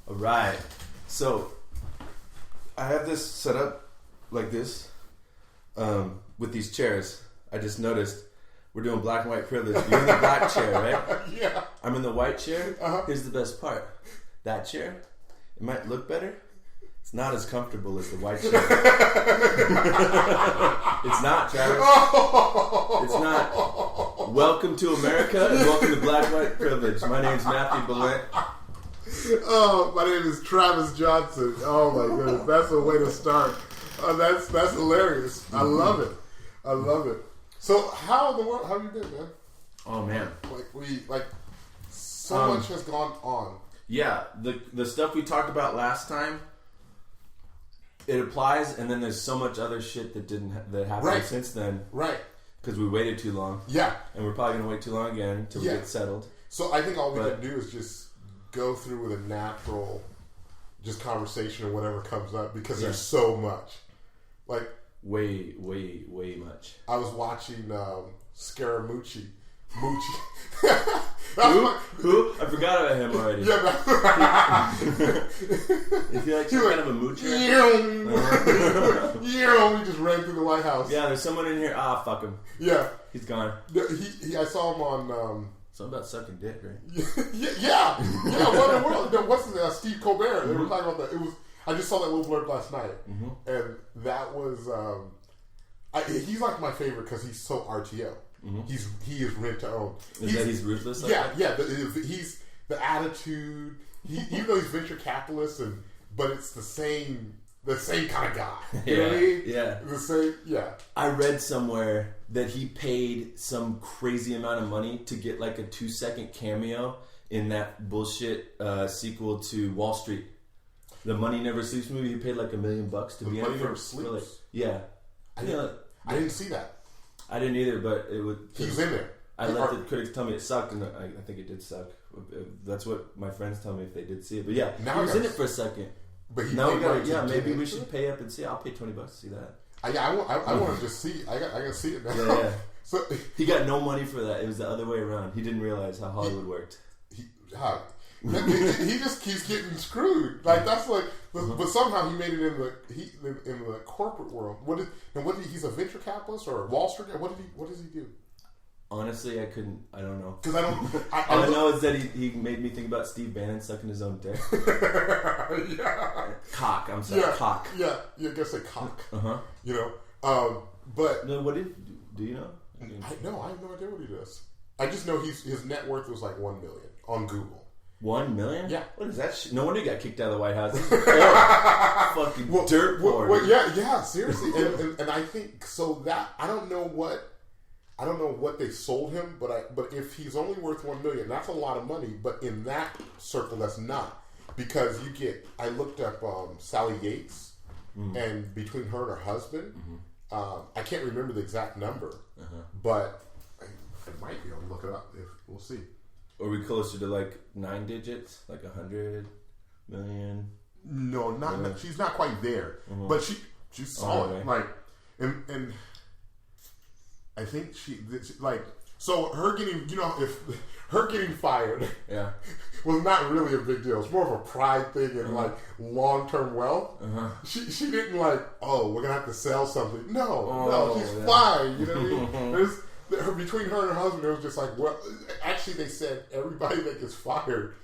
All right. So I have this set up like this with these chairs. I just noticed we're doing black and white privilege. You're in the black chair, right? Yeah. I'm in the white chair. Uh-huh. Here's the best part. That chair, it might look better. It's not as comfortable as the white chair. It's not, Travis. It's not. Welcome to America and welcome to Black and White Privilege. My name's Matthew Balent. Oh, my name is Mavris Johnsent. Oh my goodness, that's a way to start. That's hilarious. I love it. I love it. So, how in the world? How have you been, man? Oh man, so much has gone on. Yeah, the stuff we talked about last time, it applies, and then there's so much other shit that happened since then. Right. Because we waited too long. Yeah. And we're probably gonna wait too long again until we get settled. So I think all we can do is just go through with a natural, just conversation or whatever comes up because there's so much. Like way much. I was watching Scaramucci. Who? I forgot about him already. Yeah, Is he like some kind of a moocher? We just ran through the White House. Yeah, there's someone in here. Ah, fuck him. Yeah, he's gone. I saw him on. Something about sucking dick, right? yeah. What in the world? What's his name? Steve Colbert. They were talking about that. It was. I just saw that little blurb last night, and that was. He's like my favorite because he's so RTO. He is rent to own. He's ruthless. Like that? He's the attitude. Even though he's venture capitalist, but it's the same kind of guy. You know what I mean? Yeah. The same. Yeah. I read somewhere that he paid some crazy amount of money to get like a 2-second cameo in that bullshit sequel to Wall Street. The Money Never Sleeps movie. He paid like $1 million to be in it. Money Never Sleeps. Yeah. I didn't see that. I didn't either, but it would. He was in there. I let the critics tell me it sucked, and I think it did suck. That's what my friends tell me if they did see it. But yeah, he was in it for a second. But maybe we should pay up and see. I'll pay $20 to see that. I want to just see. I got to see it now. Yeah. So he got no money for that. It was the other way around. He didn't realize how Hollywood worked. He just keeps getting screwed. Like that's like, but somehow he made it in the corporate world. He's a venture capitalist or a Wall Street? What does he do? Honestly, I don't know. Because I don't. All I know is that he made me think about Steve Bannon sucking his own dick. Yeah. Cock. I'm sorry. Cock. Yeah. I guess say cock. You know. But no, what do you know? I have no idea what he does. I just know his net worth was like $1 million on Google. 1 million? Yeah. What is that shit? No wonder he got kicked out of the White House. Fucking dirt poor. Well, yeah, seriously. and I think so that I don't know what they sold him, but if he's only worth 1 million, that's a lot of money. But in that circle, that's not, because I looked up Sally Yates, and between her and her husband, I can't remember the exact number, but I might be able to look it up. We'll see. Are we closer to like 9 digits, like 100 million? No, not. She's not quite there, but she's solid. Like, and I think she like. So her getting, if her getting fired, was not really a big deal. It's more of a pride thing and like long-term wealth. She didn't like, we're gonna have to sell something. No, she's fine. You know what I mean? Between her and her husband, it was just like, well, actually, they said everybody that gets fired,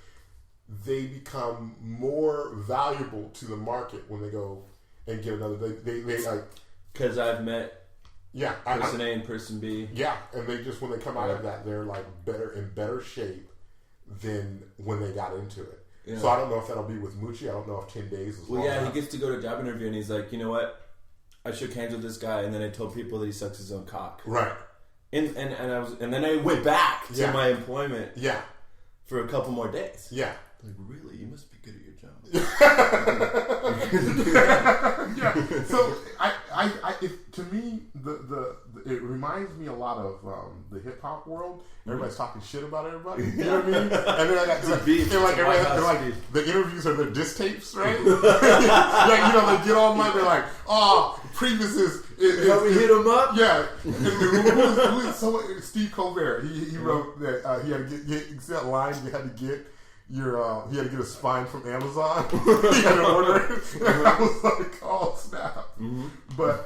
they become more valuable to the market when they go and get another. They like, because I've met person A and person B. Yeah, and they just, when they come out of that, they're like in better shape than when they got into it. Yeah. So I don't know if that'll be with Moochie. I don't know if 10 days is long enough. He gets to go to a job interview and he's like, you know what? I shook hands with this guy, and then I told people that he sucks his own cock. Right. And then I went back to my employment. Yeah. For a couple more days. Yeah. Like, really? You must be good at your job. Yeah. So to me, it reminds me a lot of the hip hop world. Everybody's talking shit about everybody. You know what I mean? And then I got the interviews are the diss tapes, right? They get online. They're like, previous is how we hit him up. Yeah. Steve Colbert. He wrote that he had to get that line you had to get. he had to get a spine from Amazon. He had to order it. And I was like, oh snap! Mm-hmm. But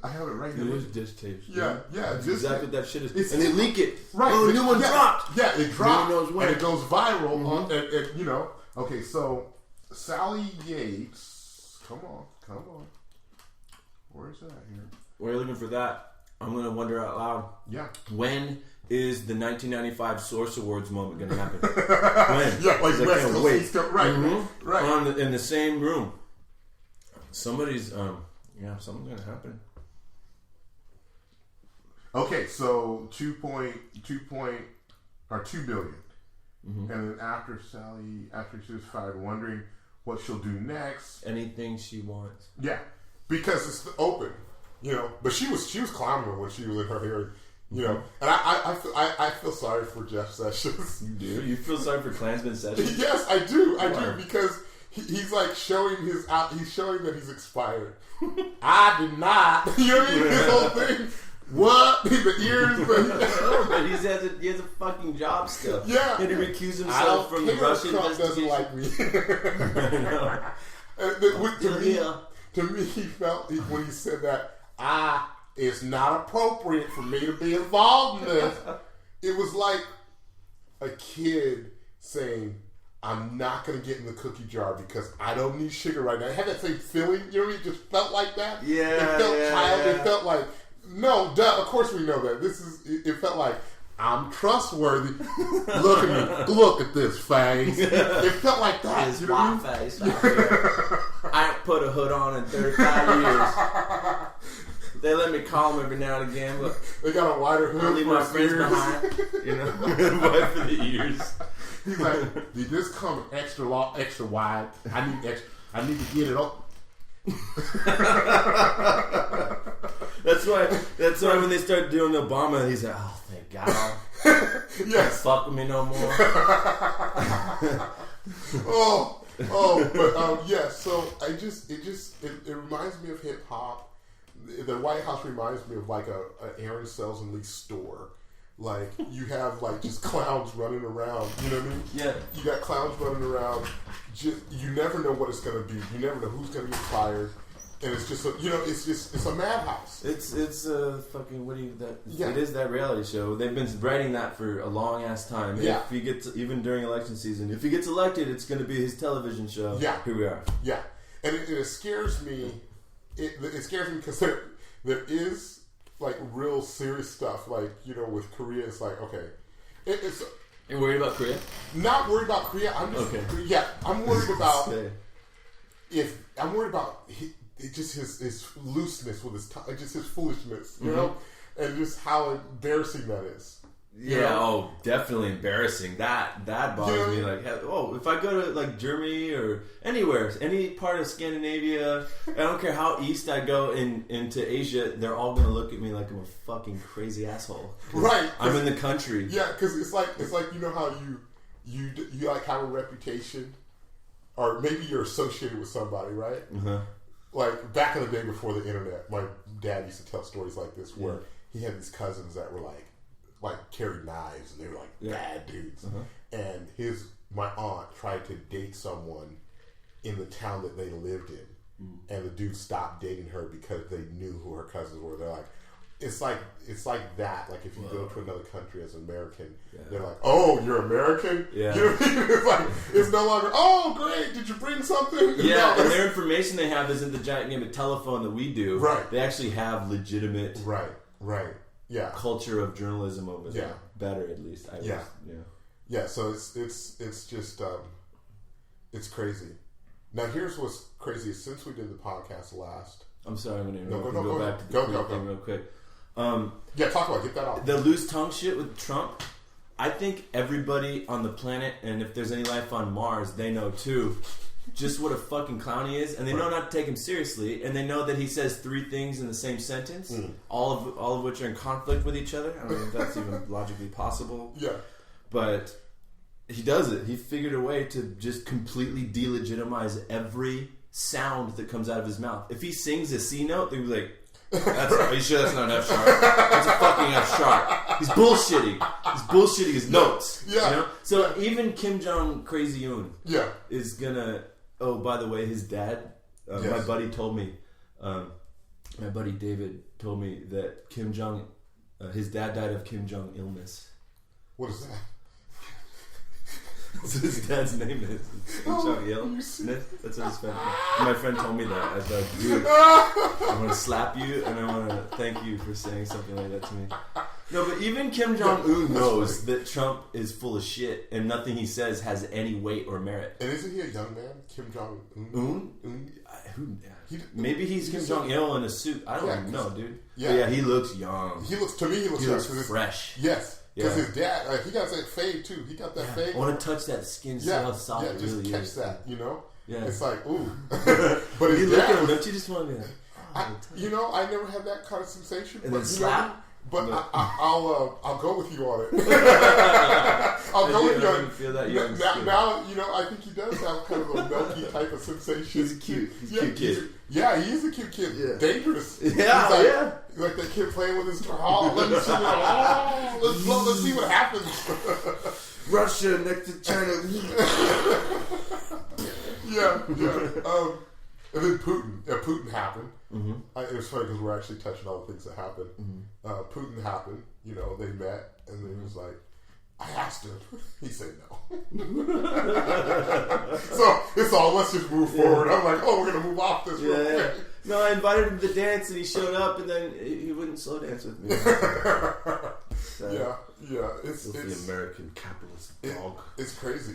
I have it right here. It is dish tapes. Yeah. That's exactly what that shit is. And they leak it. Right. Oh, the new one dropped. Yeah, it dropped. And it goes viral. Mm-hmm. And you know. Okay, so Sally Yates. Come on. Where's that here? While you're looking for that, I'm going to wonder out loud. Yeah. When is the 1995 Source Awards moment going to happen? When? Yeah, like West Coast, East Coast. Right. Mm-hmm. Right. In the same room. Somebody's, something's going to happen. Okay, so 2 billion. Mm-hmm. And then after she was fired, wondering what she'll do next. Anything she wants. Yeah, because it's open, you know. But she was clowning when she was in her hair, you know. And I feel sorry for Jeff Sessions. You do? You feel sorry for Klansman Sessions? Yes, I do. I do because he's like showing he's showing that he's expired. I did not. You know what I mean? This whole thing. What? The ears? But he has a fucking job still. Yeah. He had to recuse himself from the Russian Trump investigation. Doesn't like me. To me, he felt when he said that, it's not appropriate for me to be involved in this. It was like a kid saying, I'm not going to get in the cookie jar because I don't need sugar right now. I had that same feeling. You know what I mean? It just felt like that. Yeah. It felt childish. It felt like, no, duh, of course we know that. It felt like, I'm trustworthy. Look at me. Look at this face. It felt like that. His white face. I ain't put a hood on in 35 years. They let me call him every now and again, but they got a wider hood. I leave my friends behind. You know, white for the ears. He's like, did this come extra long, extra wide? I need to get it up. That's why when they started doing Obama, he's like, oh, thank God. Yes. Fuck with me no more. Yeah. So it reminds me of hip hop. The White House reminds me of like a Aaron Selzenly store. Like you have like just clowns running around. You know what I mean? Yeah. You got clowns running around. You never know what it's going to be. You never know who's going to get fired. And it's just it's a madhouse. It's a fucking it is that reality show. They've been writing that for a long ass time. Yeah. If he gets even during election season, if he gets elected, it's going to be his television show. Yeah. Here we are. Yeah, and it scares me. It scares me because there is like real serious stuff. Like with Korea, it's like okay, it's. You're worried about Korea? Not worried about Korea. I'm just I'm worried about his looseness with his time, just his foolishness, you know, and just how embarrassing that is. Yeah, definitely embarrassing. That bothers me. Like, if I go to like Germany or anywhere, any part of Scandinavia, I don't care how east I go into Asia, they're all gonna look at me like I'm a fucking crazy asshole. Right, I'm in the country. Yeah, because it's like how you like have a reputation, or maybe you're associated with somebody, right? Uh-huh. Like back in the day before the internet, my dad used to tell stories like this where he had these cousins that were like carried knives and they were like bad dudes. Uh-huh. And my aunt tried to date someone in the town that they lived in, and the dude stopped dating her because they knew who her cousins were. They're like, it's like that. Like if you go to another country as an American, they're like, oh, you're American? Yeah. You know what I mean? It's like it's no longer, oh great, did you bring something? Yeah, and their information they have isn't the giant game of telephone that we do. Right. They actually have legitimate culture of journalism over there. Yeah. Better at least. Yeah, so it's just it's crazy. Now here's what's crazy is since we did the podcast last. I'm sorry, I'm going to go back to the thing real quick. Talk about it. Get that off. The loose tongue shit with Trump. I think everybody on the planet, and if there's any life on Mars, they know too, just what a fucking clown he is, and they know not to take him seriously, and they know that he says 3 things in the same sentence, all of which are in conflict with each other. I don't know if that's even logically possible. Yeah, but he does it. He figured a way to just completely delegitimize every sound that comes out of his mouth. If he sings a C note, they'd be like, are you sure that's not an F sharp? That's a fucking F sharp. He's bullshitting. He's bullshitting his notes. Yeah. You know? So even Kim Jong Crazy Un is gonna. Oh, by the way, his dad. My buddy told me. My buddy David told me that Kim Jong, his dad died of Kim Jong illness. What is that? That's what his dad's name is. Kim Jong illness. That's what his friend. My friend told me that. I was like, dude, I want to slap you and I want to thank you for saying something like that to me. No, but even Kim Jong Un knows that Trump is full of shit and nothing he says has any weight or merit. And isn't he a young man, Kim Jong Un? Maybe he's Kim Jong Il in a suit. I don't know, dude. Yeah, he looks young. He looks young. He looks fresh. Yes. Because his dad, he got that fade too. He got that fade. I want to touch that skin, see how soft it really is. Yeah, just catch that, you know? Yeah. It's like, ooh. But his you dad look at him, don't you just want to be like, I never had that kind of sensation. And then slap. But I'll go with you on it. I'll go with you on it. Feel that now, I think he does have kind of a milky type of sensation. He's cute kid. Yeah, he is a cute kid. Yeah. Dangerous. Yeah, like that kid playing with his car. Let me see let's see what happens. Russia next to China. yeah. And then Putin happened. Mm-hmm. It was funny because we're actually touching all the things that happened. Mm-hmm. Putin happened. They met, and then he was like, I asked him. He said no. So it's all, let's just move forward. I'm like, we're going to move off this real quick. No, I invited him to the dance, and he showed up, and then he wouldn't slow dance with me. So, yeah. It's the American capitalist dog. It's crazy.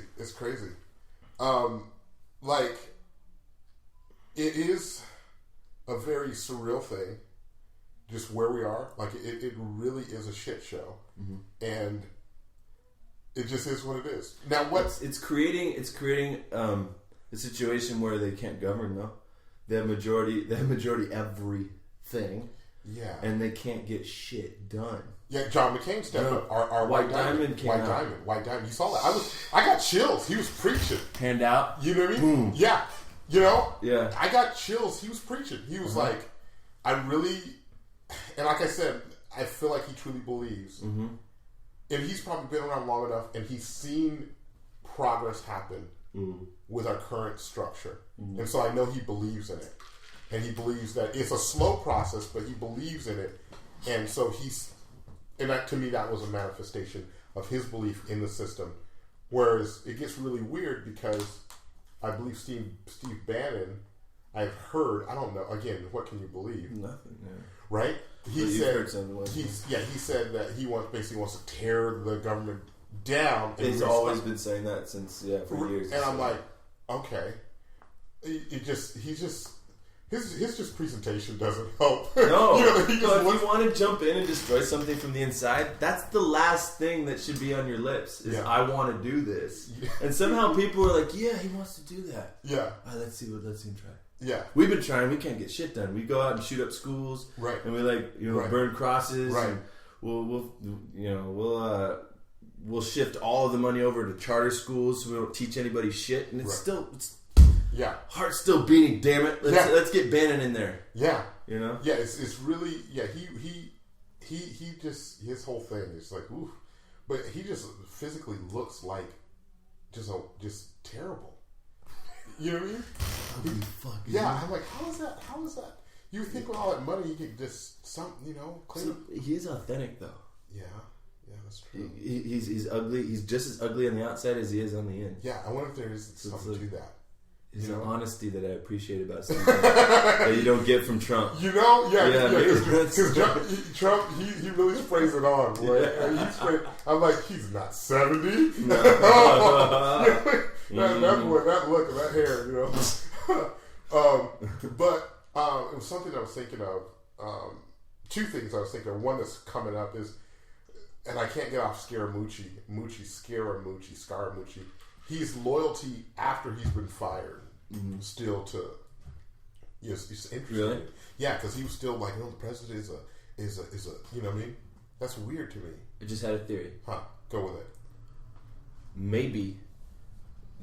It is a very surreal thing, just where we are. Like, it really is a shit show. Mm-hmm. And it just is what it is. Now, it's creating a situation where they can't govern, though. They have majority everything. Yeah. And they can't get shit done. Yeah, John McCain stepped up. Our White Diamond came out. White Diamond. You saw that? I got chills. He was preaching. Hand out. You know what I mean? Boom. Yeah. Yeah. I got chills. He was preaching. He was like, I really, and like I said, I feel like he truly believes. Mm-hmm. And he's probably been around long enough, and he's seen progress happen with our current structure. Mm-hmm. And so I know he believes in it. And he believes that it's a slow process, but he believes in it. And so to me, that was a manifestation of his belief in the system. Whereas it gets really weird because I believe Steve Bannon, I've heard, I don't know, again, what can you believe? Nothing, yeah. Right? He said that he basically wants to tear the government down. He's always been saying that since, for years. And I'm like, okay. His presentation doesn't help. No. If you want to jump in and destroy something from the inside, that's the last thing that should be on your lips is, I want to do this. Yeah. And somehow people are like, yeah, he wants to do that. Yeah. Let's him try. Yeah. We've been trying. We can't get shit done. We go out and shoot up schools. Right. And we burn crosses. Right. And we'll shift all of the money over to charter schools so we don't teach anybody shit. And it's heart's still beating, damn it. Let's get Bannon in there. Yeah. Yeah, it's really, he just, his whole thing is like, oof. But he just physically looks like just terrible. You know what I mean? I'm like, how is that? You think with all that money you could just clean up. He is authentic though. Yeah, that's true. He's ugly. He's just as ugly on the outside as he is on the in. Yeah, I wonder if there is something to that. It's an honesty that I appreciate about Steve that you don't get from Trump. Because Trump, he really sprays it on. Right? Yeah. I'm like, he's not 70. No. That boy, that look, and that hair, But it was something I was thinking of. Two things I was thinking of. One that's coming up is, and I can't get off Scaramucci. He's loyalty after he's been fired, still to. Yes, it's interesting. Really? Yeah, because he was still like, the president is a, you know what I mean? That's weird to me. I just had a theory. Go with it. Maybe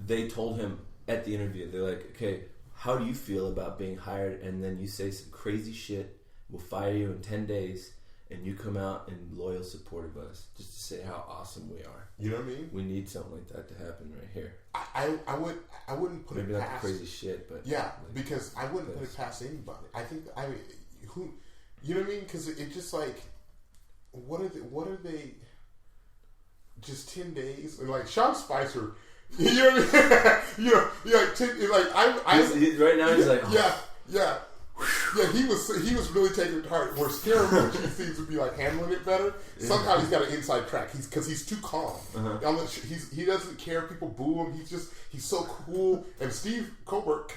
they told him at the interview, they're like, okay, how do you feel about being hired? And then you say some crazy shit, we'll fire you in 10 days, and you come out in loyal support of us just to say how awesome we are. You know what I mean? We need something like that to happen right here. I wouldn't put maybe it not past crazy shit, but yeah, because I wouldn't put it past anybody. I think who, you know what I mean? Because it just like, what are they? Just 10 days, and like Sean Spicer, you know what I mean? you know, like right now he's like, oh. yeah. He was really taking it to heart. Where Stennerude seems to be like handling it better. Somehow he's got an inside track. Because he's too calm. He doesn't care if people boo him. He's so cool. And Steve Colbert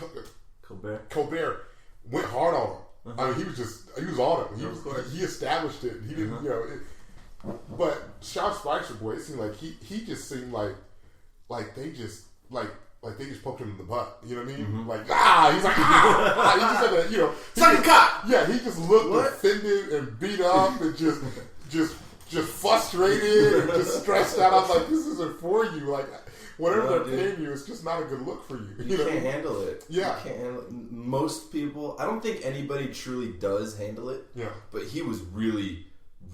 went hard on him. I mean, he was on him. He established it. He didn't, you know. But Sean Spicer, boy, it seemed like he just seemed like they just poked him in the butt. You know what I mean? Mm-hmm. Like, he's like, he just had that, you know. Suck a cock! Yeah, he just looked offended and beat up and just frustrated and just stressed out. I was like, this isn't for you. Like, whatever they're paying you, it's just not a good look for you. You can't handle it. Yeah. You can't handle it. Most people, I don't think anybody truly does handle it. Yeah. But he was really,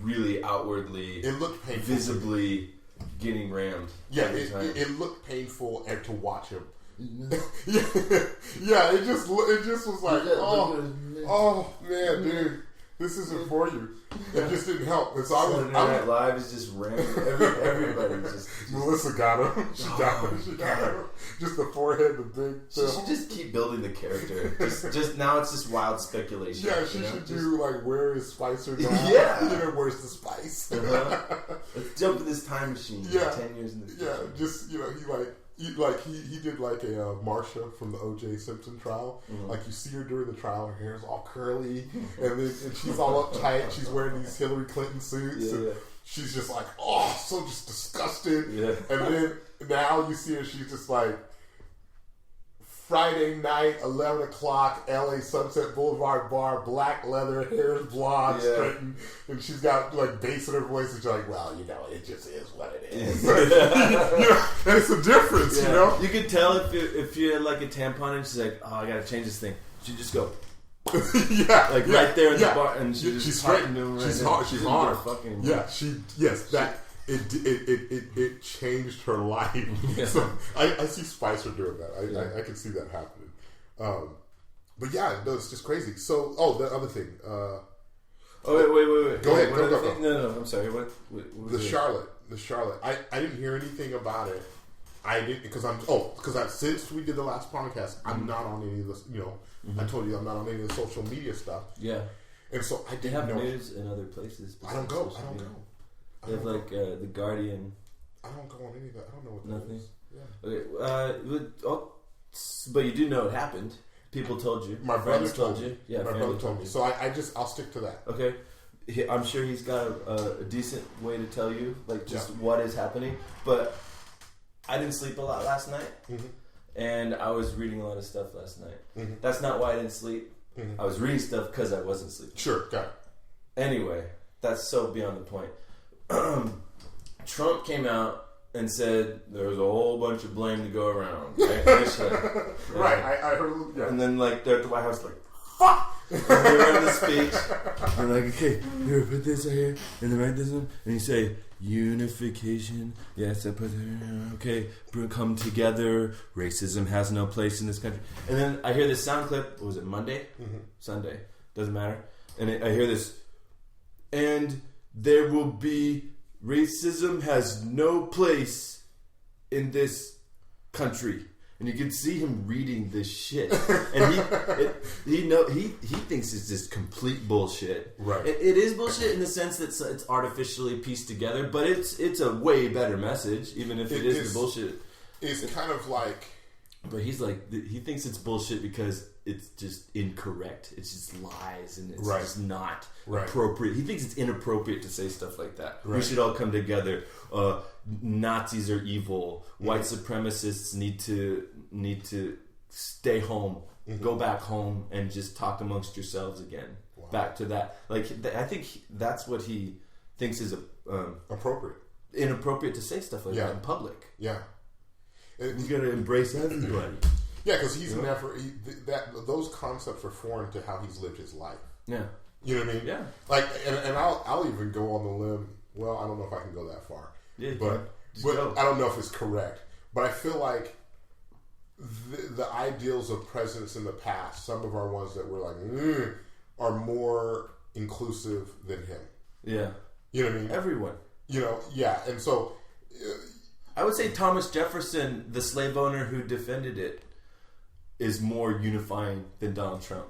really outwardly, it looked painful, visibly getting rammed. Yeah, it looked painful and to watch him. yeah, it just was like, oh man, dude, this isn't for you. It just didn't help. And so Saturday Night Live is just ramming everybody. Just Melissa got him. She got him. Just the forehead, the big. She should just keep building the character. Just now, it's just wild speculation. Yeah, she should do like, where is Spicer now? Yeah, you know, where's the spice? Let's jump in this time machine. Yeah, 10 years in the future. Yeah, just he did like a Marsha from the O.J. Simpson trial. Mm-hmm. Like you see her during the trial, her hair's all curly, and she's all uptight. She's wearing these Hillary Clinton suits. Yeah. She's just like, so just disgusted. Yeah. And then now you see her, she's just like, Friday night, 11 o'clock, LA Sunset Boulevard bar, black leather, hair's blonde, straightened, and she's got like bass in her voice, and she's like, well, you know, it just is what it is. You know, and it's a difference, you know? You could tell if you had like a tampon and she's like, oh, I gotta change this thing. She'd just go, right there in the bar, and she's straight. She's hard. Fucking It changed her life. Yeah. So I see Spicer doing that. I can see that happening. But yeah, no, it's just crazy. So, the other thing. Wait. Go ahead. No, I'm sorry. What the Charlotte. I didn't hear anything about it. I didn't because since we did the last podcast, I'm not on any of this. You know, I told you I'm not on any of the social media stuff. Yeah, and so I didn't have know news in other places. I don't go. They have like the Guardian. I don't go on any of that. I don't know what nothing. That is. Yeah. Okay. But you do know it happened. People told you. My brother told you. me. Yeah, my brother told me. So I'll stick to that. Okay. I'm sure he's got a decent way to tell you, like just what is happening. But I didn't sleep a lot last night, and I was reading a lot of stuff last night. Mm-hmm. That's not why I didn't sleep. Mm-hmm. I was reading stuff because I wasn't sleeping. Sure, got it. Anyway, that's so beyond the point. Trump came out and said there was a whole bunch of blame to go around. Right? Right, I heard. Yeah. And then like they're at the White House like, fuck! And they were in the speech. And like, okay, here, put this right here, and then write this one, and you say unification. Yes, I put it. Okay, come together. Racism has no place in this country. And then I hear this sound clip. What was it, Monday? Mm-hmm. Sunday? Doesn't matter. And I hear this, and there will be racism has no place in this country. And you can see him reading this shit, and he thinks it's just complete bullshit. Right? It is bullshit in the sense that it's artificially pieced together, but it's a way better message, even if it is the bullshit. It's kind of like, but he's like, he thinks it's bullshit because it's just incorrect. It's just lies, and it's just not appropriate. He thinks it's inappropriate to say stuff like that. Right. We should all come together. Nazis are evil. White supremacists need to stay home, go back home, and just talk amongst yourselves again. Wow. Back to that. Like I think that's what he thinks is inappropriate to say stuff like that in public. Yeah, you gotta embrace everybody. Yeah, because he's never those concepts are foreign to how he's lived his life. Yeah. You know what I mean? Yeah. Like, and I'll even go on the limb. Well, I don't know if I can go that far. Yeah, but I don't know if it's correct. But I feel like the ideals of presidents in the past, some of our ones that were like, are more inclusive than him. Yeah. You know what I mean? Everyone. You know, yeah. And so... I would say Thomas Jefferson, the slave owner who defended it, is more unifying than Donald Trump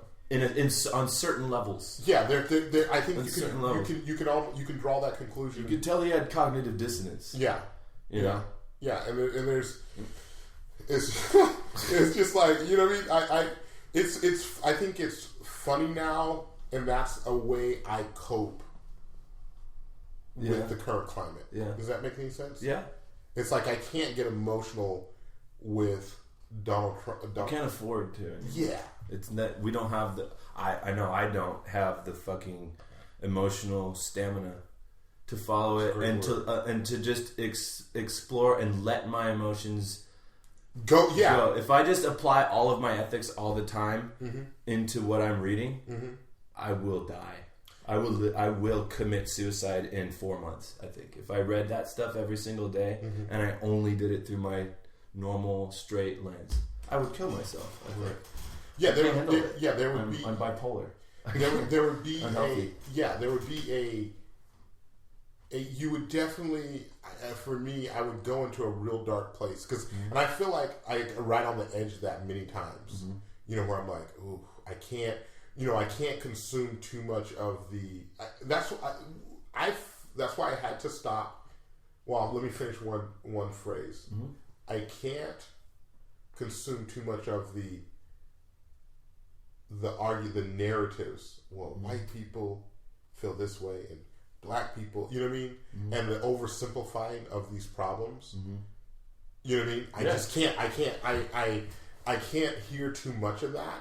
on certain levels. Yeah, I think you can draw that conclusion. You could tell he had cognitive dissonance. Yeah, you know? Yeah, and there's it's just like, you know what I mean. I think it's funny now, and that's a way I cope with the current climate. Yeah, does that make any sense? Yeah. It's like I can't get emotional with Donald Trump. You can't afford to. Yeah. It's that we don't have the... I know I don't have the fucking emotional stamina to follow it and to just explore and let my emotions go. Yeah. Go. If I just apply all of my ethics all the time into what I'm reading, I will die. I will commit suicide in 4 months, I think. If I read that stuff every single day and I only did it through my normal, straight lens, I would kill myself, I think. Yeah, there would be... I'm bipolar. There would be unhealthy. There would be a you would definitely, for me, I would go into a real dark place. And I feel like I right on the edge of that many times. You know, where I'm like, ooh, I can't... You know, I can't consume too much of the... That's why I had to stop. Well, let me finish one phrase. I can't consume too much of the narratives. Well, white people feel this way, and black people, you know what I mean? And the oversimplifying of these problems. You know what I mean? I just can't. I can't hear too much of that.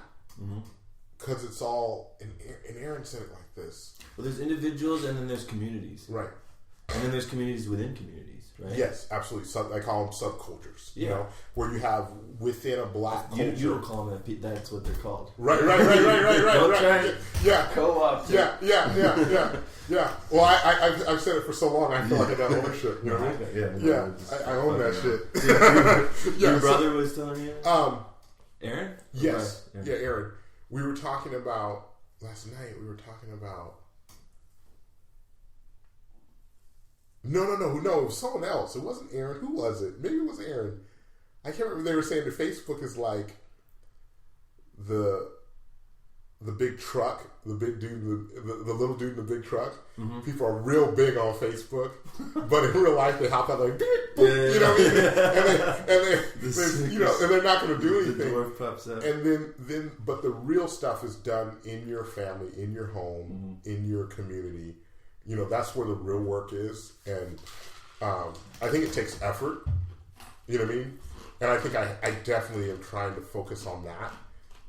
Because it's all, and Aaron said it like this. Well, there's individuals and then there's communities. Right. And then there's communities within communities, right? Yes, absolutely. I call them subcultures, you know, where you have within a black culture. You don't call them that, that's what they're called. Right. Don't try yeah. Co-op. Yeah. Well, I've said it for so long, I feel like I got ownership, you know? I own that shit. Your brother was telling you? Aaron? Yes. Okay. Yeah, Aaron. We were talking about last night. No. It was someone else. It wasn't Aaron. Who was it? Maybe it was Aaron. I can't remember. They were saying that Facebook is like the big truck, the big dude, the little dude in the big truck. People are real big on Facebook, but in real life they hop out like, you know what I mean? And you know, and they're not going to do anything. The dwarf pops up. And then, but the real stuff is done in your family, in your home, in your community. You know, that's where the real work is, and I think it takes effort. You know what I mean? And I think I definitely am trying to focus on that.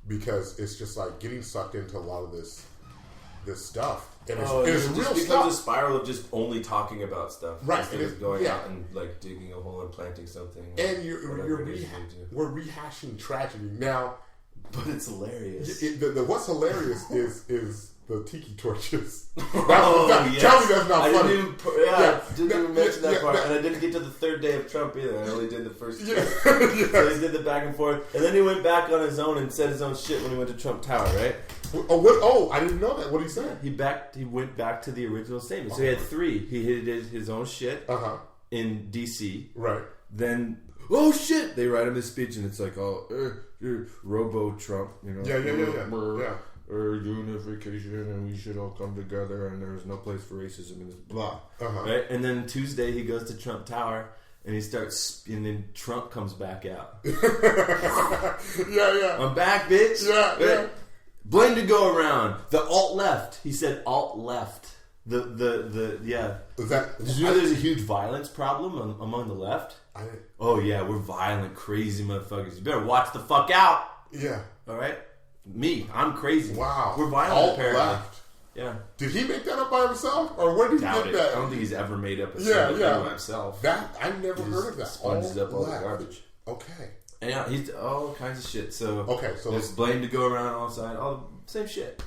Because it's just like getting sucked into a lot of this stuff, and it's real becomes stuff. A spiral of just only talking about stuff, right? Instead of going out and like digging a hole and planting something. And we're rehashing tragedy now, but it's hilarious. What's hilarious is the tiki torches. Tell me that's not funny. Didn't even mention that part, and I didn't get to the third day of Trump either. I only did the first two. So he did the back and forth, and then he went back on his own and said his own shit when he went to Trump Tower, right? Oh, I didn't know that. What did he say? He went back to the original statement. So he had three. He did his own shit in D.C. Right. Then, oh shit! They write him this speech, and it's like, Robo Trump, you know? Yeah. Unification, and we should all come together, and there's no place for racism in this blah. Right? And then Tuesday he goes to Trump Tower and he starts, and then Trump comes back out. I'm back, bitch. Yeah. Blame to go around. The alt left. He said alt left. Did you know there's a huge violence problem among the left? We're violent, crazy motherfuckers. You better watch the fuck out. Yeah. All right. I'm crazy. Wow. We're violent, apparently. Left. Yeah. Did he make that up by himself? Or where did he get that? I don't think he's ever made up a single thing by himself. I've never heard of that. Sponges up all the garbage. Okay. And he's all kinds of shit. So there's blame to go around all sides. All the same shit.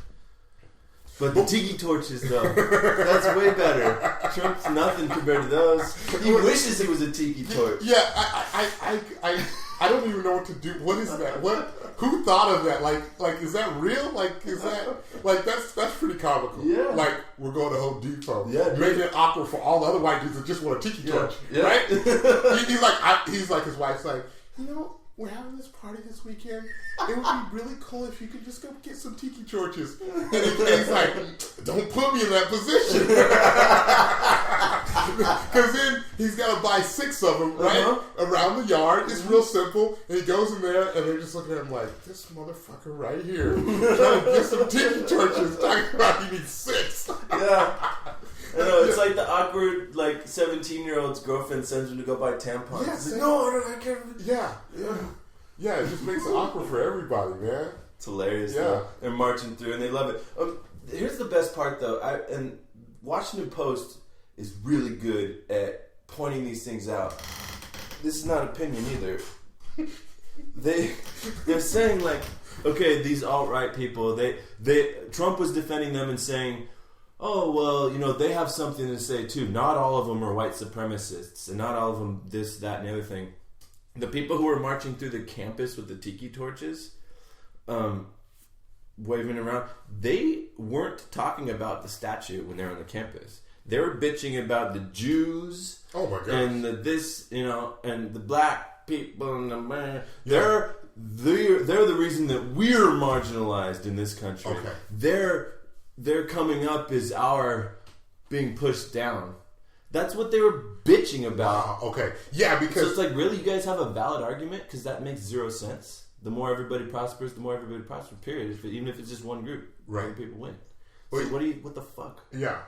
But the tiki torches, though, that's way better. Trump's nothing compared to those. He wishes he was a tiki torch. Yeah, I don't even know what to do. What is that? Who thought of that? Like, is that real? Is that that's pretty comical. Yeah. Like, we're going to Home Depot. Yeah, making it awkward for all the other white dudes that just want a tiki torch. Yeah. Right? he's like, his wife's like, we're having this party this weekend. It would be really cool if you could just go get some tiki torches. And he's like, don't put me in that position. Because then he's got to buy 6 of them, right? Around the yard. It's real simple. And he goes in there, and they're just looking at him like, this motherfucker right here trying to get some tiki torches. Talking about he needs 6. Yeah. I know, it's like the awkward, 17-year-old's girlfriend sends him to go buy tampons. Yeah, He's like, no, I can't. Yeah, it just makes it awkward for everybody, man. It's hilarious, though. They're marching through, and they love it. Here's the best part, though. And Washington Post is really good at pointing these things out. This is not opinion, either. They're saying, okay, these alt-right people, Trump was defending them and saying, oh, well, they have something to say, too. Not all of them are white supremacists, and not all of them this, that, and the other thing. The people who were marching through the campus with the tiki torches, waving around, they weren't talking about the statue when they were on the campus. They were bitching about the Jews. Oh, my God. And and the black people. And they're the reason that we're marginalized in this country. Okay. Their coming up is our being pushed down. That's what they were bitching about. Wow, okay. Yeah, because... So it's really, you guys have a valid argument? Because that makes 0 sense. The more everybody prospers, period. Even if it's just one group. Right. People win. So what the fuck? Yeah.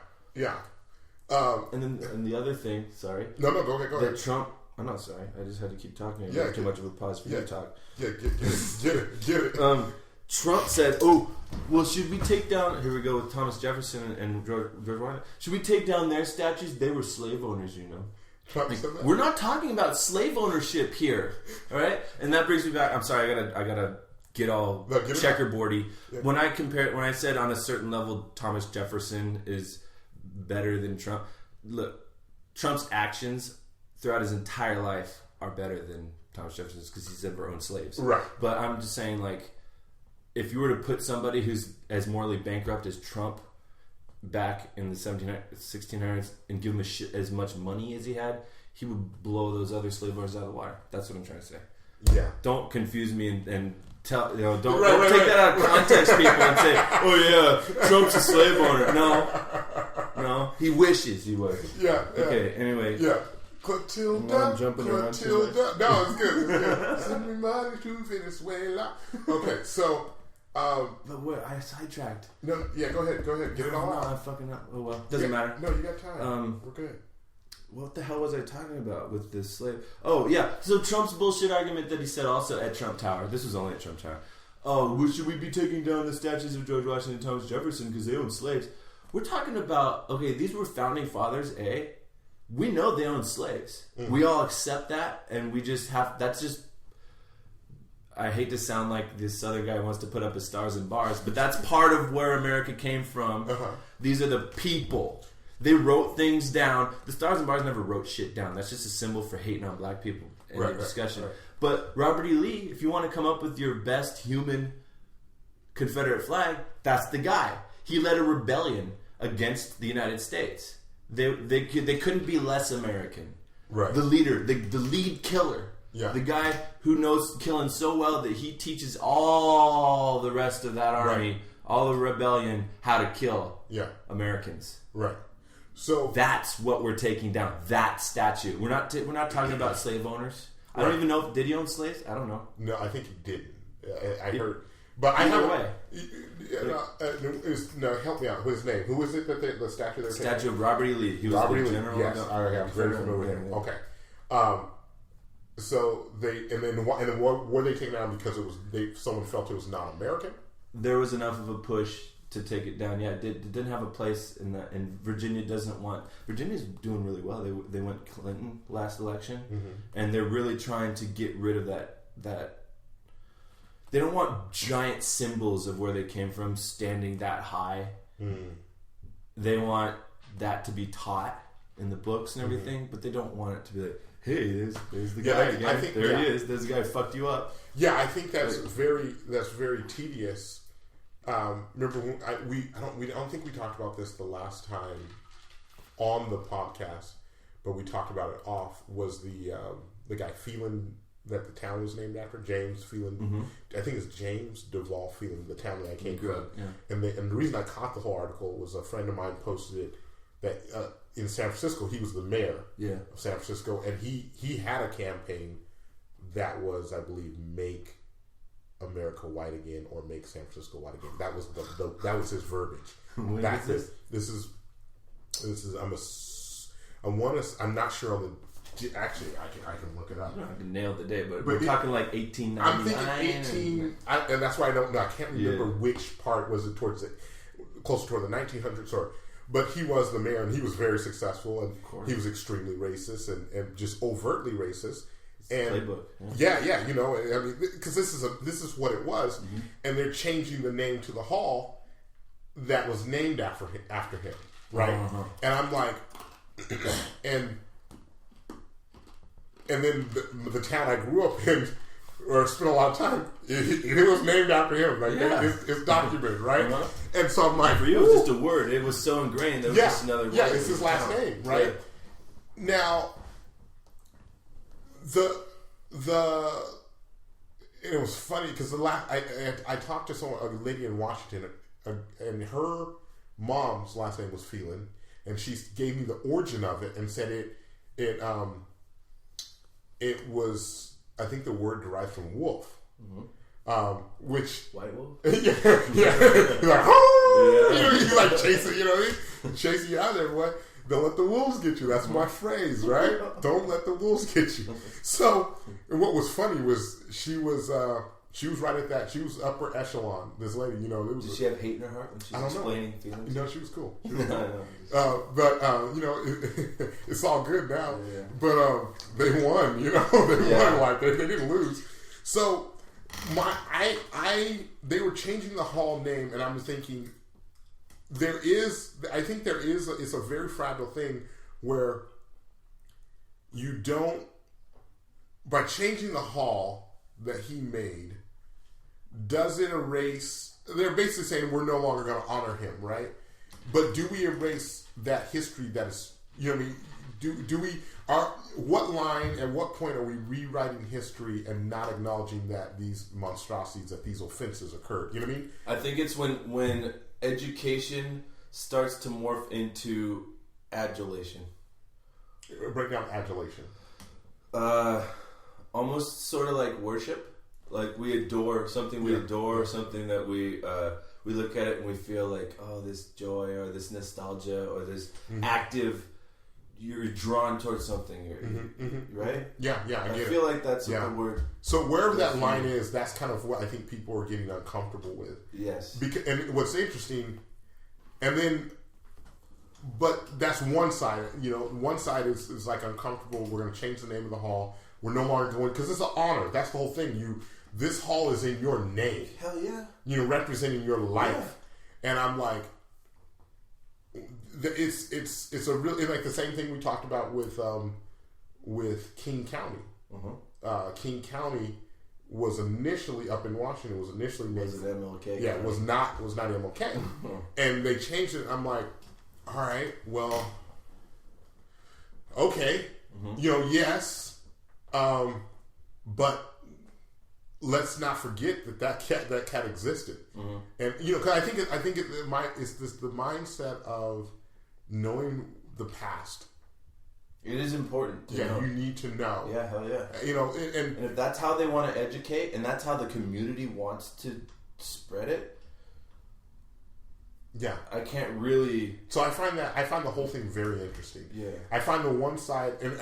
And the other thing, sorry. No, go ahead. That Trump... I'm not sorry. I just had to keep talking. I too much of a pause for you to talk. Yeah, get it. Trump said, "Oh, well, should we take down?" Here we go with Thomas Jefferson and George Washington. Should we take down their statues? They were slave owners, Trump said that? We're not talking about slave ownership here, all right? And that brings me back. I'm sorry, I gotta get all checkerboardy. Yeah. When I said on a certain level, Thomas Jefferson is better than Trump. Look, Trump's actions throughout his entire life are better than Thomas Jefferson's because he's ever owned slaves. Right. But I'm just saying, if you were to put somebody who's as morally bankrupt as Trump back in the 1600s and give him as much money as he had, he would blow those other slave owners out of the water. That's what I'm trying to say. Yeah. Don't confuse me and tell don't take that out of context, people, and say, "Oh yeah, Trump's a slave owner." No, he wishes he was. Yeah. Okay. Anyway. Yeah. Clotilda. No, it's good. Send me money to Venezuela. Okay, so. But what? I sidetracked. No, yeah, go ahead. Get it all out. I'm fucking up. Oh well, doesn't matter. No, you got time. We're good. What the hell was I talking about with this slave? Oh yeah, so Trump's bullshit argument that he said also at Trump Tower. This was only at Trump Tower. Oh, should we be taking down the statues of George Washington and Thomas Jefferson because they owned slaves? We're talking about these were founding fathers. We know they owned slaves. Mm-hmm. We all accept that, and we just have. That's just. I hate to sound like this other guy wants to put up his stars and bars, but that's part of where America came from. Uh-huh. These are the people. They wrote things down. The stars and bars never wrote shit down. That's just a symbol for hating on black people in the discussion. Right. But Robert E. Lee, if you want to come up with your best human Confederate flag, that's the guy. He led a rebellion against the United States. They couldn't be less American. Right. The leader, the lead killer. Yeah. The guy who knows killing so well that he teaches all the rest of that army, all the rebellion, how to kill Americans. Right. So that's what we're taking down. That statue. We're not talking about slave owners. I don't even know. Did he own slaves? I don't know. No, I think he didn't. I heard. But I have way. Help me out. His name? Who was it that the statue? Statue of Robert E. Lee. He was Robert the E. general. Yes, I'm very familiar with him. Okay. So were they taken down because someone felt it was not American? There was enough of a push to take it down. Yeah, it didn't have a place in that. And Virginia doesn't want. Virginia's doing really well. They went Clinton last election, and they're really trying to get rid of that. They don't want giant symbols of where they came from standing that high They want that to be taught in the books and everything, but they don't want it to be like, hey, there's the guy again. He is. There's the guy who fucked you up. Yeah, I think that's very tedious. Remember when I don't think we talked about this the last time on the podcast, but we talked about it off. Was the guy Phelan that the town was named after? James Phelan. I think it's James Duval Phelan, the town that I came from. Yeah. And the reason I caught the whole article was a friend of mine posted it that in San Francisco he was the mayor of San Francisco, and he had a campaign that was, I believe, Make America White Again or Make San Francisco White Again. That was that was his verbiage. This is I'm not sure on the. Actually, I can look it up. I can nail the day, but we're talking like 1899. I'm thinking and that's why I don't know. I can't remember which part was it towards it, closer toward the 1900s or. But he was the mayor, and he was very successful, and he was extremely racist and just overtly racist. And playbook. Yeah, you know, I mean, because this is what it was, and they're changing the name to the hall that was named after him, right? And I'm like, and then the town I grew up in, or spent a lot of time, it was named after him. Like it's documented, right? And so I'm like, for you, it was just a word. It was so ingrained. There was just another word. Yeah, it's his last name, right? Yeah. Now, it was funny because I talked to a lady in Washington, and her mom's last name was Phelan, and she gave me the origin of it and said it was, I think the word derived from wolf, which white wolf. yeah. He's like, oh, you know, he's like chasing, you know what I mean? Chasing you out there, boy. Don't let the wolves get you. That's my phrase, right? Don't let the wolves get you. So, and what was funny was she was right at that. She was upper echelon. This lady, you know, did she have hate in her heart when she was explaining feelings? No, she was cool. She was cool. But you know, it's all good now. Yeah. But they won. You know, they won. Like they didn't lose. So they were changing the hall name, and I'm thinking. It's a very fragile thing where you don't, by changing the hall that he made, does it erase, they're basically saying we're no longer going to honor him, right? But do we erase that history that is, you know what I mean? Do we, what line, at what point are we rewriting history and not acknowledging that these monstrosities, that these offenses occurred? You know what I mean? I think it's when education starts to morph into adulation. Break down adulation. Almost sort of like worship. Like we adore something, something that we look at it and we feel like, oh, this joy or this nostalgia or this active. You're drawn towards something, right? Yeah, I feel like that's what the word. So wherever that line is, that's kind of what I think people are getting uncomfortable with. Yes. And what's interesting, and then, but that's one side. You know, one side is like uncomfortable. We're going to change the name of the hall. We're no longer going because it's an honor. That's the whole thing. This hall is in your name. Hell yeah. You know, representing your life, and I'm like. It's a really like the same thing we talked about with King County. King County was initially up in Washington. Was initially named MLK. Yeah, was not MLK, and they changed it. I'm like, all right, well, okay, you know, yes, but let's not forget that cat existed, and you know, because I think it's the mindset of knowing the past. It is important to know. You need to know. Yeah, hell yeah. You know, and if that's how they want to educate, and that's how the community wants to spread it, yeah, I can't really. So I find the whole thing very interesting. Yeah, I find the one side, and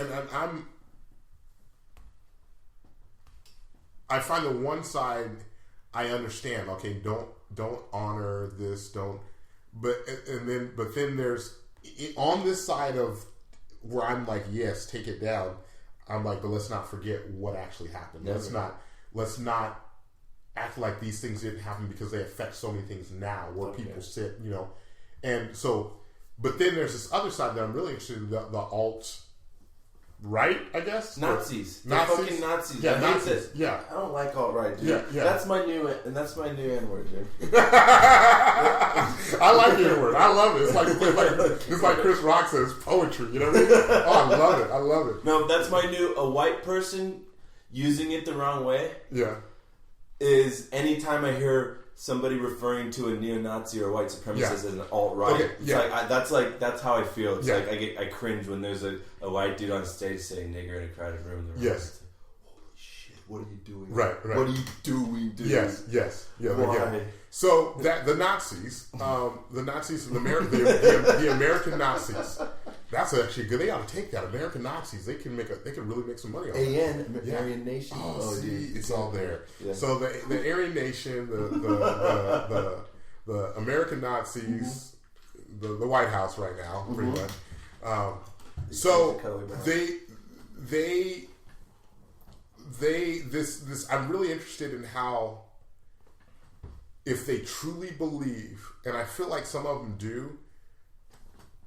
I find the one side I understand. Okay, don't honor this. Don't. But then there's on this side of where I'm like, yes, take it down. I'm like, but let's not forget what actually happened. Never. Let's not act like these things didn't happen because they affect so many things now where people sit, you know. And so, but then there's this other side that I'm really interested in, the alt right, I guess. Nazis. They're fucking Nazis. Yeah, I hate Nazis. this. Yeah. I don't like alt right, dude. Yeah, yeah. That's my new N-word, dude. I like the N-word. I love it. It's like Chris Rock says, poetry. You know what I mean? Oh, I love it. I love it. No, that's my new. A white person using it the wrong way. Yeah. Is anytime I hear somebody referring to a neo-Nazi or a white supremacist as an alt-right. Okay, that's how I feel. It's like I cringe when there's a white dude on stage saying nigger in a crowded room. Yes. Like, holy shit, what are you doing? Right. What are you doing, dude? Yes. Yeah. Why? So the Nazis, the American Nazis. That's actually good. They ought to take that. American Nazis. They can really make some money on it. Aryan Nation. Oh, see, it's all there. Yeah. So the Aryan Nation, the American Nazis, the White House right now, pretty much. So this. I'm really interested in how, if they truly believe, and I feel like some of them do.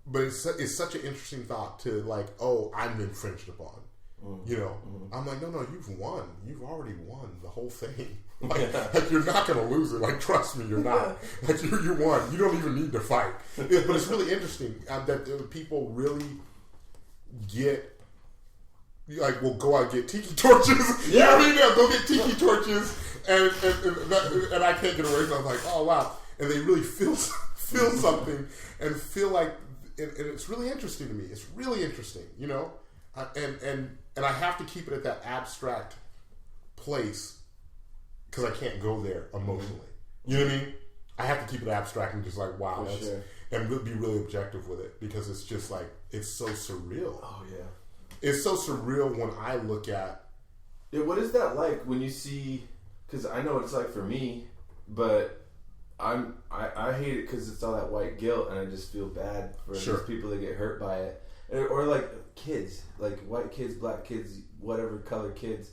But it's such an interesting thought to like, oh, I'm infringed upon. You know, I'm like, no, you've won. You've already won the whole thing. Like you're not going to lose it. Like, trust me, you're not. Like you won. You don't even need to fight. But it's really interesting that people really get, like, will go out and get tiki torches. You know what I mean? They'll go get tiki torches, and I can't get away from it. I'm like, oh wow, and they really feel something and feel like. And it's really interesting to me. It's really interesting, you know, and I have to keep it at that abstract place because I can't go there emotionally. You know what I mean? I have to keep it abstract and just like, wow, and be really objective with it because it's just like it's so surreal. Oh yeah, it's so surreal when I look at. Yeah, what is that like when you see? Because I know what it's like for me, but. I hate it because it's all that white guilt, and I just feel bad for these people that get hurt by it, or like kids, like white kids, black kids, whatever color kids,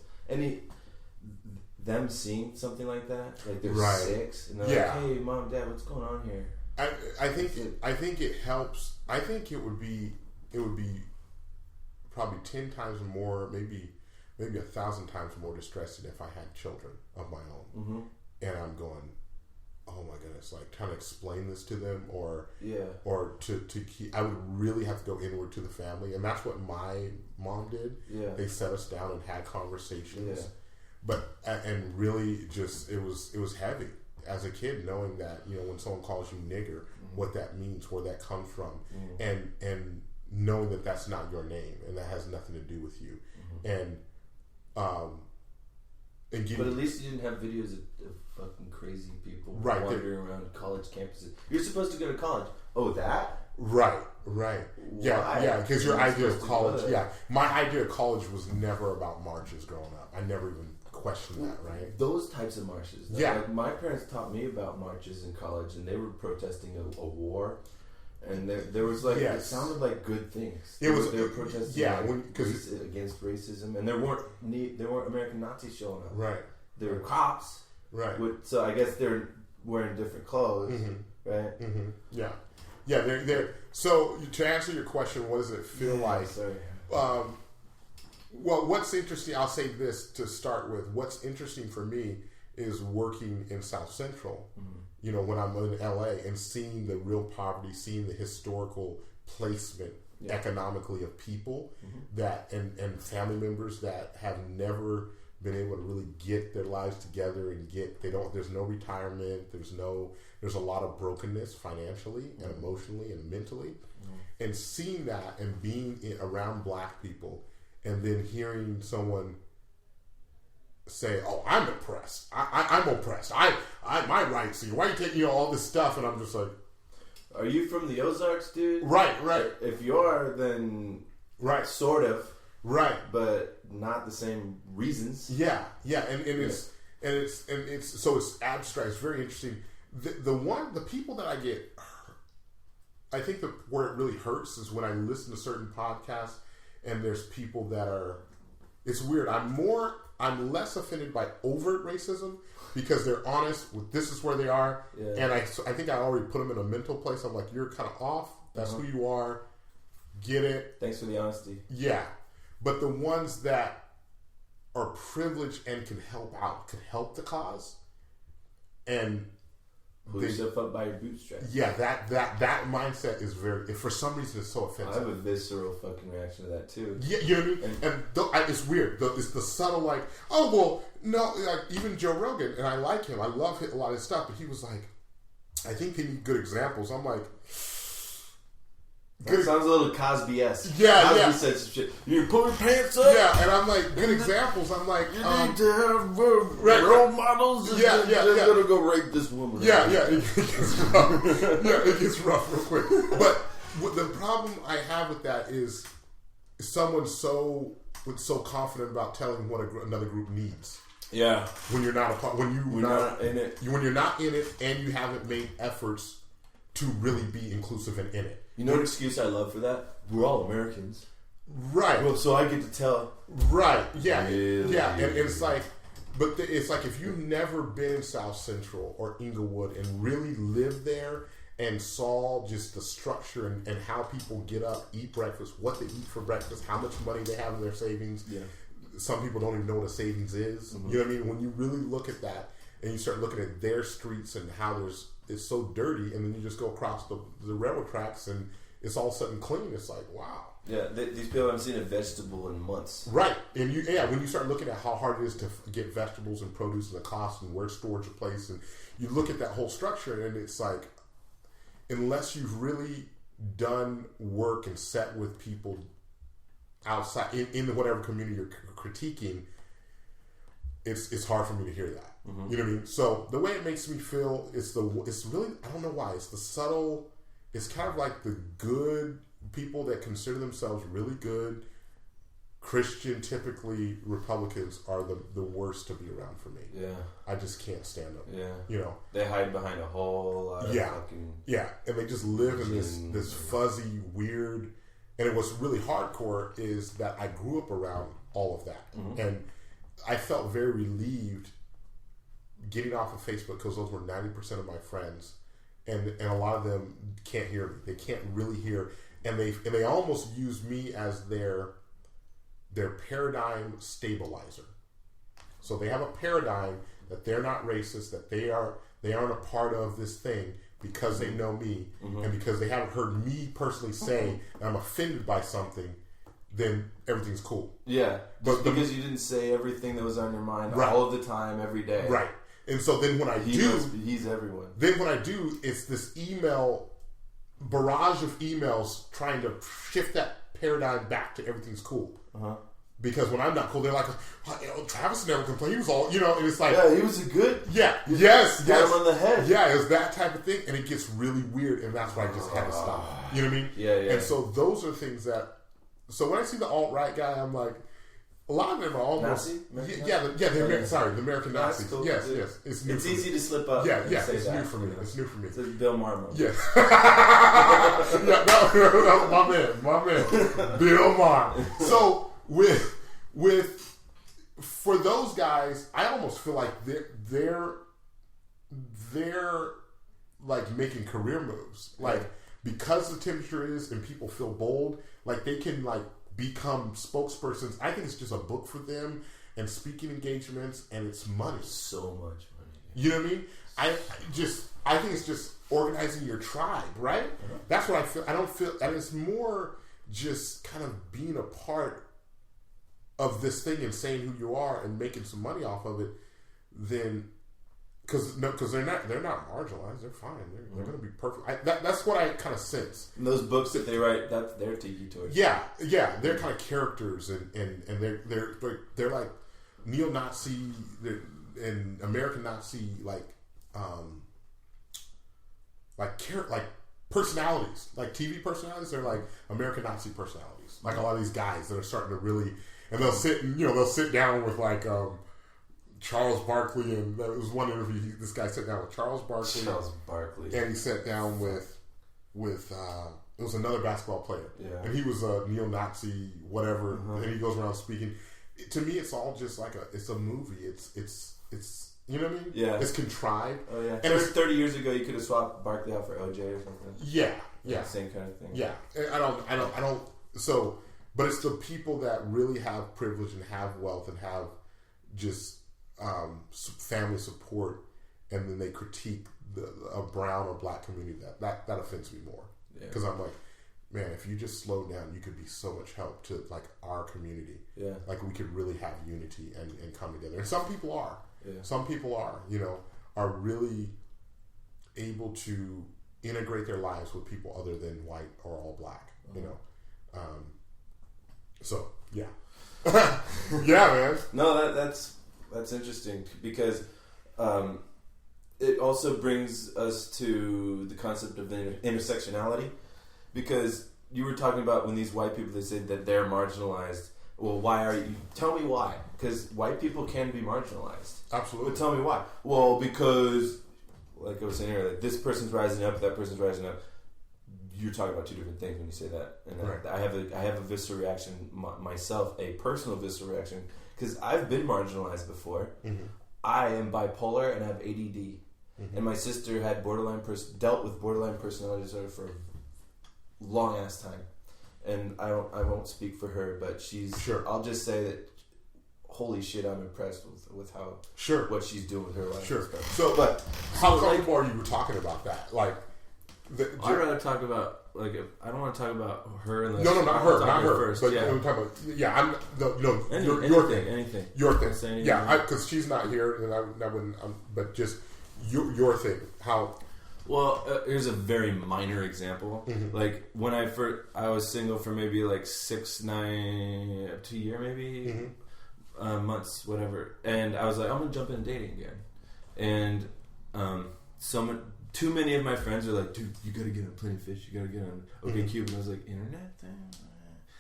them seeing something like that, like they're 6, and they're like, "Hey, mom, dad, what's going on here?" I think it helps. I think it would be probably 10 times more, maybe 1,000 times more distressing if I had children of my own, and I'm going. Oh my goodness! Like trying to explain this to them, or to keep. I would really have to go inward to the family, and that's what my mom did. Yeah, they set us down and had conversations, and really just it was heavy as a kid knowing that when someone calls you nigger, what that means, where that comes from, and knowing that that's not your name and that has nothing to do with you, and but at least you didn't have videos of fucking crazy people wandering around college campuses. You're supposed to go to college. Oh, that? Right. Yeah, because your idea of college, my idea of college was never about marches growing up. I never even questioned that, right? Those types of marches. Like my parents taught me about marches in college, and they were protesting a war. And there was like it sounded like good things. They were protesting against racism, and there weren't American Nazis showing up. Right, there were cops. Right. So I guess they're wearing different clothes, right? Yeah. They're. So to answer your question, what does it feel like? Sorry. Well, what's interesting? I'll say this to start with. What's interesting for me is working in South Central. When I'm in LA and seeing the real poverty, seeing the historical placement economically of people that and family members that have never been able to really get their lives together and there's no retirement, there's a lot of brokenness financially and emotionally and mentally, and seeing that and being around black people and then hearing someone say, "Oh, I'm oppressed. I'm oppressed. My rights. Why are you taking all this stuff?" And I'm just like, "Are you from the Ozarks, dude?" Right. If you are, then sort of, but not the same reasons. Yeah, and it's so it's abstract. It's very interesting. The people that I get, I think where it really hurts is when I listen to certain podcasts and there's people that are it's weird. I'm less offended by overt racism because they're honest with this is where they are, and I think I already put them in a mental place. I'm like, you're kind of off. That's who you are. Get it. Thanks for the honesty. Yeah, but the ones that are privileged and can help out, can help the cause, and pull yourself up by your bootstraps. Yeah, that mindset is very. For some reason, it's so offensive. I have a visceral fucking reaction to that too. Yeah, you know what I mean. And it's weird. It's the subtle, like, oh well, no, like even Joe Rogan, and I like him. I love a lot of his stuff, but he was like, I think they need good examples. I'm like. That sounds a little Cosby-esque. Yeah, Cosby said some shit. You pull your pants up. Yeah, and I'm like, good examples. I'm like, you need to have role models. Yeah. Gonna go rape this woman. Yeah. It gets rough. It gets rough real quick. But the problem I have with that is someone so confident about telling what another group needs. Yeah. When you're not when you're not in it. When you're not in it, and you haven't made efforts to really be inclusive and in it. You know what excuse I love for that? We're all Americans. Right. Well, so I get to tell. Right. Yeah. Really? Yeah. And it's like, but it's like if you've never been in South Central or Inglewood and really lived there and saw just the structure and how people get up, eat breakfast, what they eat for breakfast, how much money they have in their savings. Yeah. Some people don't even know what a savings is. Mm-hmm. You know what I mean? When you really look at that and you start looking at their streets and how it's so dirty, and then you just go across the railroad tracks and it's all of a sudden clean. It's like, wow. Yeah, these people haven't seen a vegetable in months. Right. And when you start looking at how hard it is to get vegetables and produce and the cost and where storage are placed, and you look at that whole structure, and it's like, unless you've really done work and sat with people outside in whatever community you're critiquing, it's hard for me to hear that. Mm-hmm. You know what I mean? So the way it makes me feel it's really, I don't know why, it's the subtle, it's kind of like the good people that consider themselves really good Christian, typically Republicans are the worst to be around for me. Yeah. I just can't stand them. Yeah. You know. They hide behind a whole lot of fucking... Yeah. And they just live in this fuzzy, weird... And what's really hardcore is that I grew up around all of that. Mm-hmm. And I felt very relieved getting off of Facebook because those were 90% of my friends. And a lot of them can't hear me. They can't really hear. And they almost use me as their paradigm stabilizer. So they have a paradigm that they're not racist, that they aren't a part of this thing because they know me, mm-hmm. and because they haven't heard me personally say I'm offended by something, then everything's cool. Yeah, but because you didn't say everything that was on your mind all of the time, every day. Right. And so then when he's everyone. Then when I do, it's this barrage of emails trying to shift that paradigm back to everything's cool. Uh-huh. Because when I'm not cool, they're like, Travis never complained. He was all, and it's like... Yeah, he was a good... Yeah, yes. Got him on the head. Yeah, it's that type of thing, and it gets really weird, and that's why I just had to stop. You know what I mean? Yeah. And so those are things that... So when I see the alt-right guy, I'm like... A lot of them are almost... Nazi? The American Nazis. Cool. Yes. It's new. It's easy to slip up. Yeah, it's new for me. It's new for me. It's like Bill Maher moment. Yeah. My man. Bill Maher. So... For those guys, I almost feel like they're like making career moves, like because the temperature is and people feel bold, like they can like become spokespersons. I think it's just a book for them and speaking engagements, and it's money, so much money. You know what I mean? I think it's just organizing your tribe, right? Uh-huh. That's what I feel. I don't feel, and it's more just kind of being a part of this thing and saying who you are and making some money off of it, then because they're not marginalized, they're fine, they're going to be perfect. That's what I kind of sense. And those books that they write, that's their tiki torch. Yeah, they're kind of characters and they're like neo-Nazi and American Nazi like personalities, like TV personalities. They're like American Nazi personalities, like a lot of these guys that are starting to really. And they'll sit down with like Charles Barkley, and there was one interview. This guy sat down with Charles Barkley, and he sat down with it was another basketball player, and he was a neo-Nazi, whatever, and he goes around speaking. to me, it's all just like it's a movie. It's you know what I mean? Yeah. It's contrived. Oh yeah. And 30 years ago, you could have swapped Barkley out for OJ or something. Yeah. Same kind of thing. Yeah. I don't. So, but it's the people that really have privilege and have wealth and have just family support, and then they critique a brown or black community that offends me more. Because I'm like, man, if you just slow down, you could be so much help to like our community. Yeah. Like we could really have unity and come together. And some people are. Yeah. Some people are really able to integrate their lives with people other than white or all black. So yeah, yeah, man. No, that's interesting because it also brings us to the concept of the intersectionality, because you were talking about when these white people, they say that they're marginalized. Well, why are you? Tell me why. Because white people can be marginalized. Absolutely. But tell me why. Well, because, like I was saying earlier, like this person's rising up, that person's rising up. You're talking about two different things when you say that. And right. I have a visceral reaction myself, a personal visceral reaction, because I've been marginalized before. Mm-hmm. I am bipolar and I have ADD. Mm-hmm. And my sister had dealt with borderline personality disorder for a long ass time. And I won't speak for her, but she's. Sure. I'll just say that. Holy shit! I'm impressed with how. Sure. What she's doing with her life. Sure. And stuff. So, but how comfortable are you talking about that? Like, I'd rather talk about I don't want to talk about her. Unless no, not her first. But yeah. I'm talking about I'm your thing. Anything. Your thing. Yeah, because she's not here, and I wouldn't. But just your thing. How. Well, here's a very minor example. Mm-hmm. Like when I was single for maybe like 2 years maybe, mm-hmm. Months, whatever. And I was like, I'm gonna jump in dating again. And too many of my friends are like, dude, you gotta get on Plenty of Fish. You gotta get on OkCupid. Mm-hmm. And I was like, internet thing.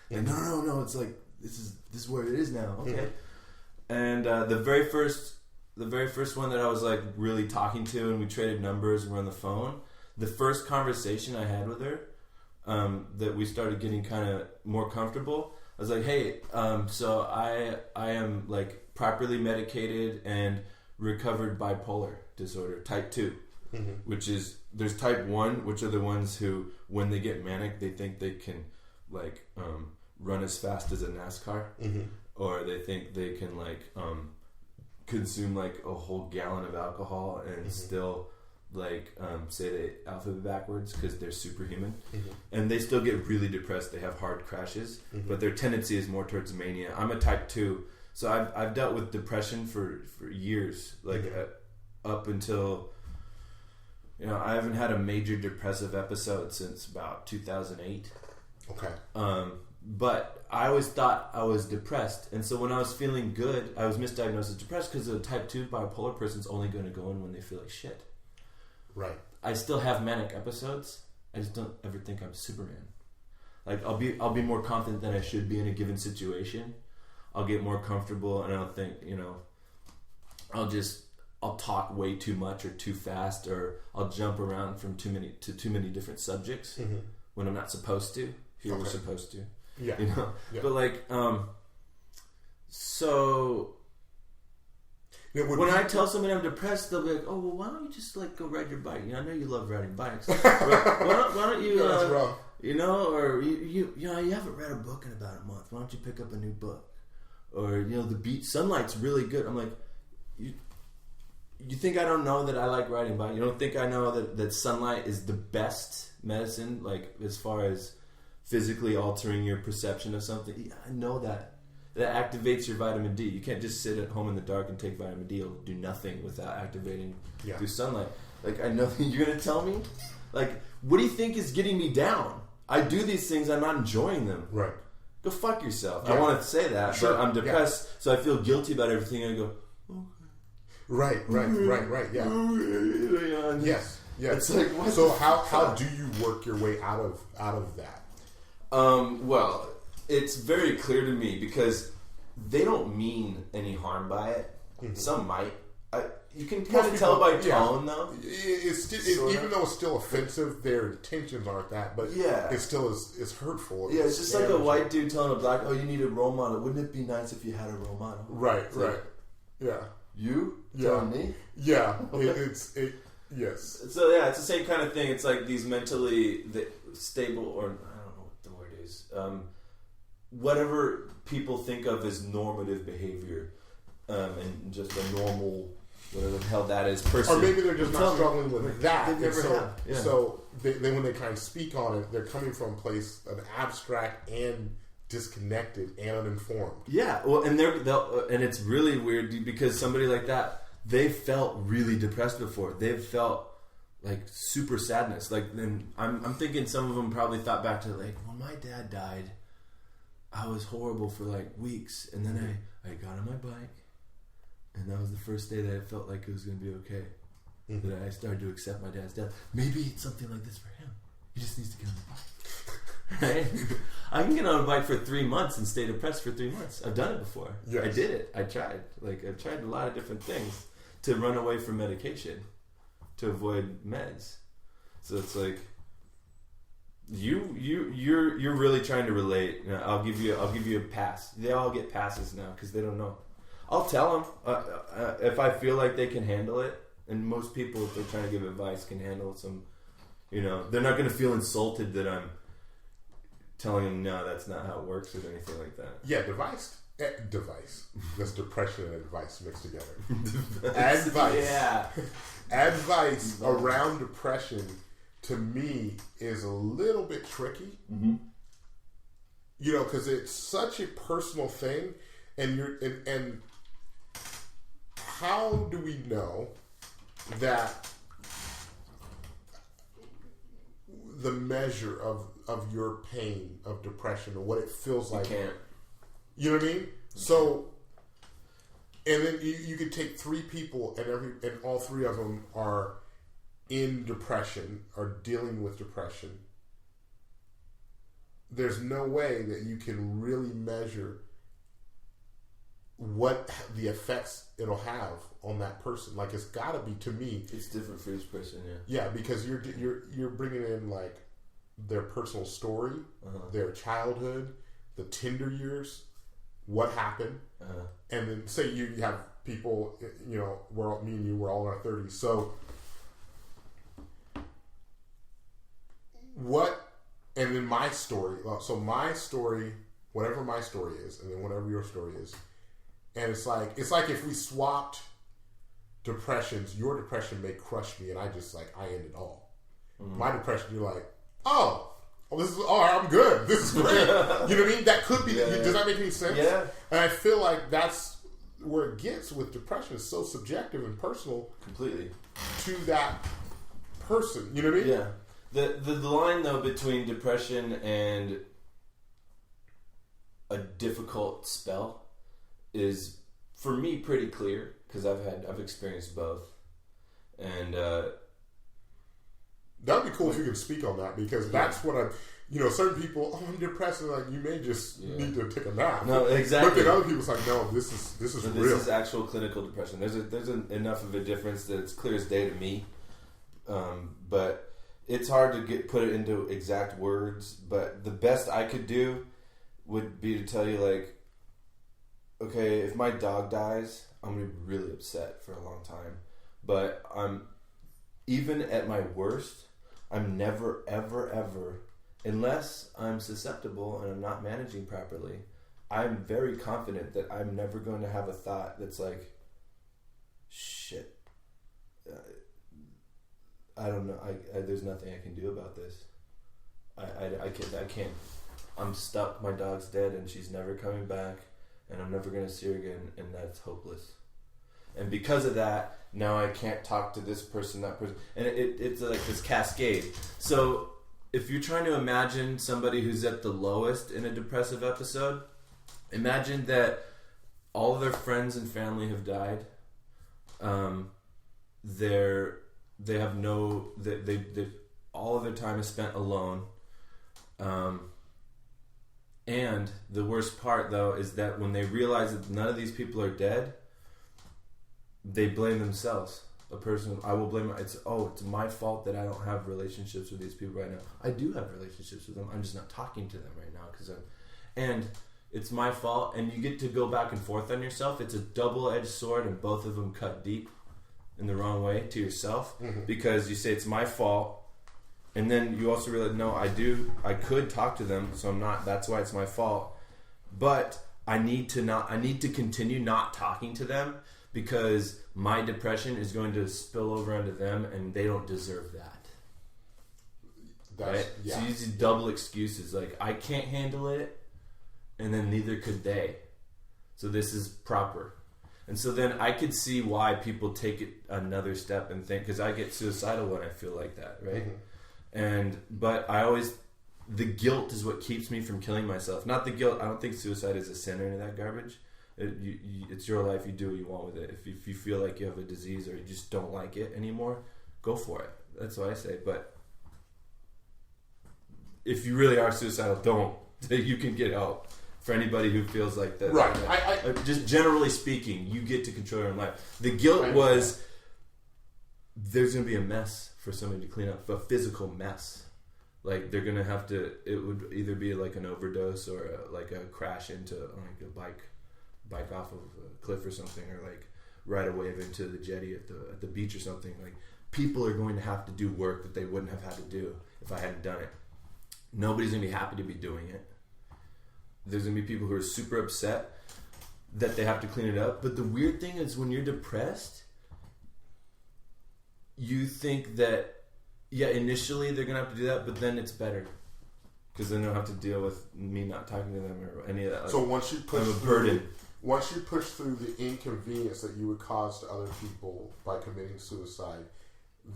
Like, no. It's like this is where it is now. Okay. Mm-hmm. And the very first one that I was like really talking to, and we traded numbers and we're on the phone. The first conversation I had with her, that we started getting kind of more comfortable. I was like, hey, so I am like properly medicated and recovered bipolar disorder, type 2, mm-hmm. which is, there's type 1, which are the ones who, when they get manic, they think they can like run as fast as a NASCAR, mm-hmm. or they think they can like consume like a whole gallon of alcohol and mm-hmm. still like say the alphabet backwards because they're superhuman, mm-hmm. and they still get really depressed. They have hard crashes, mm-hmm. but their tendency is more towards mania. I'm a type 2, so I've dealt with depression for years, like mm-hmm. Up until I haven't had a major depressive episode since about 2008. Okay. But I always thought I was depressed. And so when I was feeling good, I was misdiagnosed as depressed because a type 2 bipolar person's only going to go in when they feel like shit. Right. I still have manic episodes. I just don't ever think I'm Superman. Like, I'll be more confident than I should be in a given situation. I'll get more comfortable, and I'll think, I'll talk way too much or too fast, or I'll jump around from too many different subjects mm-hmm. when I'm not supposed to. Here we're supposed to. Yeah. Yeah. But like, so when I tell somebody I'm depressed, they'll be like, "Oh, well, why don't you just like go ride your bike? I know you love riding bikes. why don't you, that's rough. Or you haven't read a book in about a month. Why don't you pick up a new book? Or the beach sunlight's really good." I'm like, you think I don't know that I like riding bike? You don't think I know that sunlight is the best medicine, like as far as physically altering your perception of something? Yeah, I know that activates your vitamin D. You can't just sit at home in the dark and take vitamin D. It'll do nothing without activating through sunlight. Like, I know you're gonna tell me, like, what do you think is getting me down? I do these things, I'm not enjoying them. Right. Go fuck yourself. Yeah. I want to say that, sure. But I'm depressed, so I feel guilty about everything. I go, okay. Right. Yeah. Yes. It's like, what? So how do you work your way out of that? Well, it's very clear to me because they don't mean any harm by it. Mm-hmm. Some might. You can kind of tell by tone, though. Even though it's still offensive, their intentions aren't that, but it still is hurtful. Yeah, it's just like a white dude telling a black, "Oh, you need a role model. Wouldn't it be nice if you had a role model?" Right. Yeah. You telling me? Yeah. Yes. So yeah, it's the same kind of thing. It's like these mentally stable, or I don't know what the word is. Whatever people think of as normative behavior, and just a normal, whatever the hell that is, person. Or maybe they're just not struggling with that. They never have. Yeah. So then when they kind of speak on it, they're coming from a place of abstract and disconnected and uninformed. Yeah, well, and and it's really weird because somebody like that, they felt really depressed before. They've felt like super sadness. Like, then I'm thinking some of them probably thought back to like, when my dad died, I was horrible for like weeks, and then I got on my bike, and that was the first day that I felt like it was going to be okay. Mm-hmm. That I started to accept my dad's death. Maybe it's something like this for him. He just needs to get on the bike. Right? I can get on a bike for 3 months and stay depressed for 3 months. I've done it before. Yes. I did it. I tried. Like, I've tried a lot of different things to run away from medication, to avoid meds. So it's like, you're really trying to relate. I'll give you a pass. They all get passes now because they don't know. I'll tell them if I feel like they can handle it. And most people, if they're trying to give advice, can handle some. They're not going to feel insulted that I'm telling them, no, that's not how it works, or anything like that. Yeah, device. That's depression and advice mixed together. Advice. Yeah. Advice around depression, to me, is a little bit tricky. Mm-hmm. Because it's such a personal thing, and how do we know that the measure of your pain of depression or what it feels like? You can't. You know what I mean? So, and then you could take 3 people and all 3 of them are in depression or dealing with depression. There's no way that you can really measure what the effects it'll have on that person. Like, it's got to be, to me, it's different for each person. Yeah, because you're bringing in like their personal story, their childhood, the tender years, what happened, and then say you have people, me and you, we're all in our 30s. So what? And then my story. So my story, whatever my story is, and then whatever your story is, and it's like if we swapped depressions, your depression may crush me, and I end it all. Mm-hmm. My depression, you're like, oh, this is all right, I'm good. This is great. You know what I mean? That could be. Yeah. Does that make any sense? Yeah. And I feel like that's where it gets with depression. It's so subjective and personal, completely, to that person. You know what I mean? Yeah. The line though between depression and a difficult spell is, for me, pretty clear because I've experienced both, and that'd be cool if you could speak on that, because that's what certain people, I'm depressed, and like, you may just need to take a nap. No, exactly. But then other people's like, no, this is real. This is actual clinical depression. There's enough of a difference that it's clear as day to me, but it's hard to put it into exact words. But the best I could do would be to tell you, like, okay, if my dog dies, I'm going to be really upset for a long time. But even at my worst, I'm never, ever, ever, unless I'm susceptible and I'm not managing properly, I'm very confident that I'm never going to have a thought that's like, shit, I don't know, there's nothing I can do about this. I can't. I'm stuck. My dog's dead and she's never coming back, and I'm never going to see her again, and that's hopeless. And because of that, now I can't talk to this person, that person. And it's like this cascade. So if you're trying to imagine somebody who's at the lowest in a depressive episode, imagine that all of their friends and family have died. They have no... They all of their time is spent alone. And the worst part, though, is that when they realize that none of these people are dead, they blame themselves. A person, I will blame. It's my fault that I don't have relationships with these people right now. I do have relationships with them. I'm just not talking to them right now and it's my fault. And you get to go back and forth on yourself. It's a double-edged sword, and both of them cut deep in the wrong way to yourself because you say it's my fault, and then you also realize no, I could talk to them, so I'm not. That's why it's my fault. But I need to continue not talking to them. Because my depression is going to spill over onto them, and they don't deserve that. Right? Yeah. So you use these double excuses, like I can't handle it, and then neither could they. So this is proper. And so then I could see why people take it another step and think, because I get suicidal when I feel like that, right? But the guilt is what keeps me from killing myself. Not the guilt. I don't think suicide is a sin or any of that garbage. It's your life. You do what you want with it. If you feel like you have a disease or you just don't like it anymore, go for it. That's what I say. But if you really are suicidal, don't. You can get help. For anybody who feels like that. Right. Just generally speaking, you get to control your own life. The guilt was there's going to be a mess for somebody to clean up, a physical mess. Like they're going to have to, it would either be like an overdose or a crash into like a bike off of a cliff or something, or like ride a wave into the jetty at the beach or something. Like people are going to have to do work that they wouldn't have had to do if I hadn't done it. Nobody's going to be happy to be doing it. There's going to be people who are super upset that they have to clean it up. But the weird thing is when you're depressed, you think that, initially they're going to have to do that, but then it's better. Because then they don't have to deal with me not talking to them or any of that. Like, so once you push through the inconvenience that you would cause to other people by committing suicide,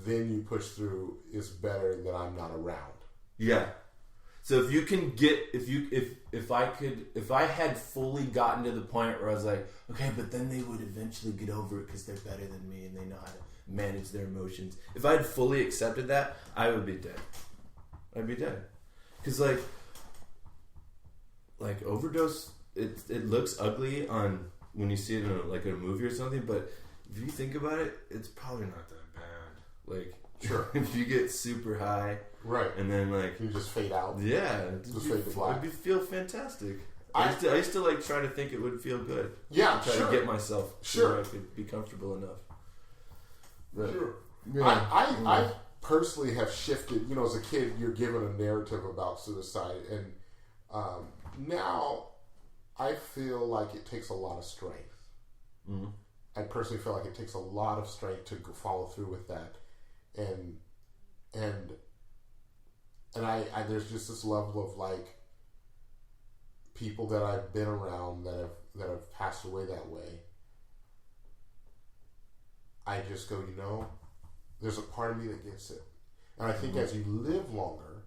then you push through, it's better that I'm not around. Yeah. So if you can get, if I had fully gotten to the point where I was like, okay, but then they would eventually get over it because they're better than me and they know how to manage their emotions. If I had fully accepted that, I would be dead. I'd be dead. Because like overdose, it looks ugly on when you see it in a movie or something, but if you think about it, it's probably not that bad. Like, sure, if you get super high, right, and then like you just fade out, just fade to black. It'd feel fantastic. I used to like try to think it would feel good. Yeah, try to get myself where I could be comfortable enough. But, sure. Yeah. I personally have shifted. You know, as a kid, you're given a narrative about suicide, and now I feel like it takes a lot of strength. Mm-hmm. I personally feel like it takes a lot of strength to follow through with that, and I there's just this level of like people that I've been around that have passed away that way. I just go, there's a part of me that gets it. And I think as you live longer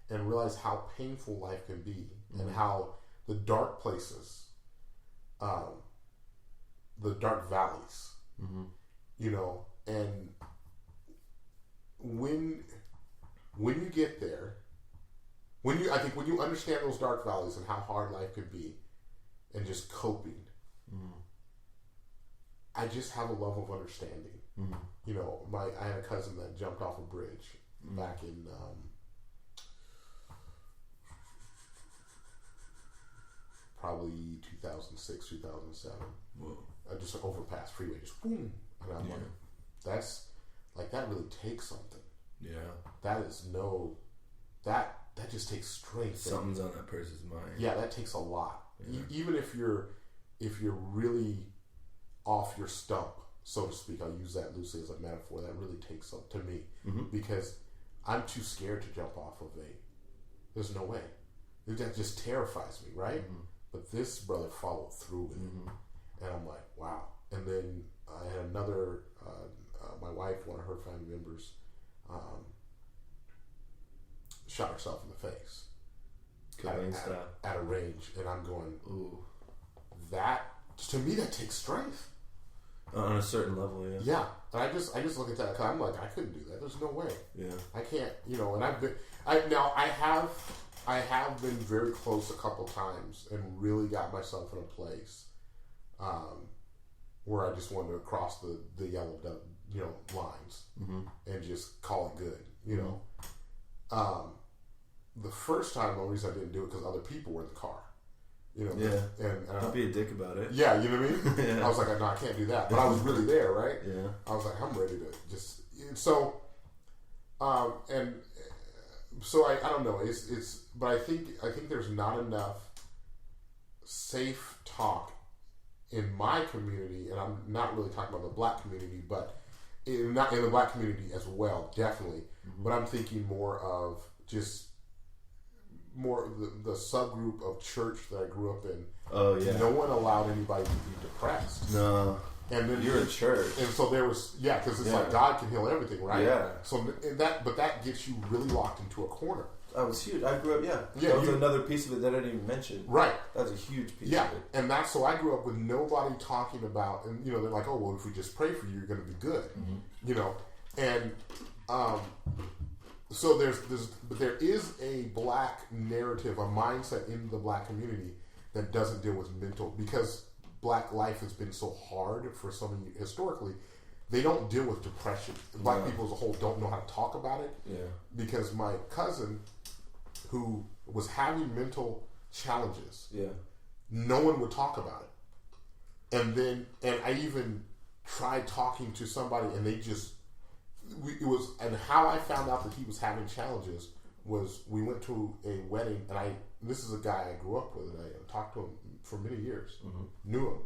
and realize how painful life can be and how the dark places, the dark valleys, and when you get there, I think when you understand those dark valleys and how hard life could be and just coping, I just have a level of understanding. I had a cousin that jumped off a bridge back in probably 2006, 2007. Whoa. Just an overpass freeway, just boom, and I'm like, that really takes something. Yeah, that just takes strength. Something's on that person's mind. Yeah, that takes a lot. Yeah. Even if you're really off your stump, so to speak, I'll use that loosely as a metaphor. That really takes up to me because I'm too scared to jump off of there's no way. That just terrifies me, right? But this brother followed through with it, and I'm like, wow. And then I had another, my wife, one of her family members, shot herself in the face at a range, and I'm going, ooh, that to me that takes strength. On a certain level, yeah. Yeah, and I just look at that. I'm like, I couldn't do that. There's no way. Yeah, I can't. And I have been very close a couple times and really got myself in a place where I just wanted to cross the yellow, lines and just call it good, you know. The first time, the only reason I didn't do it because other people were in the car, you know. Yeah. And don't be a dick about it. Yeah, you know what I mean. Yeah. I was like, no, I can't do that. But I was really there, right? Yeah. I was like, I'm ready to just so, and so I don't know. It's but I think there's not enough safe talk in my community, and I'm not really talking about the black community, but not in the black community as well, definitely. But I'm thinking more of just more the subgroup of church that I grew up in. Oh yeah. No one allowed anybody to be depressed. No. And then you're in church, and so there was because it's like God can heal everything, right? Yeah. So that gets you really locked into a corner. That was huge. I grew up, that was another piece of it that I didn't even mention. Right. That was a huge piece of it. And so I grew up with nobody talking about, and they're like, oh, well, if we just pray for you, you're going to be good, you know. And so there is a black narrative, a mindset in the black community that doesn't deal with mental, because black life has been so hard for so many, historically, they don't deal with depression. Black people as a whole don't know how to talk about it. Yeah. Because my cousin, who was having mental challenges, no one would talk about it. And I even tried talking to somebody, and and how I found out that he was having challenges was we went to a wedding, and this is a guy I grew up with, and I talked to him for many years, knew him,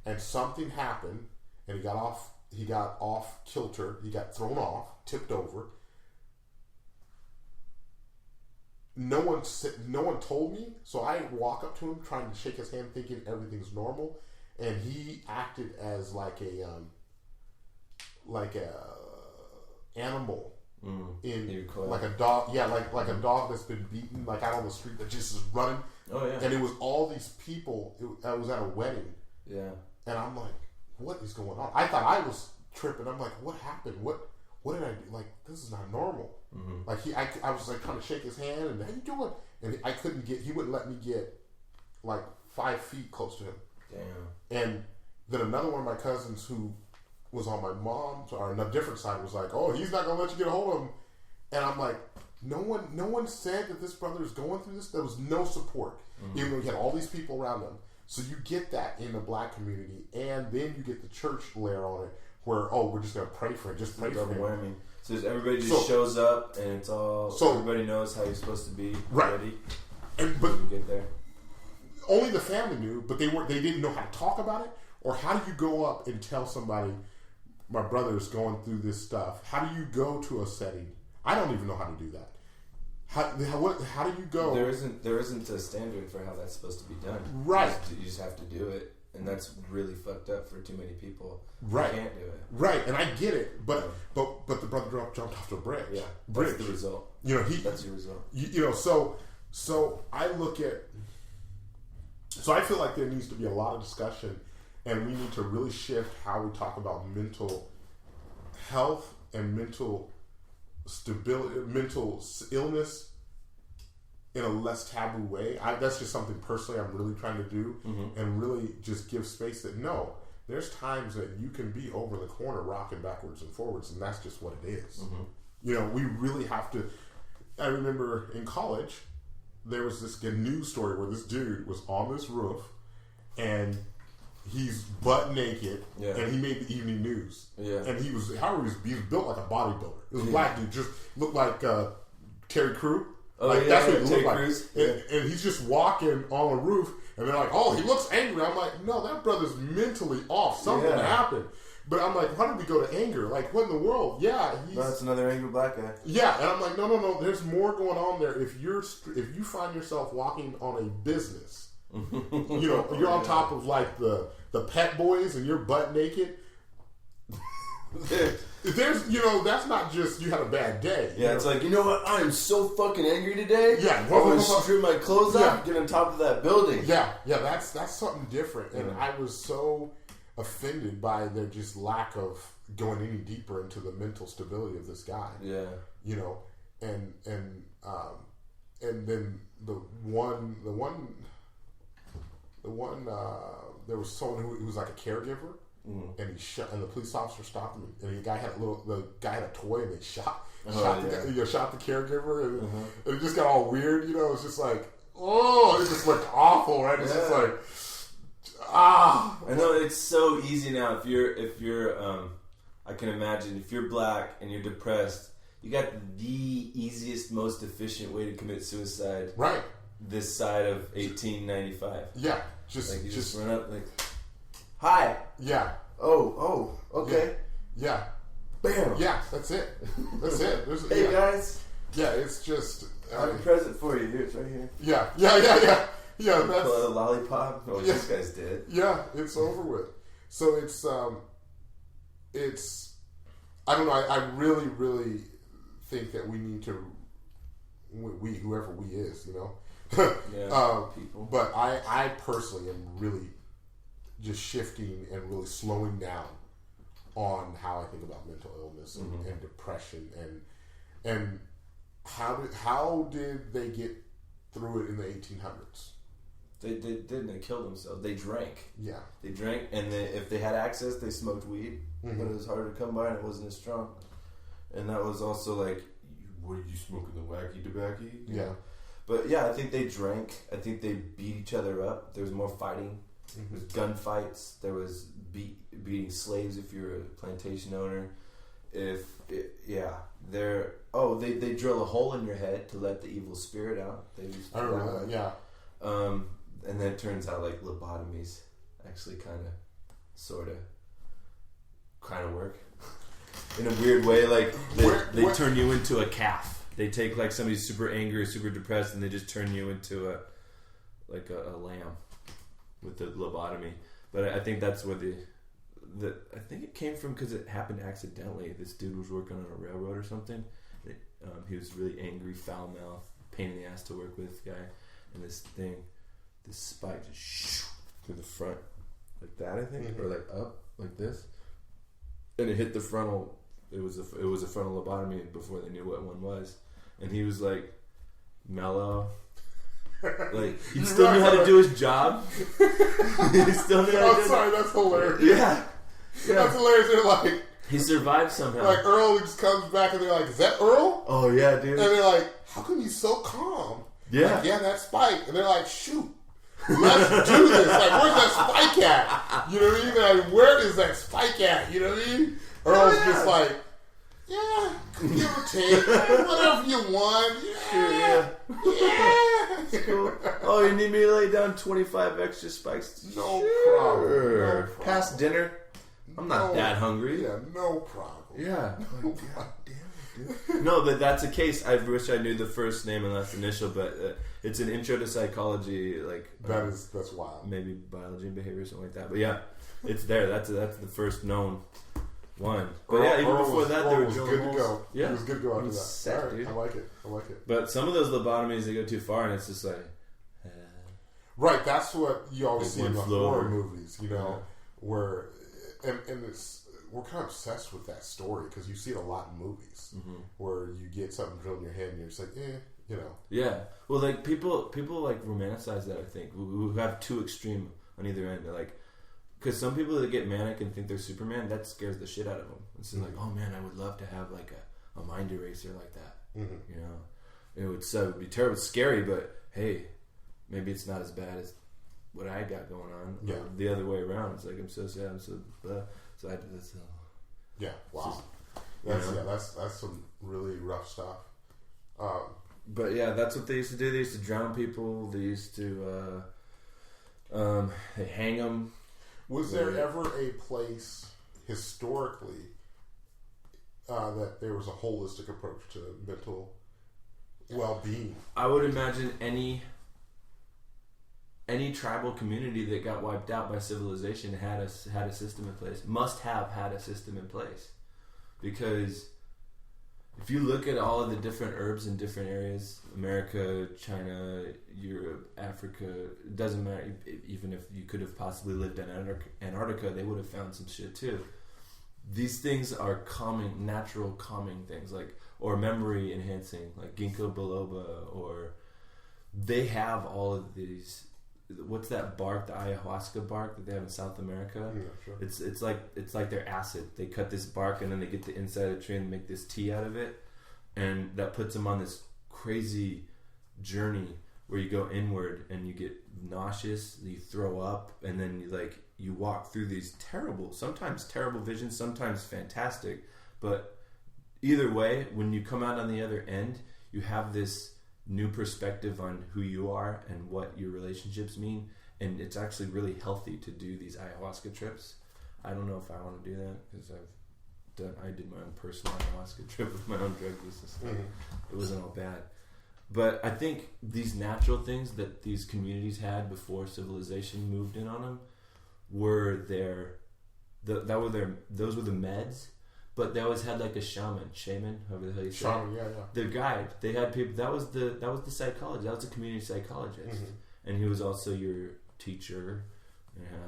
and something happened, and he got off kilter, he got thrown off, tipped over. No one told me, so I walk up to him trying to shake his hand thinking everything's normal, and he acted as like a animal in like a dog, like a dog that's been beaten, like out on the street that just is running. Oh yeah. And it was all these people. I was at a wedding. Yeah. And I'm like, what is going on? I thought I was tripping. I'm like, what happened? What did I do? Like, this is not normal. Like I was like trying to shake his hand and how you doing? And I couldn't he wouldn't let me get like 5 feet close to him. Damn. And then another one of my cousins who was on my mom's or on a different side was like, oh, he's not gonna let you get a hold of him. And I'm like, no one said that this brother is going through this. There was no support, even though he had all these people around him. So you get that in the black community, and then you get the church layer on it, where we're just gonna pray for him, just pray for him. So everybody just shows up, and it's all. So everybody knows how you're supposed to be ready. But you get there. Only the family knew, but they didn't know how to talk about it, or how do you go up and tell somebody, my brother is going through this stuff. How do you go to a setting? I don't even know how to do that. How do you go? There isn't a standard for how that's supposed to be done. Right. You just have to do it, and that's really fucked up for too many people. Right. Who can't do it. Right, and I get it, but the brother jumped off the bridge. Yeah, that's the result. That's your result. So I look at. So I feel like there needs to be a lot of discussion, and we need to really shift how we talk about mental health and mental stability, mental illness in a less taboo way. That's just something personally I'm really trying to do, and really just give space that there's times that you can be over the corner rocking backwards and forwards, and that's just what it is. We really have to. I remember in college, there was this news story where this dude was on this roof, and he's butt naked, and he made the evening news. Yeah. And he was built like a bodybuilder. It was a black dude, just looked like Terry Crew. That's what he looked like. And he's just walking on a roof, and they're like, "Oh, he looks angry." I'm like, "No, that brother's mentally off. Something happened." But I'm like, "How did we go to anger? Like, what in the world?" Yeah, that's another angry black guy. Yeah, and I'm like, no. There's more going on there. If you find yourself walking on a business. You're on top of like the pet boys and you're butt naked. There's that's not just you had a bad day. Yeah, it's like, you know what? I am so fucking angry today. Yeah, I'm gonna strip my clothes off, get on top of that building. Yeah, that's something different. And I was so offended by their just lack of going any deeper into the mental stability of this guy. Yeah, and then the one there was someone who was like a caregiver, and he shot, and the police officer stopped him, and the guy had a toy, and they shot the caregiver, and it just got all weird. It's just like, it just looked awful, right? It's just like, I know it's so easy now. If you're, I can imagine if you're black and you're depressed, you got the easiest, most efficient way to commit suicide. Right. This side of 1895. Yeah. Just run up like, hi. Yeah. Oh, okay. Yeah. Bam. Yeah, that's it. Hey guys. Yeah, it's just. I have a present for you. Here, it's right here. Yeah. Yeah, that's a lollipop. Oh, this guy's dead. Yeah, it's over with. So it's I don't know. I really, really think that we need to, whoever we is, people. But I personally am really just shifting and really slowing down on how I think about mental illness and depression and how did they get through it in the 1800s? They didn't. They killed themselves. They drank. Yeah. They drank, and if they had access, they smoked weed. But it was harder to come by, and it wasn't as strong. And that was also like, what are you smoking, the wacky tobacco? Yeah. But yeah, I think they drank. I think they beat each other up. There was more fighting. There was gunfights. There was beating slaves if you're a plantation owner. They drill a hole in your head to let the evil spirit out. I remember that. Yeah. And then it turns out like lobotomies actually kind of work in a weird way. Like they turn you into a calf. They take like somebody super angry, super depressed, and they just turn you into a lamb with the lobotomy. But I think that's where I think it came from because it happened accidentally. This dude was working on a railroad or something. He was really angry, foul mouth, pain in the ass to work with guy, and this spike just shoo through the front like that, I think, or like up like this, and it hit the frontal. It was a frontal lobotomy before they knew what one was, and he was like mellow. Like he still knew how to do his job. He still knew how to do sorry, that's hilarious. Yeah. That's hilarious. They're like, he survived somehow. Like Earl just comes back and they're like, "Is that Earl?" Oh yeah, dude. And they're like, "How come he's so calm?" Yeah, like, yeah, that's Spike. And they're like, "Shoot, let's do this." Like, where's that Spike at? You know what I mean? Like, where is that Spike at? You know what I mean? Earl's just like, yeah, give or take, whatever you want. Yeah. Cool. Oh, you need me to lay down 25 extra spikes? No problem. Past dinner? I'm not that hungry. Yeah, no problem. Yeah. God damn it, dude. No, but that's a case. I wish I knew the first name and last initial, but it's an intro to psychology. Like that's wild. Maybe biology and behavior, something like that. But yeah, it's there. That's the first known one. But yeah, even before that, they were good to go. Yeah, it was good to go after that. Set, all right, dude. I like it. But some of those lobotomies, they go too far, and it's just like. Right, that's what you always see in the horror movies, Yeah. where and it's we're kind of obsessed with that story because you see it a lot in movies where you get something drilled in your head and you're just like, Yeah, well, like people like romanticize that. I think who have too extreme on either end. They're like, because some people that get manic and think they're Superman, that scares the shit out of them. It's like, oh man, I would love to have like a mind eraser like that. You know, it would be terrible, scary, but hey. Maybe it's not as bad as what I got going on. Yeah. Or the other way around. It's like I'm so sad. I'm so so I did this. Yeah. Wow. That's some really rough stuff. But yeah, that's what they used to do. They used to drown people. They used to they hang them. Was there ever a place historically that there was a holistic approach to mental well-being? I would imagine any tribal community that got wiped out by civilization had a system in place. Must have had a system in place, because if you look at all of the different herbs in different areas, America, China, Europe, Africa, it doesn't matter. Even if you could have possibly lived in Antarctica, they would have found some shit too. These things are natural calming things, or memory enhancing, like ginkgo biloba, or they have all of these what's that bark, the ayahuasca bark that they have in South America? Yeah, sure. It's like their acid. They cut this bark and then they get the inside of the tree and make this tea out of it, and that puts them on this crazy journey where you go inward and you get nauseous, you throw up, and then you walk through these sometimes terrible visions, sometimes fantastic, but either way, when you come out on the other end, you have this new perspective on who you are and what your relationships mean, and it's actually really healthy to do these ayahuasca trips. I don't know if I want to do that because I did my own personal ayahuasca trip with my own drug use and stuff. It wasn't all bad. But I think these natural things that these communities had before civilization moved in on them were those were the meds, but they always had like a shaman, however the hell you say it. Shaman, yeah. Their guide. They had people. That was the psychologist. That was the community psychologist, and he was also your teacher,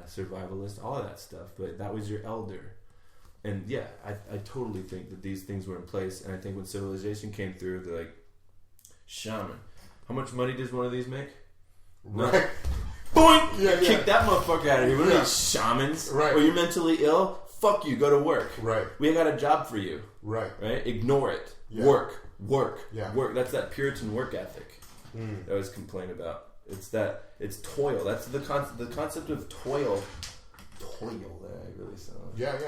survivalist, all of that stuff. But that was your elder, and yeah, I totally think that these things were in place. And I think when civilization came through, they're like, shaman. How much money does one of these make? Right. No. Boing! Yeah. Kick that motherfucker out of here. We don't need shamans. Right. Or you're mentally ill. Fuck you. Go to work. Right. We got a job for you. Right. Right. Ignore it. Yeah. Work. Yeah. Work. That's that Puritan work ethic that I always complain about. It's toil. That's the concept of toil. Toil. That really sounds. Yeah.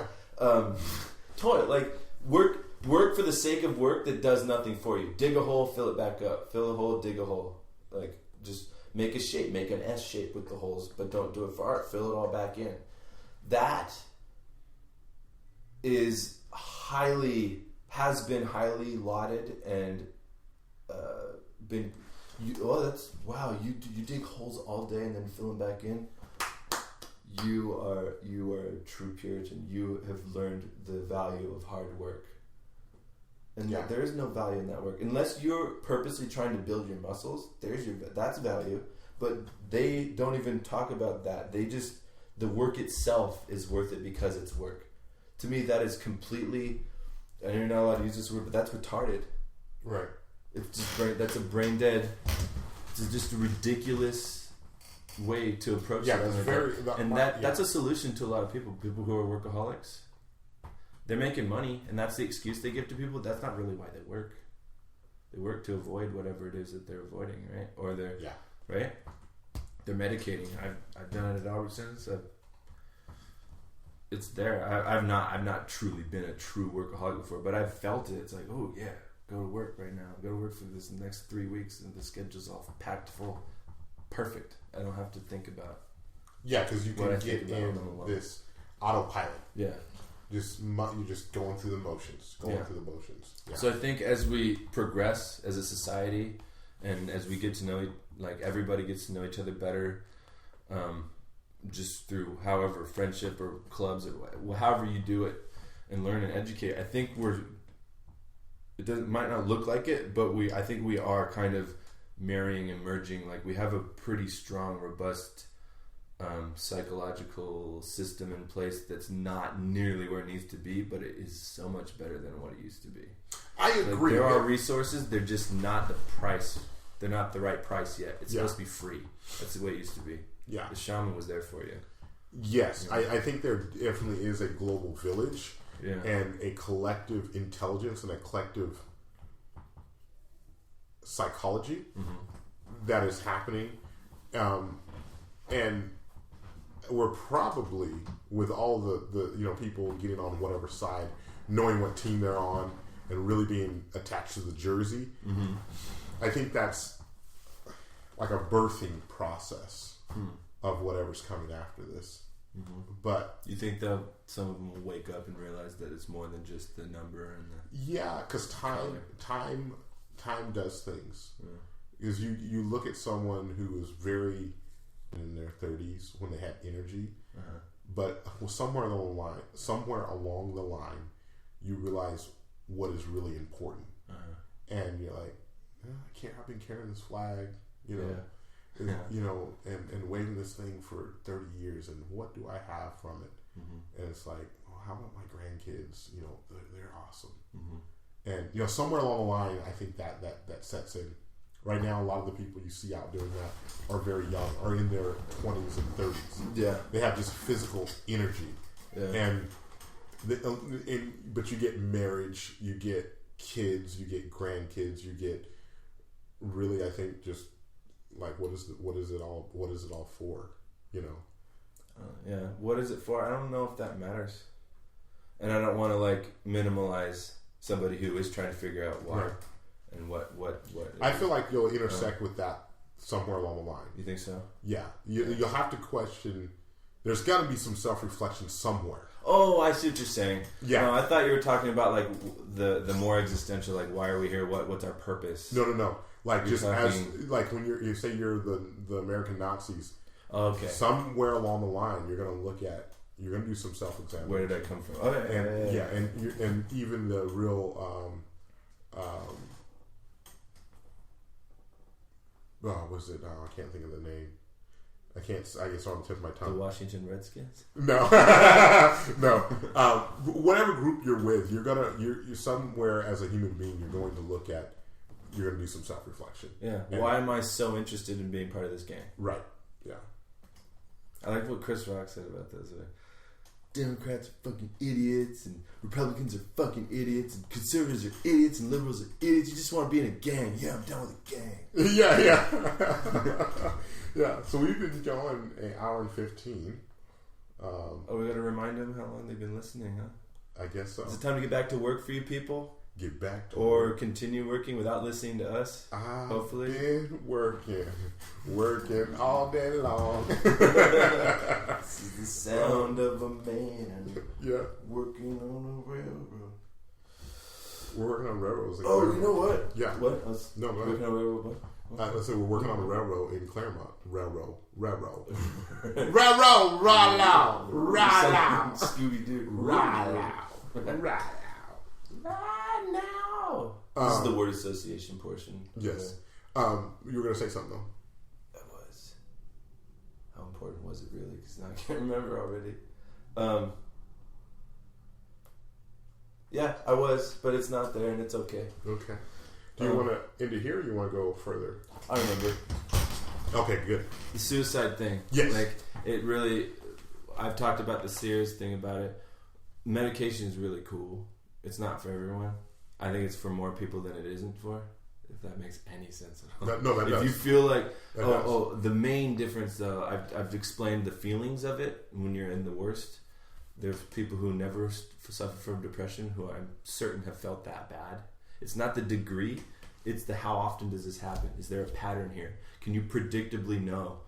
Toil. Like work for the sake of work that does nothing for you. Dig a hole, fill it back up. Fill a hole, dig a hole. Like just make a shape, make an S shape with the holes, but don't do it for art. Fill it all back in. That has been highly lauded and been. You dig holes all day and then fill them back in. You are a true Puritan. You have learned the value of hard work. And there is no value in that work unless you're purposely trying to build your muscles. That's value, but they don't even talk about that. The work itself is worth it because it's work. To me, that is completely. And you're not allowed to use this word, but that's retarded. Right. It's just that's a brain dead. It's just a ridiculous way to approach it. That's a solution to a lot of people. People who are workaholics. They're making money, and that's the excuse they give to people. That's not really why they work. They work to avoid whatever it is that they're avoiding, right? Or they're right. They're medicating. I've done it at Albertsons. It's there. I've not truly been a true workaholic before, but I've felt it. It's like, oh yeah, go to work right now. Go to work for this next 3 weeks, and the schedule's all packed full. Perfect. I don't have to think about. Yeah, because you can get in this autopilot. Yeah. You're just going through the motions. Yeah. So I think as we progress as a society, and as we get to know, everybody gets to know each other better, just through however friendship or clubs or however you do it, and learn and educate. I think might not look like it, but I think we are kind of marrying and merging. Like we have a pretty strong, robust psychological system in place that's not nearly where it needs to be, but it is so much better than what it used to be. I agree. There are resources, they're just not the price. They're not the right price yet. It's supposed to be free. That's the way it used to be. Yeah. The shaman was there for you. Yes. I think there definitely is a global village and a collective intelligence and a collective psychology that is happening. And we're probably, with all the people getting on whatever side, knowing what team they're on, and really being attached to the jersey, I think that's like a birthing process of whatever's coming after this. But you think that some of them will wake up and realize that it's more than just the number and the because time does things. Because you look at someone who is very in their 30s when they had energy, but somewhere along the line, you realize what is really important, and you're like, I've been carrying this flag, and waving this thing for 30 years, and what do I have from it? And it's like, how about my grandkids? They're awesome, and somewhere along the line, I think that sets in. right now, a lot of the people you see out doing that are very young, are in their 20s and 30s. Yeah. They have just physical energy. Yeah. But you get marriage, you get kids, you get grandkids, you get really, I think, just like what is it all for? You know? Yeah. What is it for? I don't know if that matters, and I don't want to like minimalize somebody who is trying to figure out why and what. I feel like you'll intersect with that somewhere along the line. You think so? Yeah. You'll have to question. There's got to be some self-reflection somewhere. Oh, I see what you're saying. Yeah. No, I thought you were talking about like the more existential, like why are we here? What's our purpose? No. Like you're just talking, as like when you say you're the American Nazis. Okay. Somewhere along the line, you're gonna do some self-examination. Where did I come from? Okay. And even the real was it? I can't think of the name. I guess on the tip of my tongue. The Washington Redskins? No, no. Whatever group you're with, you're somewhere as a human being. You're going to do some self-reflection. Yeah. Why am I so interested in being part of this gang? Right. Yeah. I like what Chris Rock said about this. Democrats are fucking idiots, and Republicans are fucking idiots, and conservatives are idiots, and liberals are idiots. You just want to be in a gang. Yeah, I'm down with a gang. Yeah. Yeah. So we've been going an hour and 15. We got to remind them how long they've been listening, huh? I guess so. Is it time to get back to work for you people? Get back to or work. Continue working without listening to us. Hopefully, been working all day long. This is the sound of a man. Yeah, working on a railroad. We're working on railroads. Oh, you know what? Yeah. What? No, working on a railroad. Let's say we're working on a railroad in Claremont. Railroad. Scooby Doo. Right now. This is the word association portion. Yes. You were going to say something, though. That was. How important was it, really? Because now I can't remember already. Yeah, I was, but it's not there, and it's okay. Okay. Do you want to end it here, or you want to go further? I remember. Okay, good. The suicide thing. Yes. Like, it really... I've talked about the serious thing about it. Medication is really cool. It's not for everyone. I think it's for more people than it isn't for. If that makes any sense at all. No, that does. If you feel like, the main difference though, I've explained the feelings of it when you're in the worst. There's people who never suffer from depression who I'm certain have felt that bad. It's not the degree, it's the how often does this happen? Is there a pattern here? Can you predictably know,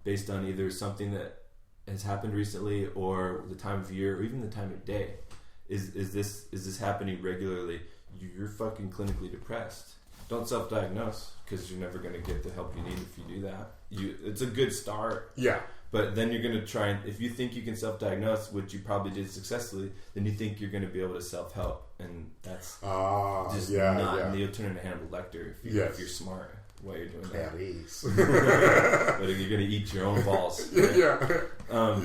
based on either something that has happened recently or the time of year or even the time of day? Is this happening regularly? You're fucking clinically depressed. Don't self-diagnose because you're never going to get the help you need if you do that. It's a good start. Yeah. But then you're going to try and if you think you can self-diagnose, which you probably did successfully, then you think you're going to be able to self-help, and that's just not. And you'll turn into Hannibal Lecter if you're smart while you're doing that. But you're going to eat your own balls. Right? Yeah.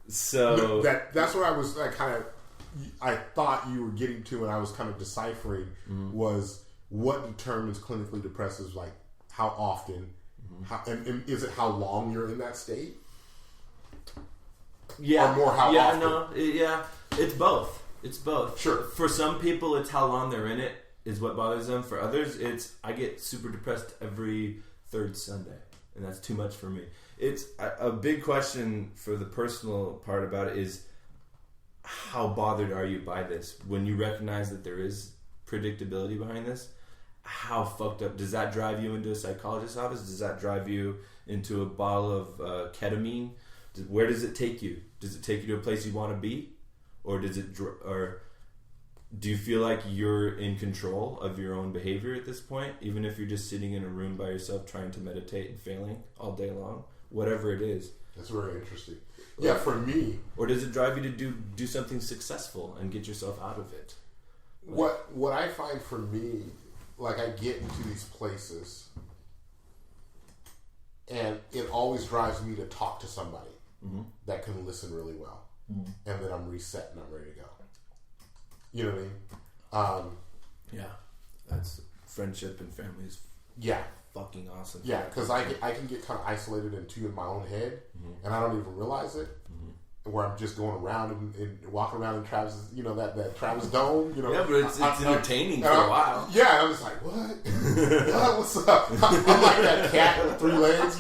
So that's what I was I thought you were getting to, and I was kind of deciphering was what determines clinically depressive, like how often, and is it how long you're in that state? Yeah, or more how often? It's both. It's both. Sure. For some people, it's how long they're in it is what bothers them. For others, it's I get super depressed every third Sunday, and that's too much for me. It's a big question for the personal part about it is, how bothered are you by this? When you recognize that there is predictability behind this, how fucked up does that drive you into a psychologist's office? Does that drive you into a bottle of ketamine? Where does it take you? Does it take you to a place you want to be, or do you feel like you're in control of your own behavior at this point, even if you're just sitting in a room by yourself trying to meditate and failing all day long, whatever it is? That's very interesting. Yeah, for me. Or does it drive you to do something successful and get yourself out of it? What I find for me, like I get into these places and it always drives me to talk to somebody that can listen really well. And then I'm reset and I'm ready to go. You know what I mean? Yeah. That's friendship and family is Yeah. Fucking awesome. Yeah, because I can get kind of isolated in my own head, and I don't even realize it. Where I'm just going around and walking around in Travis, that Travis Dome, Yeah, but it's entertaining for a while. Yeah, I was like, what? What's up? I'm like that cat with 3 legs,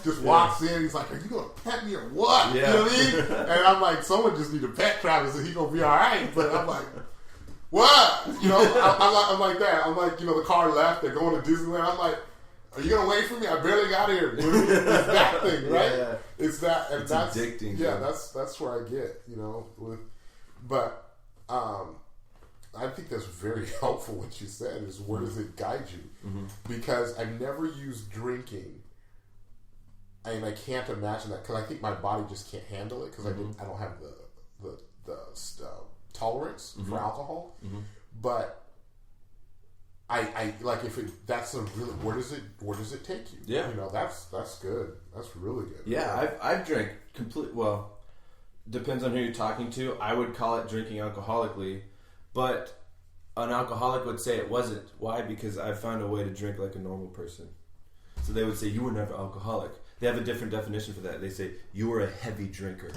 just walks in. He's like, are you gonna pet me or what? Yeah. You know what I mean? And I'm like, someone just need to pet Travis and he gonna be all right. But I'm like, what? I'm like that. I'm like, the car left. They're going to Disneyland. I'm like, are you gonna wait for me? I barely got here. It's that thing, right? Yeah. It's that, and that's addicting. Yeah, that's where I get, but I think that's very helpful. What you said is, where does it guide you? Because I've never used drinking, and I can't imagine that because I think my body just can't handle it because I don't have the tolerance for alcohol, but. I like if that's a really where does it take you? Yeah, that's good. That's really good. Yeah, I've drank well, depends on who you're talking to. I would call it drinking alcoholically, but an alcoholic would say it wasn't. Why? Because I found a way to drink like a normal person. So they would say you were never alcoholic. They have a different definition for that. They say you were a heavy drinker.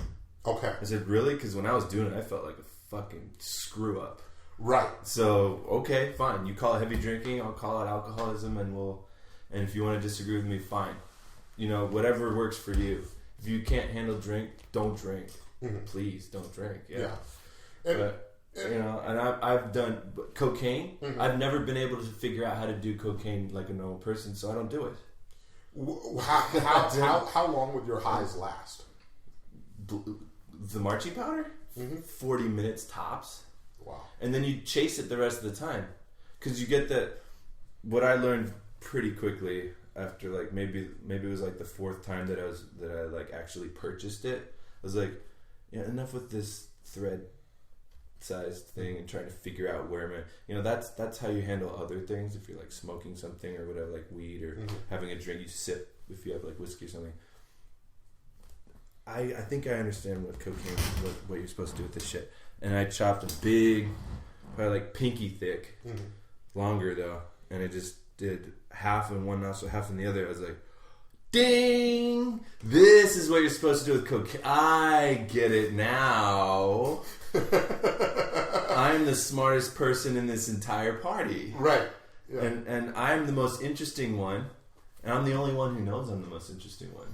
Okay. I said really? Because when I was doing it, I felt like a fucking screw up. Right. So, okay, fine. You call it heavy drinking, I'll call it alcoholism, and if you want to disagree with me, fine. Whatever works for you. If you can't handle drink, don't drink. Please, don't drink. Yeah. And I've done cocaine. I've never been able to figure out how to do cocaine like a normal person, so I don't do it. How long would your highs last? The marching powder? 40 minutes tops. Wow. And then you chase it the rest of the time. Because you get that... What I learned pretty quickly after like maybe it was like the 4th time that I like actually purchased it. I was like, yeah, enough with this thread sized thing and trying to figure out where that's how you handle other things. If you're like smoking something or whatever, like weed or having a drink, you sip if you have like whiskey or something. I think I understand what cocaine, what you're supposed to do with this shit. And I chopped a big, probably like pinky thick, longer though, and I just did half in one nostril, half in the other. I was like, ding! This is what you're supposed to do with cocaine. I get it now. I'm the smartest person in this entire party. Right. Yeah. And I'm the most interesting one, and I'm the only one who knows I'm the most interesting one.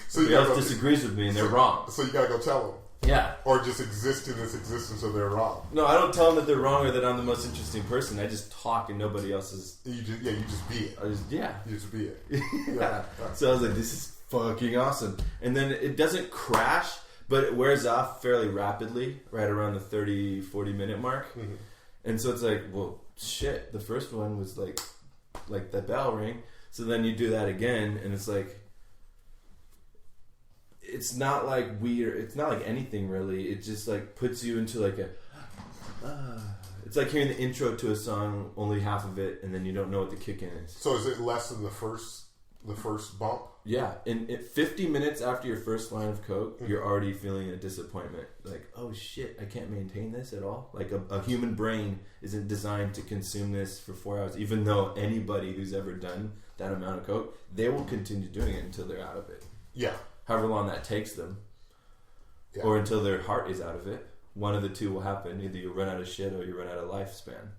So everybody else disagrees with me and they're wrong. So you gotta go tell them. Yeah. Or just exist in this existence so they're wrong. No, I don't tell them that they're wrong or that I'm the most interesting person. I just talk and nobody else is... You just be it. You just be it. Yeah. So I was like, this is fucking awesome. And then it doesn't crash, but it wears off fairly rapidly, right around the 30, 40 minute mark. And so it's like, well, shit, the first one was like the bell ring. So then you do that again and it's like... It's not like weed or it's not like anything really. It just like puts you into like a it's like hearing the intro to a song, only half of it, and then you don't know what the kick in is. So is it less than the first bump? Yeah. And 50 minutes after your first line of coke, you're already feeling a disappointment. Like, oh shit, I can't maintain this at all. Like a human brain isn't designed to consume this for 4 hours, even though anybody who's ever done that amount of coke, they will continue doing it until they're out of it. Yeah. However long that takes them. Yeah. Or until their heart is out of it. One of the two will happen. Either you run out of shit or you run out of lifespan.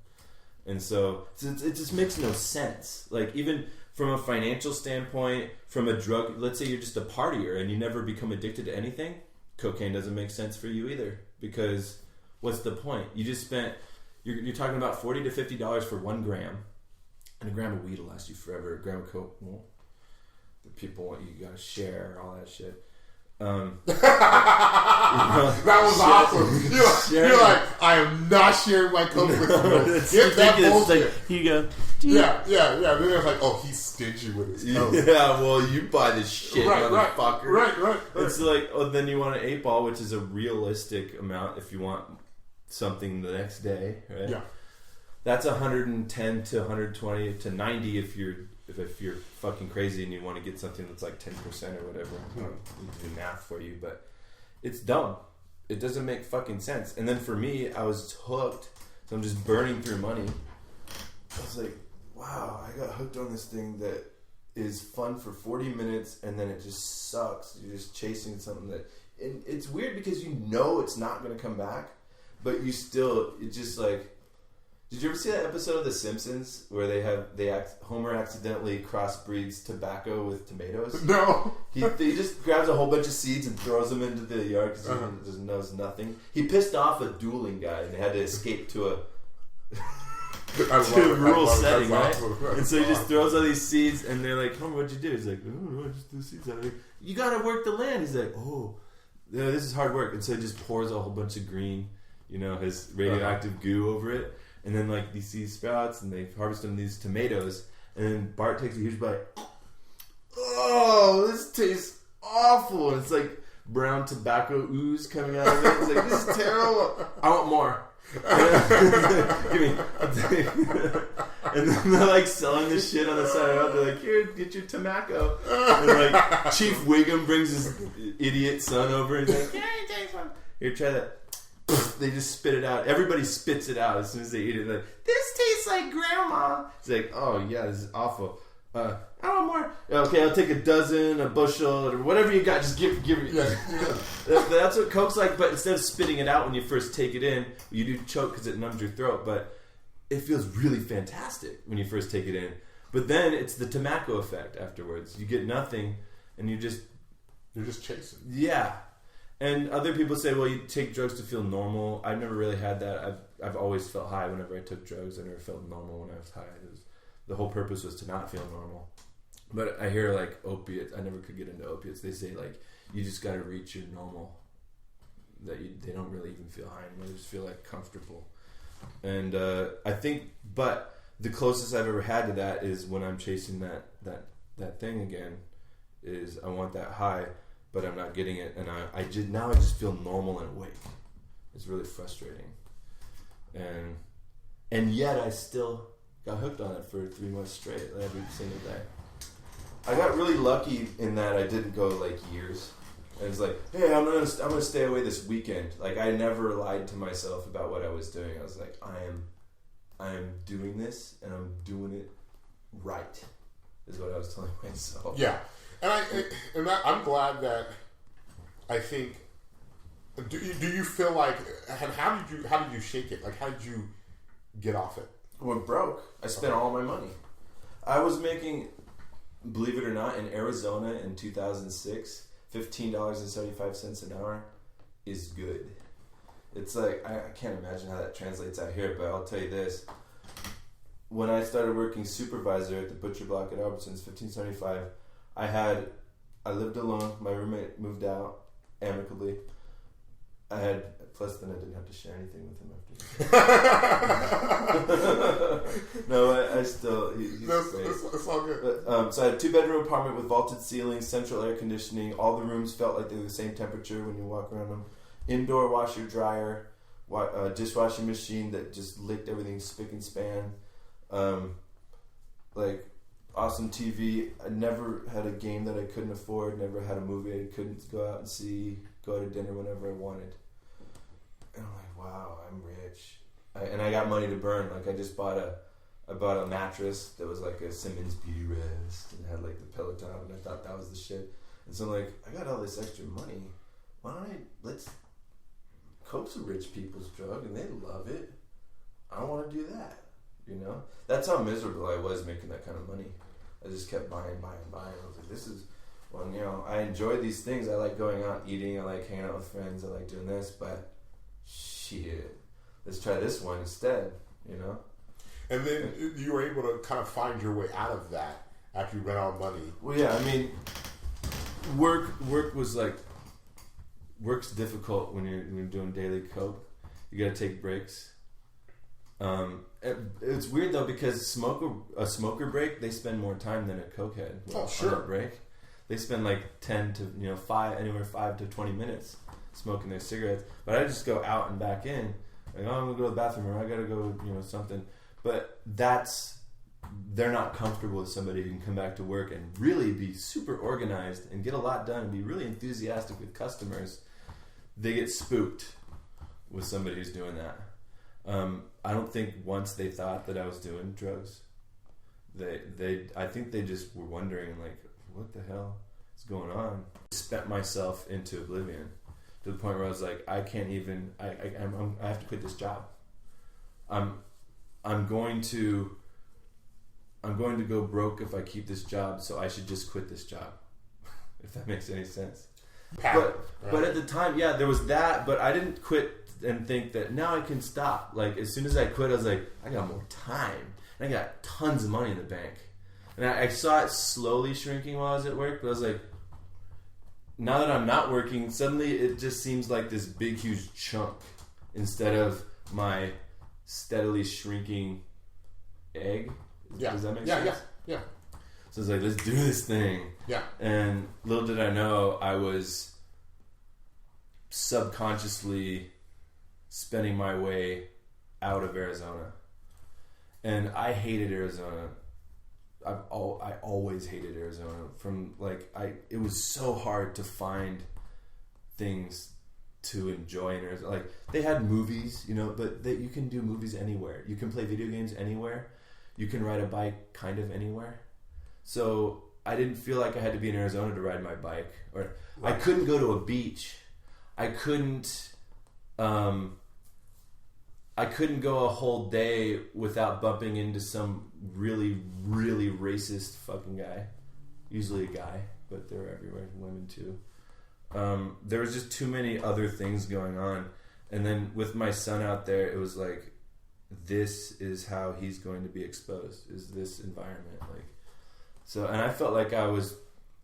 And so it just makes no sense. Like even from a financial standpoint, from a drug, let's say you're just a partier and you never become addicted to anything, cocaine doesn't make sense for you either. Because what's the point? You just spent, you're talking about $40 to $50 for 1 gram. And a gram of weed will last you forever. A gram of coke won't. People want you gotta share all that shit. That was awesome. You're like, I am not sharing my coke with you. Get that bullshit. Like, here you go. Yeah. Then they're like, oh, he's stingy with his coke. Yeah, well, you buy this shit, motherfucker. Right. It's like, oh, then you want an 8-ball, which is a realistic amount if you want something the next day, right? Yeah. That's 110 to 120 to 90 if you're fucking crazy and you want to get something that's like 10% or whatever. I don't need to do math for you, but it's dumb. It doesn't make fucking sense. And then for me, I was hooked, so I'm just burning through money. I was like, wow, I got hooked on this thing that is fun for 40 minutes and then it just sucks. You're just chasing something that, and it's weird because you know it's not going to come back, but you still, it's just like, did you ever see that episode of The Simpsons where Homer accidentally crossbreeds tobacco with tomatoes? No. He just grabs a whole bunch of seeds and throws them into the yard because he just knows nothing. He pissed off a dueling guy and they had to escape to a rural setting, right? And so he just throws all these seeds and they're like, Homer, what'd you do? He's like, oh, I just threw seeds out. Like, you gotta work the land. He's like, oh, yeah, this is hard work. And so he just pours a whole bunch of green, his radioactive goo over it. And then, like, you see sprouts, and they harvest them these tomatoes. And then Bart takes a huge bite. Oh, this tastes awful. And it's like brown tobacco ooze coming out of it. It's like, this is terrible. I want more. Give me. And then they're, like, selling this shit on the side of the road. They're like, here, get your tobacco. And, like, Chief Wiggum brings his idiot son over. And he's like, yeah, take one. Here, try that. They just spit it out. Everybody spits it out as soon as they eat it. They're like, this tastes like grandma. It's like, oh yeah, this is awful. I want more. Okay, I'll take a dozen, a bushel, or whatever you got. Just give me. Yeah. That's what Coke's like. But instead of spitting it out when you first take it in, you do choke because it numbs your throat. But it feels really fantastic when you first take it in. But then it's the tobacco effect afterwards. You get nothing, and you're just chasing. Yeah. And other people say, well, you take drugs to feel normal. I've never really had that. I've always felt high whenever I took drugs. I never felt normal when I was high. The whole purpose was to not feel normal. But I hear, like, opiates. I never could get into opiates. They say, like, you just got to reach your normal. They don't really even feel high anymore. They just feel, like, comfortable. And I think, but the closest I've ever had to that is when I'm chasing that thing again, is I want that high. But I'm not getting it, and I just feel normal and awake. It's really frustrating, and yet I still got hooked on it for 3 months straight, every single day. I got really lucky in that I didn't go like years. And it's like, hey, I'm gonna stay away this weekend. Like, I never lied to myself about what I was doing. I was like, I am doing this, and I'm doing it right. Is what I was telling myself. Yeah. And I'm glad that I think. Do you feel like? And how did you shake it? Like, how did you get off it? Went broke. I spent all my money. I was making, believe it or not, in Arizona in 2006, $15.75 an hour is good. It's like, I can't imagine how that translates out here, but I'll tell you this. When I started working supervisor at the butcher block at Albertsons, $15.75. I lived alone. My roommate moved out amicably. Plus then I didn't have to share anything with him after. No, I still, he's great. It's all good. But, so I had a 2-bedroom apartment with vaulted ceilings, central air conditioning. All the rooms felt like they were the same temperature when you walk around them. Indoor washer, dryer, dishwashing machine that just licked everything spick and span. Like, awesome TV. I never had a game that I couldn't afford. Never had a movie I couldn't go out and see. Go to dinner whenever I wanted. And I'm like, wow, I'm rich. And I got money to burn. Like, I just bought a mattress that was like a Simmons Beauty Rest and it had like the pillow top, and I thought that was the shit. And so I'm like, I got all this extra money. Why don't Coke's a rich people's drug and they love it. I want to do that. That's how miserable I was making that kind of money. I just kept buying. I was like, this is, I enjoy these things. I like going out and eating. I like hanging out with friends. I like doing this, but shit, let's try this one instead, And then you were able to kind of find your way out of that after you ran out of money. Well, yeah, I mean, work was like, work's difficult when you're doing daily coke. You got to take breaks. It's weird though because a smoker break, they spend more time than a cokehead. Oh, sure. On a break, they spend like 10 to 5 to 20 minutes smoking their cigarettes. But I just go out and back in. Like, I'm gonna go to the bathroom, or I gotta go, something. But they're not comfortable with somebody who can come back to work and really be super organized and get a lot done and be really enthusiastic with customers. They get spooked with somebody who's doing that. I don't think once they thought that I was doing drugs. I think they just were wondering like, what the hell is going on? I spent myself into oblivion to the point where I was like, I can't even. I have to quit this job. I'm going to go broke if I keep this job, so I should just quit this job. If that makes any sense. But at the time, yeah, there was that, but I didn't quit and think that now I can stop. Like, as soon as I quit, I was like, I got more time. And I got tons of money in the bank. And I saw it slowly shrinking while I was at work, but I was like, now that I'm not working, suddenly it just seems like this big, huge chunk instead of my steadily shrinking egg. Yeah. Does that make sense? Yeah. So it's like, let's do this thing. Yeah. And little did I know, I was subconsciously spending my way out of Arizona. And I hated Arizona. I always hated Arizona. It was so hard to find things to enjoy in Arizona. Like, they had movies, but you can do movies anywhere. You can play video games anywhere. You can ride a bike kind of anywhere. So I didn't feel like I had to be in Arizona to ride my bike, or right. I couldn't go to a beach. I couldn't go a whole day without bumping into some really, really racist fucking guy. Usually a guy, but they're everywhere, women too. There was just too many other things going on. And then with my son out there, it was like, this is how he's going to be exposed, is this environment. So, and I felt like I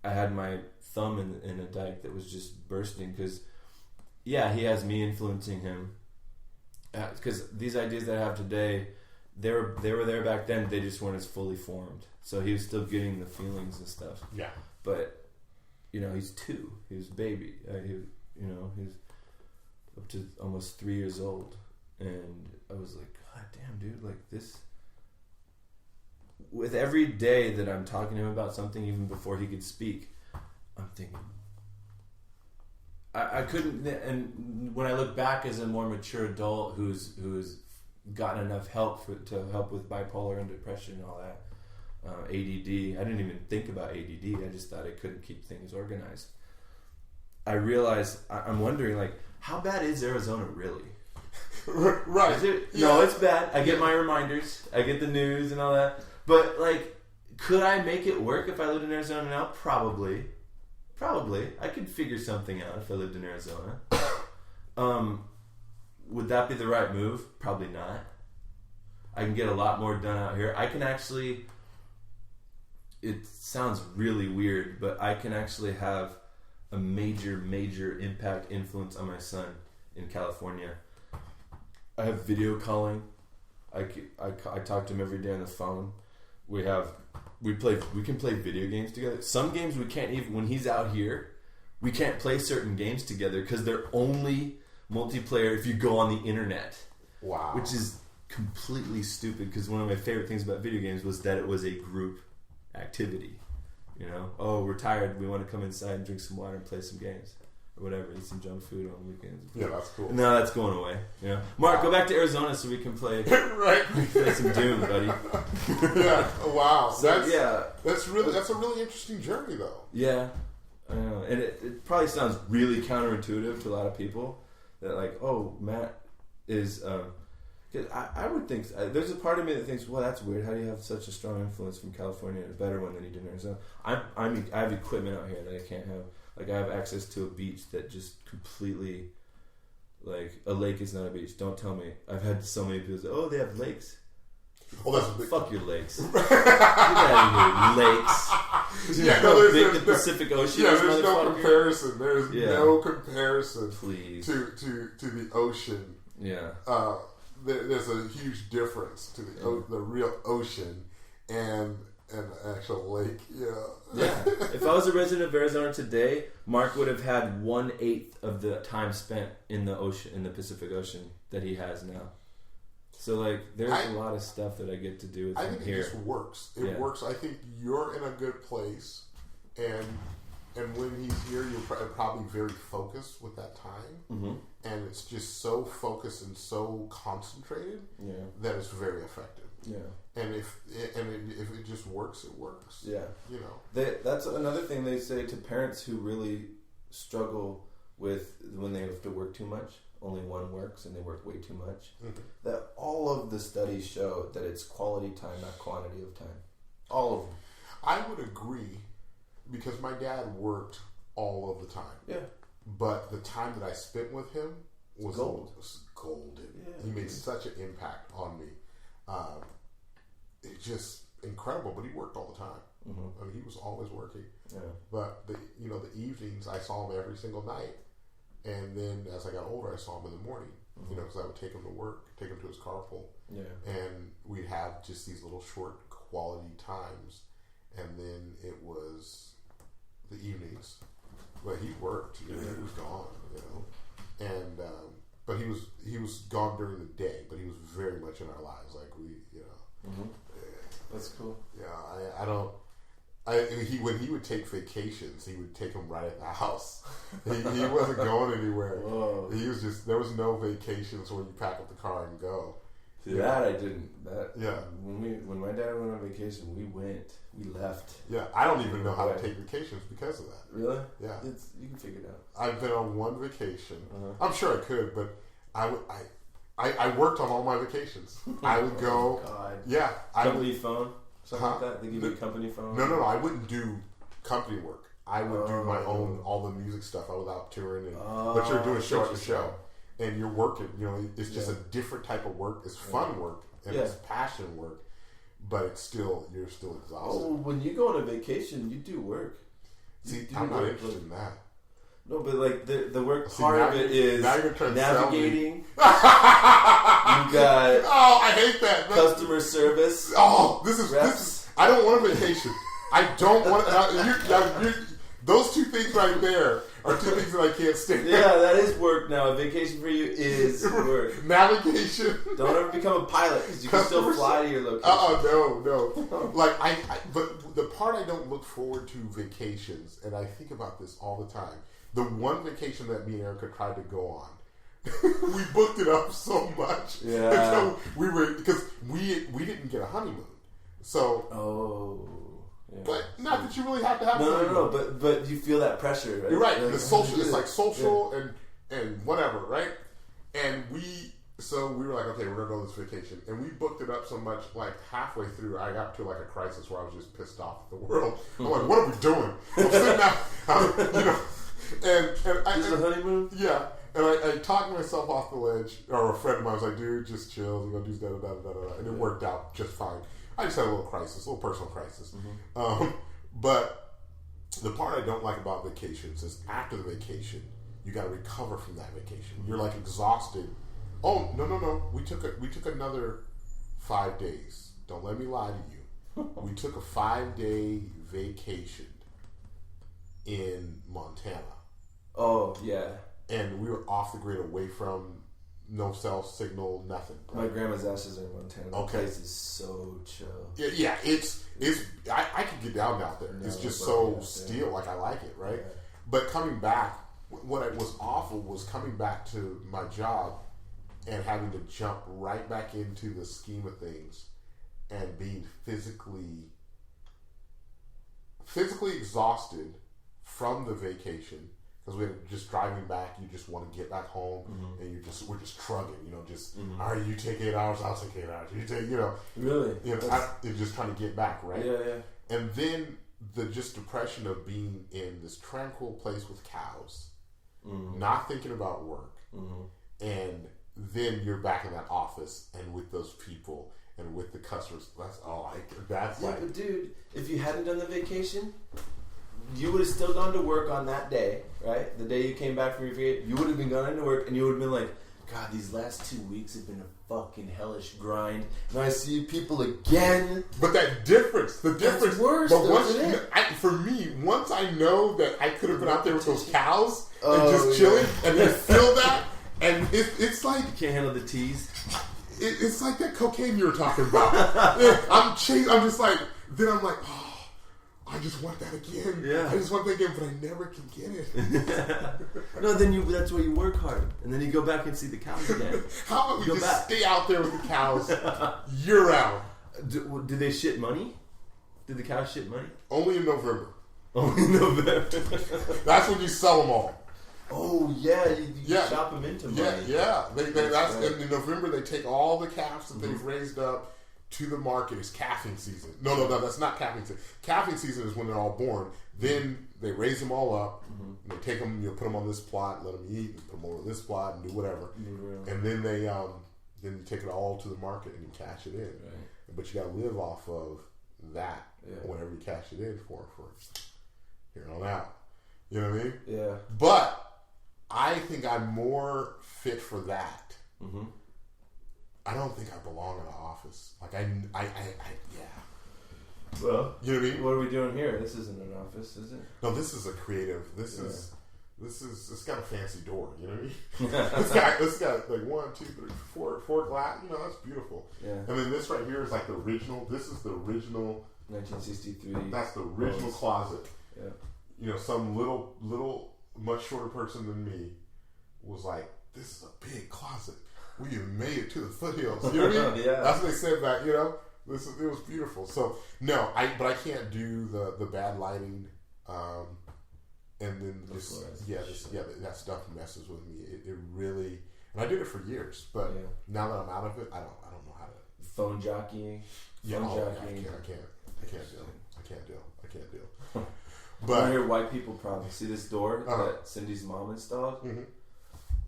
had my thumb in a dike that was just bursting, because, yeah, he has me influencing him. Because these ideas that I have today, they were there back then. They just weren't as fully formed. So he was still getting the feelings and stuff. Yeah. But, he's 2. He was a baby. He's up to almost 3 years old. And I was like, God damn, dude, like this. With every day that I'm talking to him about something, even before he could speak, I'm thinking, I couldn't. And when I look back as a more mature adult who's gotten enough help to help with bipolar and depression and all that, ADD. I didn't even think about ADD. I just thought I couldn't keep things organized. I realized I'm wondering, like, how bad is Arizona really? Right. Is it? Yeah. No, it's bad. I get my reminders. I get the news and all that. But, like, could I make it work if I lived in Arizona now? Probably. I could figure something out if I lived in Arizona. Would that be the right move? Probably not. I can get a lot more done out here. I can actually... It sounds really weird, but I can actually have a major impact, influence on my son in California. I have video calling. I talk to him every day on the phone. We can play video games together. Some games we can't even, when he's out here, we can't play certain games together because they're only multiplayer if you go on the internet. Wow. Which is completely stupid, because one of my favorite things about video games was that it was a group activity. Oh, we're tired, we want to come inside and drink some water and play some games. Or whatever, eat some junk food on weekends. Yeah, that's cool. No, that's going away. Mark, go back to Arizona so we can play. Right. We can play some Doom, buddy. Yeah. Wow. So, that's a really interesting journey, though. Yeah, I know, and it probably sounds really counterintuitive to a lot of people that, like, oh, Matt is. Cause I would think there's a part of me that thinks, well, that's weird. How do you have such a strong influence from California and a better one than you do in Arizona? I have equipment out here that I can't have. Like, I have access to a beach that just completely, like, a lake is not a beach. Don't tell me. I've had so many people say, oh, they have lakes. Oh, that's a big... Fuck your lakes. Get out of here, lakes. Do you know how big the Pacific Ocean is? There's no comparison. There's no comparison. Please. To the ocean. Yeah. There's a huge difference to the real ocean and an actual lake. Yeah. If I was a resident of Arizona today, Mark would have had 1/8 of the time spent in the ocean, in the Pacific Ocean, that he has now. So, like, there's a lot of stuff that I get to do with him here. I think it just works. It works. I think you're in a good place, and when he's here, you're probably very focused with that time, and it's just so focused and so concentrated that it's very effective. Yeah. And if it just works, it works. Yeah. You know. That's another thing they say to parents who really struggle with when they have to work too much. Only one works and they work way too much. Mm-hmm. That all of the studies show that it's quality time, not quantity of time. All of them. I would agree because my dad worked all of the time. Yeah. But the time that I spent with him was gold. Was golden. Yeah. He made such an impact on me. It's just incredible. But he worked all the time. Mm-hmm. I mean, he was always working. Yeah. But the evenings I saw him every single night. And then as I got older, I saw him in the morning, because I would take him to work, take him to his carpool. Yeah. And we'd have just these little short quality times. And then it was the evenings. But he worked, he was gone, And, but he was gone during the day, but he was very much in our lives. Like That's cool. Yeah, when he would take vacations, he would take them right at the house. He wasn't going anywhere. Whoa. He was just, there was no vacations where you pack up the car and go. See, that I didn't. When my dad went on vacation, we left. Yeah, I don't even know how to take vacations because of that. Really? Yeah. You can figure it out. I've been on one vacation. Uh-huh. I'm sure I could, but I worked on all my vacations. I would go. God. Yeah. Company phone? Something like that? They give you a company phone? No. I wouldn't do company work. I would do my own, all the music stuff. I was out touring, but you're doing show after show. And you're working, it's just a different type of work. It's fun work and it's passion work, but you're still exhausted. Oh, when you go on a vacation, you do work. I'm not interested in that. No, but like the work part of it is navigating. You got I hate that. Customer service. This is I don't want a vacation. I don't want those two things right there are two things that I can't stand. Yeah, that is work now. A vacation for you is work. Navigation. Don't ever become a pilot because you can still fly to your location. No. Like but the part I don't look forward to vacations, and I think about this all the time. The one vacation that me and Erica tried to go on, we booked it up so much. Yeah. So because we didn't get a honeymoon. So. Oh. Yeah. But not that you really have to have. No. But you feel that pressure, right? You're right. Like, the social, it's like social and whatever, right? And we were like, okay, we're gonna go on this vacation, and we booked it up so much. Like halfway through, I got to like a crisis where I was just pissed off at the world. I'm like, what are we doing? I'm sitting out, and the honeymoon. Yeah. And I talked myself off the ledge, or a friend of mine was like, dude, just chill, we're gonna do da. And it worked out just fine. I just had a little personal crisis. Mm-hmm. But the part I don't like about vacations is after the vacation, you got to recover from that vacation. You're like exhausted. Oh, no. We took another 5 days. Don't let me lie to you. We took a 5-day vacation in Montana. Oh, yeah. And we were off the grid, away from no cell signal, nothing. Right? My grandma's ashes are in Montana. The place is so chill. Yeah. It's. I could get down out there. It's just so still. Like I like it, right? Yeah. But coming back, what was awful was coming back to my job and having to jump right back into the scheme of things and being physically exhausted from the vacation. Because we're just driving back, you just want to get back home, and we're just trugging, all right, you take 8 hours, I'll take 8 hours. You take, really, you're just trying to get back, right? Yeah. And then the just depression of being in this tranquil place with cows, not thinking about work, and then you're back in that office and with those people and with the customers. But dude, if you hadn't done the vacation, you would have still gone to work on that day, right? The day you came back from your vacation, you would have been going to work, and you would have been like, God, these last 2 weeks have been a fucking hellish grind, and I see people again. But the difference. That's worse, but for me, once I know that I could have been out there with those cows and just chilling, and then feel that, and it's like... You can't handle the tease? It's like that cocaine you were talking about. I'm just like... Then I'm like... Oh, I just want that again. Yeah. I just want that again, but I never can get it. No, then that's where you work hard. And then you go back and see the cows again. How about we just stay out there with the cows year round? Do they shit money? Did the cows shit money? Only in November. Only in November. That's when you sell them all. Oh yeah, you chop them into money. Yeah. That's right. And in November they take all the calves that they've raised up to the market. It's calving season. No, that's not calving season. Calving season is when they're all born. Then they raise them all up. And they take them, put them on this plot, let them eat, and put them over this plot, and do whatever. And then they then you take it all to the market and you cash it in. Right. But you got to live off of that whenever you cash it in for here on out. You know what I mean? Yeah. But I think I'm more fit for that. Mm-hmm. I don't think I belong in an office. Like yeah. Well, you know what I mean? What are we doing here? This isn't an office, is it? No, this is a creative. It's got a fancy door. You know what I mean? it's got like 1, 2, 3, 4 glass. That's beautiful. Yeah. And then this right here is like the original. This is the original 1963. That's the original closet. Yeah. Some little much shorter person than me was like, "This is a big closet. We even made it to the foothills." You know what I mean? Yeah. That's what they said back. It was beautiful. So no, but I can't do the bad lighting, and then that stuff messes with me. It really, and I did it for years, but now that I'm out of it, I don't know how to phone jockeying. I can't deal. But I hear white people probably see this door that Cindy's mom installed. Mm-hmm.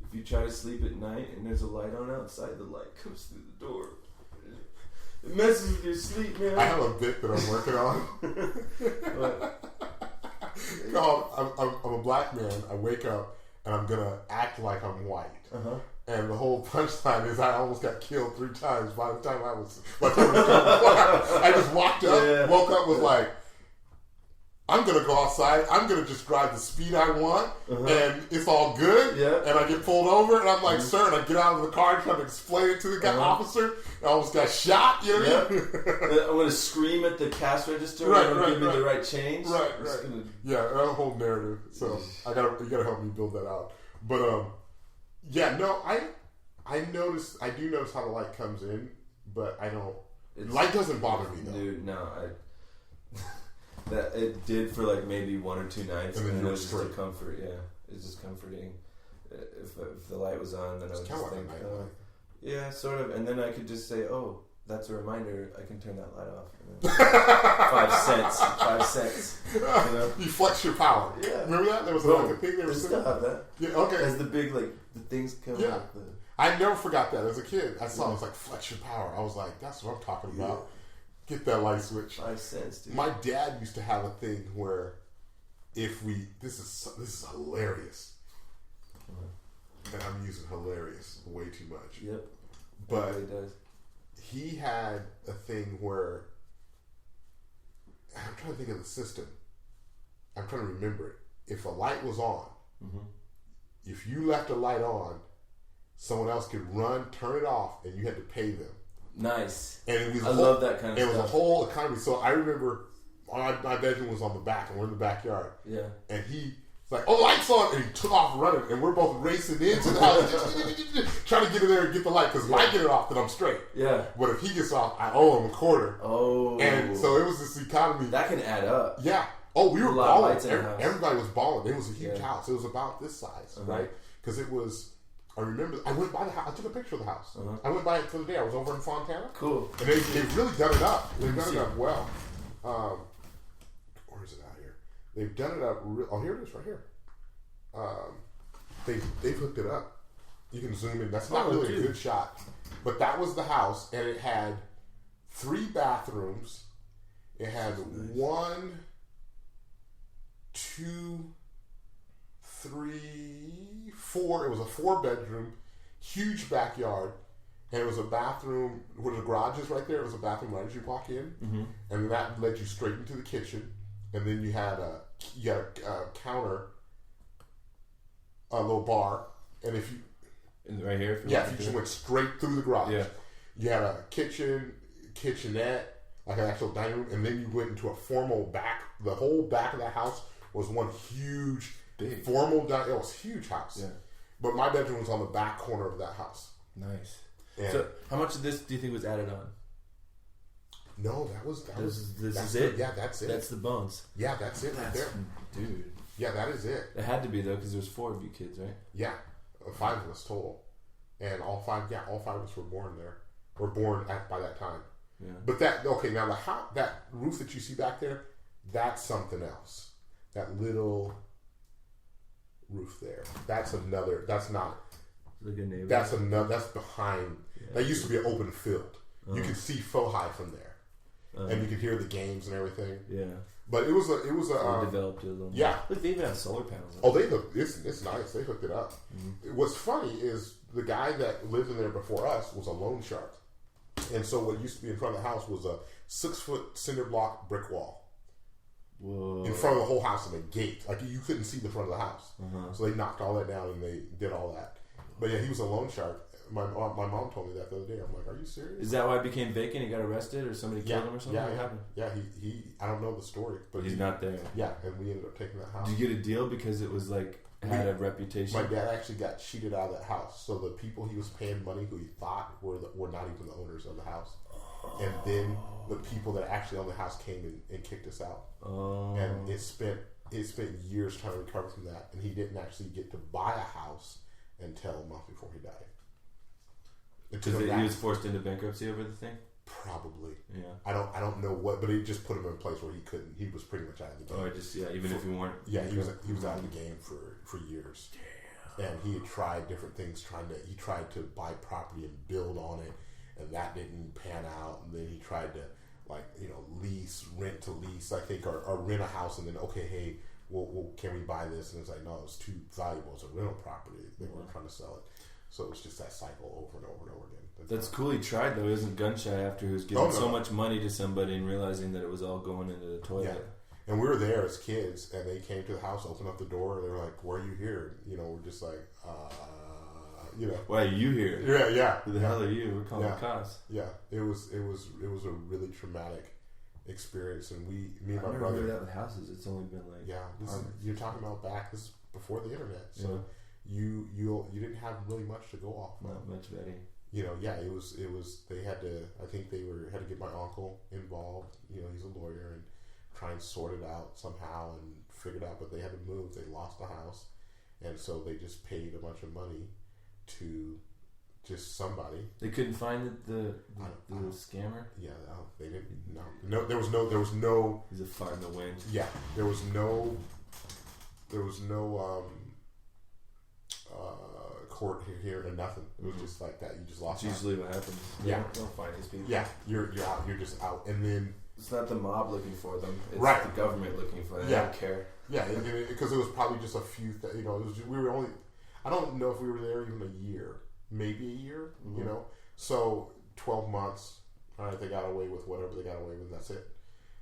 If you try to sleep at night and there's a light on outside, the light comes through the door. It messes with your sleep, man. I have a bit that I'm working on. I'm a black man. I wake up and I'm gonna act like I'm white. Uh-huh. And the whole punchline is I almost got killed 3 times by the time I was I just walked up, woke up, was like, I'm going to go outside. I'm going to just drive the speed I want, and it's all good. Yeah. And I get pulled over, and I'm like, sir, and I get out of the car trying to explain it to the guy officer. I almost got shot. You know what I mean? I'm going to scream at the cash register and give me the right change. Right. Yeah, that whole narrative. So you got to help me build that out. But I do notice how the light comes in, but I don't. Light doesn't bother me though. Dude, no, that it did for like maybe 1 or 2 nights, and then it was just a comfort. Yeah, it's just comforting. If the light was on, then I would just think, yeah, sort of, and then I could just say, oh, that's a reminder. I can turn that light off. And then 5 cents. You flex your power. Yeah, remember that? There was like a thing they were still have that. Yeah, okay. As the big the things come. Yeah, I never forgot that as a kid. I saw it was like flex your power. I was like, that's what I'm talking about. Get that light switch. 5 cents, dude. My dad used to have a thing where this is hilarious. And I'm using hilarious way too much. Yep. But it does. He had a thing where I'm trying to think of the system. I'm trying to remember it. If a light was on, if you left a light on, someone else could run, turn it off, and you had to pay them. Nice. And it was love that kind of stuff. It was a whole economy. So I remember my bedroom was on the back, and we're in the backyard. Yeah. And he's like, "Oh, light's on!" And he took off running, and we're both racing into the house, trying to get in there and get the light. Because if I get it off, then I'm straight. Yeah. But if he gets off, I owe him a quarter. Oh. And so it was this economy that can add up. Yeah. Oh, we were balling. Everybody was balling. It was a huge house. It was about this size, right? Because it was. I remember I went by the house. I took a picture of the house. I went by it for the day. I was over in Fontana. Cool. And they've really done it up. They've done it up well. Where is it out here? They've done it up. Here it is, right here. They've hooked it up. You can zoom in. That's not really a good shot, but that was the house, and it had 3 bathrooms. It had 1, 2, 3, 4. It was a 4-bedroom, huge backyard, and it was a bathroom where the garage is right there. It was a bathroom right as you walk in, and that led you straight into the kitchen. And then you had a counter, a little bar, and if you right here, if you just went straight through the garage, you had a kitchenette, like an actual dining room, and then you went into a formal back. The whole back of the house was one huge. Big. Formal, it was a huge house. Yeah. But my bedroom was on the back corner of that house. Nice. And so, how much of this do you think was added on? No, this is it. Yeah, that's it. That's the bones. Yeah, that's it right there, dude. Yeah, that is it. It had to be though, because there's 4 of you kids, right? Yeah, 5 of us total, and all five of us were born there. Were born by that time. Yeah. But now that roof that you see back there, that's something else. That little roof there. That's another. That's not. Like a neighbor. That's another. That's behind. Yeah, that used to be an open field. You could see Fohi from there, and you could hear the games and everything. Yeah. But it was a developed it a little. Yeah. Look, they even have solar panels. It's nice. They hooked it up. Mm-hmm. What's funny is the guy that lived in there before us was a loan shark, and so what used to be in front of the house was a 6-foot cinder block brick wall. Whoa. In front of the whole house and a gate. Like you couldn't see the front of the house. Uh-huh. So they knocked all that down and they did all that. But yeah, he was a loan shark. My mom told me that the other day. I'm like, are you serious? Is that why it became vacant? He got arrested or somebody killed him or something? What happened? Yeah, he I don't know the story. But he's not there. Yeah, and we ended up taking that house. Did you get a deal because it was like had a reputation? My dad actually got cheated out of that house. So the people he was paying money who he thought were not even the owners of the house. And then the people that actually owned the house came and kicked us out. Oh. And it spent years trying to recover from that. And he didn't actually get to buy a house until a month before he died. Because he was forced into bankruptcy over the thing? Probably. Yeah. I don't know what, but it just put him in a place where he couldn't. He was pretty much out of the game. If you weren't. Yeah, he was out of the game for years. Damn. And he had tried different things. He tried to buy property and build on it, and that didn't pan out. And then he tried to rent to lease, I think, or rent a house, and then hey, well, can we buy this? And it's like, no, it's too valuable. It's a rental property. They weren't trying to sell it. So it was just that cycle over and over and over again. That's cool. He tried though. He wasn't gun shy after he was giving so much money to somebody and realizing that it was all going into the toilet. Yeah. And we were there as kids, and they came to the house, opened up the door, and they were like, "Why are you here?" We're just like, "Why are you here?" Yeah. Who the hell are you? We're calling the cops. Yeah. It was a really traumatic experience, and me and my brother. I've never heard that with houses. It's only been like you're talking about this is before the internet, so. Yeah. You didn't have really much to go off. Not much vetting. It was. They had to. I think they had to get my uncle involved. He's a lawyer and try and sort it out somehow and figure it out. But they had to move. They lost the house, and so they just paid a bunch of money to just somebody. They couldn't find the scammer. Yeah, they didn't. No. There was no. He's a fart in the wind. Yeah, there was no. Court here and nothing. It was just like that. You just lost. It's usually what happens. Yeah, don't find these people. Yeah, you're out. You're just out, and then it's not the mob looking for them. It's the government looking for them. Yeah. They don't care. Yeah, because it was probably just a few. It was we were only. I don't know if we were there even a year, maybe a year. Mm-hmm. So 12 months. All right, they got away with whatever they got away with. That's it.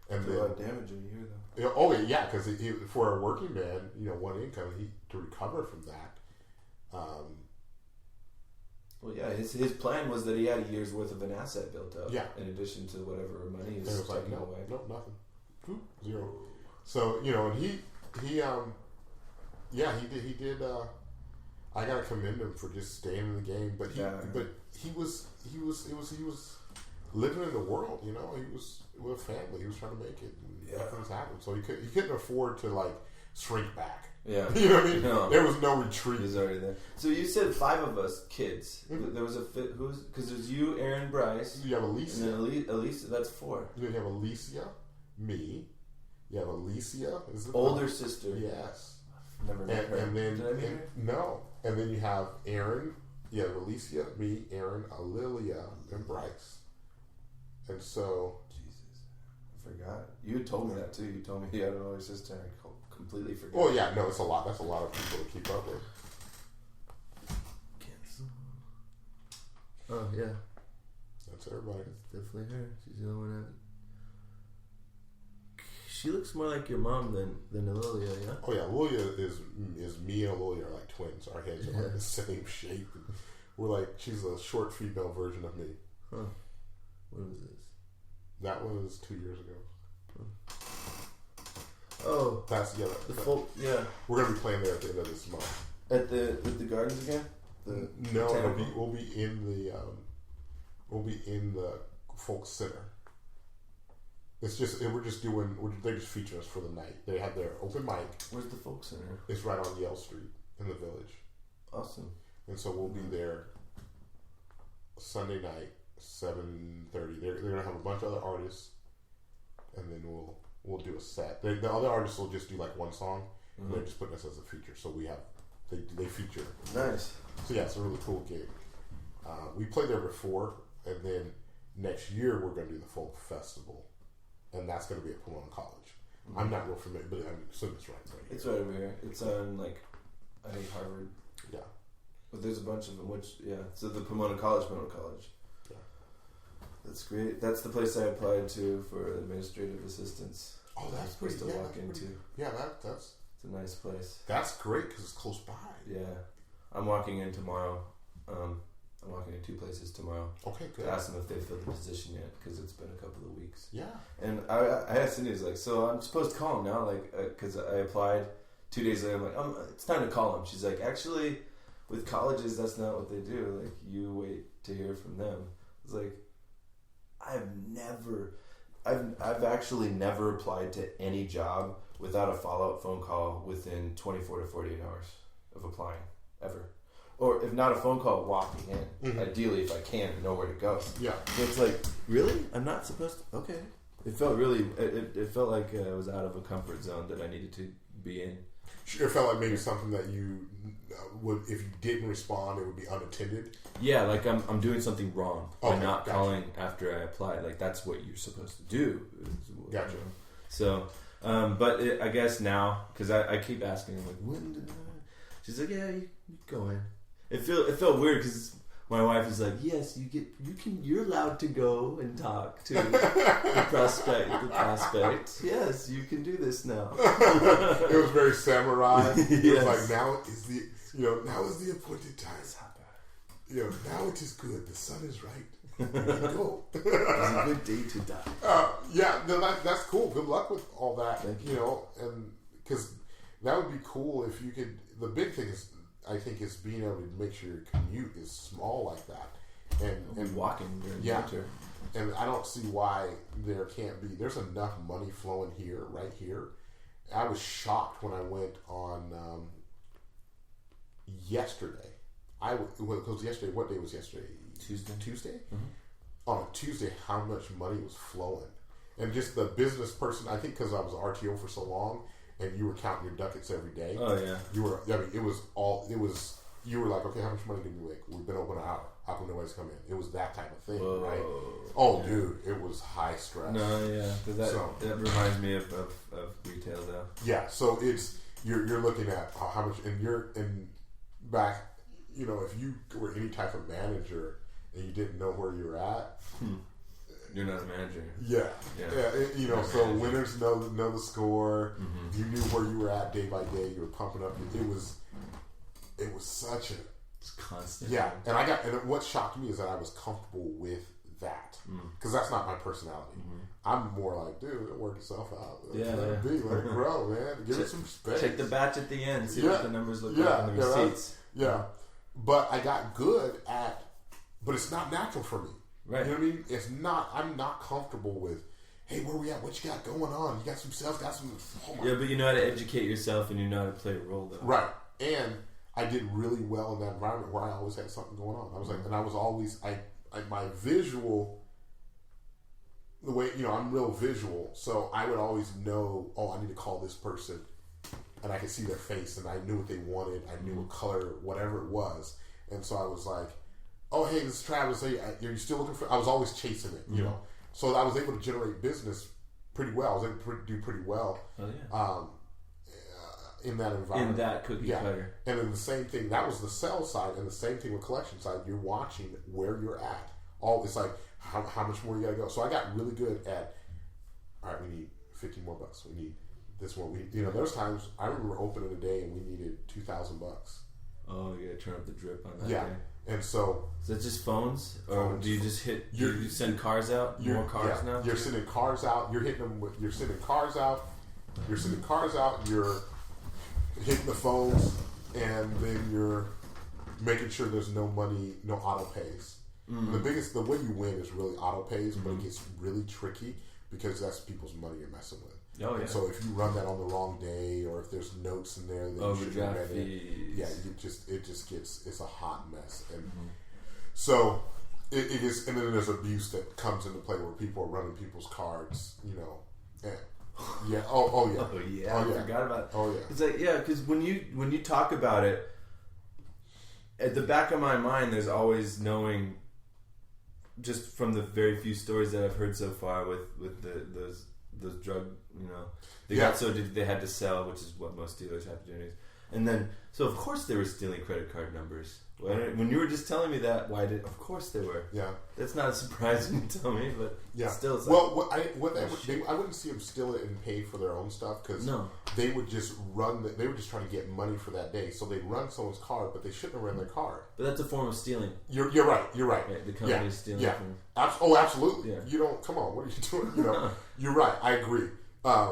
And then, a lot of damage in a year, though. Oh yeah, because for a working man, one income, to recover from that. Well, yeah, his plan was that he had a year's worth of an asset built up. Yeah. In addition to whatever money is taken away. No, nothing. Zero. So and he did. I gotta commend him for just staying in the game, but he was living in the world. He was with a family. He was trying to make it. And nothing's happened, so he couldn't afford to shrink back. Yeah. You know what I mean? No. There was no retreat. He's already there. So you said 5 of us kids. Mm-hmm. There was because there's you, Aaron, Bryce. You have Alicia. And then Alicia, that's 4. You have Alicia, me. You have Alicia. Older sister. Yes. I've never met her. And then, did I meet her? No. And then you have Aaron. You have Alicia, me, Aaron, Alilia, and Bryce. And so... Jesus. I forgot. You had told me that too. You told me you had an older sister. I completely forgot. Oh yeah, no, it's a lot. That's a lot of people to keep up with. Oh yeah, that's everybody. That's definitely her. She's the only one. She looks more like your mom than Lilia, yeah. Oh yeah, Lilia is me and Lilia are like twins. Our heads are like the same shape. We're she's a short female version of me. Huh. When was this? That was 2 years ago. Huh. Oh, that's yeah. We're gonna be playing there at the end of this month. At the gardens again? We'll be in the folk center. It's just they just feature us for the night. They have their open mic. Where's the folk center? It's right on Yale Street in the Village. Awesome. And so we'll be there Sunday night, 7:30. They're gonna have a bunch of other artists, and then we'll do a set. The other artists will just do like one song, and they're just putting us as a feature. So they feature. Nice. So yeah, it's a really cool gig. We played there before, and then next year we're gonna do the folk festival, and that's gonna be at Pomona College. I'm not real familiar, but I'm assuming it's right here. It's right over here. It's on I think Harvard. Yeah. But there's a bunch of them, so the Pomona College. Yeah. That's great. That's the place I applied to for administrative assistance. Oh, that's supposed to walk into. Yeah, that's... It's a nice place. That's great because it's close by. Yeah. I'm walking in tomorrow. I'm walking in 2 places tomorrow. Okay, good. To ask them if they filled the position yet, because it's been a couple of weeks. Yeah. And I asked Cindy, so I'm supposed to call him now, because I applied 2 days later. I'm like, it's time to call him. She's like, actually, with colleges, that's not what they do. Like, you wait to hear from them. It's like, I've actually never applied to any job without a follow-up phone call within 24 to 48 hours of applying, ever. Or if not a phone call, walking in. Ideally, if I can and know where to go. Yeah. So it's like, really? I'm not supposed to? Okay. It felt really, it felt like I was out of a comfort zone that I needed to be in. It felt like maybe something that you would, if you didn't respond, it would be unattended. Yeah, like I'm doing something wrong by not calling after I apply. Like that's what you're supposed to do. Gotcha. So, but I guess now, because I keep asking him like, when did I? She's like, yeah, you go in. It felt weird because my wife is like, yes, you're allowed to go and talk to the prospect. Yes, you can do this now. It was very samurai. Yes. It was like, now is the appointed time. Now it is good. The sun is right. You can go. It's a good day to die. That's cool. Good luck with all that. Thank you. And because that would be cool if you could. The big thing is, I think, is being able to make sure your commute is small like that, and walking during winter. And I don't see why there can't be. There's enough money flowing here, right here. I was shocked when I went on yesterday. Because yesterday, what day was yesterday? Tuesday. Mm-hmm. On a Tuesday, how much money was flowing, and just the business person. I think because I was RTO for so long. And you were counting your ducats every day. Oh yeah. You were. I mean, you were like, okay, how much money did we make? We've been open an hour. How come nobody's come in? It was that type of thing, Whoa. right? Oh, dude, it was high stress. No, yeah, that reminds me of retail though. Yeah, so it's you're looking at how much, and back. If you were any type of manager and you didn't know where you were at. You're not a manager. Yeah. So winners know the score. Mm-hmm. You knew where you were at day by day. You were pumping up. It was such it's constant. Yeah, and what shocked me is that I was comfortable with that because that's not my personality. Mm-hmm. I'm more like, dude, work yourself out. Let it grow, man. Give it some space. Check the batch at the end. See what the numbers look like in the receipts. But I got good at. But it's not natural for me. Right. You know what I mean? It's not. I'm not comfortable with. Hey, where we at? What you got going on? You got some stuff. Got some. Yeah, but you know how to educate yourself and you know how to play a role, though. Right. And I did really well in that environment where I always had something going on. I was like, and I was always my visual. The way I'm real visual, so I would always know. Oh, I need to call this person, and I could see their face, and I knew what they wanted. I knew what color, whatever it was, and so I was like. Oh, hey, this is Travis. Hey, are you still looking for... I was always chasing it, you know. So I was able to generate business pretty well. I was able to do pretty well in that environment. In that cookie cutter. And then the same thing, that was the sales side, and the same thing with collection side. You're watching where you're at. It's like, how much more you got to go? So I got really good at, all right, we need 15 more bucks. We need this one. There's times, I remember opening a day and we needed $2,000. Oh, you got to turn up the drip on that day. And so... Is that just phones? Or do you just hit... You send cars out? More cars now? You're sending cars out. You're hitting them with... You're sending cars out. You're hitting the phones. And then you're making sure there's no money, no auto pays. The way you win is really auto pays, but it gets really tricky because that's people's money you're messing with. Oh yeah. So if you run that on the wrong day, or if there's notes in there that you should have read it, yeah, it just gets, it's a hot mess. And so it is, and then there's abuse that comes into play where people are running people's cards, you know. And, yeah. Oh yeah. Oh yeah. I forgot about it. Oh yeah. It's like, yeah, because when you talk about it, at the back of my mind, there's always knowing, just from the very few stories that I've heard so far with those drug, you know, they got so they had to sell, which is what most dealers have to do. And then, so of course they were stealing credit card numbers. When you were just telling me that, of course they were. Yeah. That's not surprising to tell me, but still. It's like, I wouldn't see them steal it and pay for their own stuff, because they would just they were just trying to get money for that day. So they'd run someone's card, but they shouldn't have run their card. But that's a form of stealing. You're right. Right, the company's stealing. Yeah. Absolutely. Yeah. You don't, come on, what are you doing? You know, you're right. I agree.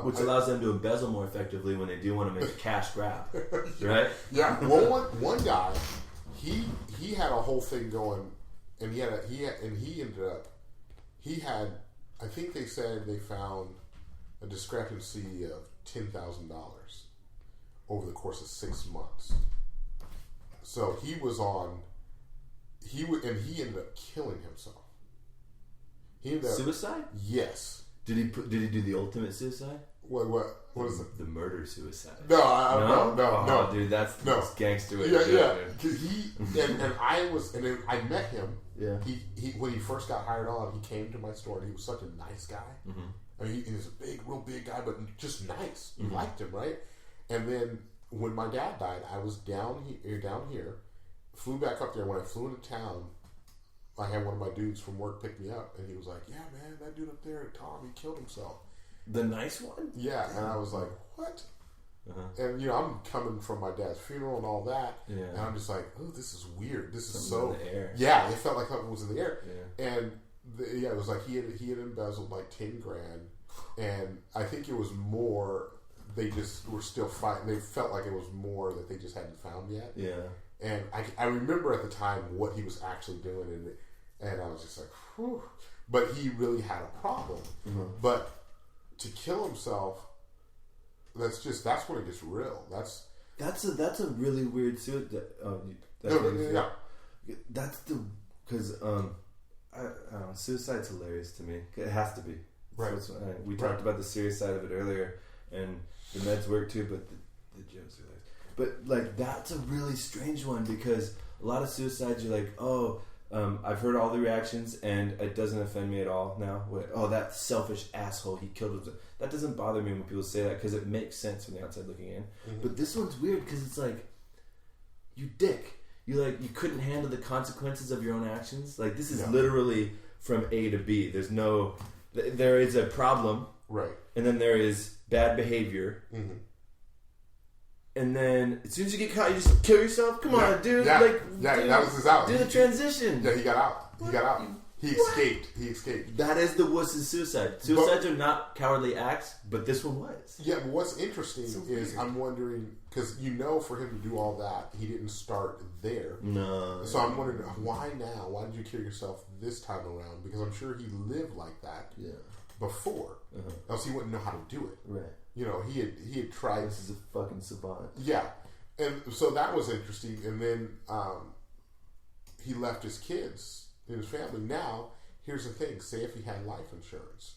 Which allows them to embezzle more effectively when they do want to make a cash grab, right? Yeah. Well, one guy, he had a whole thing going, and he ended up, I think they said they found a discrepancy of $10,000 over the course of 6 months. So he ended up killing himself. Suicide? Yes. Did he do the ultimate suicide? What is it? The murder suicide. No, dude, that's gangster. Yeah. And I met him. Yeah. He when he first got hired on, he came to my store, and he was such a nice guy. Mm-hmm. I mean, he was a real big guy, but just nice. You liked him, right? And then when my dad died, I was down here, flew back up there. When I flew into town, I had one of my dudes from work pick me up, and he was like, "Yeah, man, that dude up there, Tom, he killed himself." The nice one? Yeah, and I was like, "What?" Uh-huh. And I'm coming from my dad's funeral and all that, and I'm just like, "Oh, this is weird. This is so." In the air. Yeah, it felt like something was in the air, and it was like he had embezzled like $10,000, and I think it was more. They just were still fighting. They felt like it was more that they just hadn't found yet. Yeah. And I remember at the time what he was actually doing, and I was just like, whew. But he really had a problem. Mm-hmm. But to kill himself, that's when it gets real. That's a really weird suicide. That's because I don't know, suicide's hilarious to me. It has to be. Right. We talked about the serious side of it earlier, and the meds work too, but the jokes are hilarious. But like, that's a really strange one, because a lot of suicides, you're like, I've heard all the reactions and it doesn't offend me at all now. That selfish asshole, he killed himself. That doesn't bother me when people say that, because it makes sense from the outside looking in. Mm-hmm. But this one's weird, because it's like, you dick. You couldn't handle the consequences of your own actions. Like, this is literally from A to B. There is a problem. Right. And then there is bad behavior. Mm-hmm. And then, as soon as you get caught, you just kill yourself? Come on, dude. Yeah, that was his out. Do the transition. Yeah, he got out. He escaped. That is the wuss's suicide. Suicides are not cowardly acts, but this one was. Yeah, but what's interesting is I'm wondering, because for him to do all that, he didn't start there. No. So I'm wondering, why now? Why did you kill yourself this time around? Because I'm sure he lived like that before. Uh-huh. Else he wouldn't know how to do it. Right. He had tried. This is a fucking savant. Yeah. And so that was interesting. And then he left his kids and his family. Now, here's the thing. Say if he had life insurance.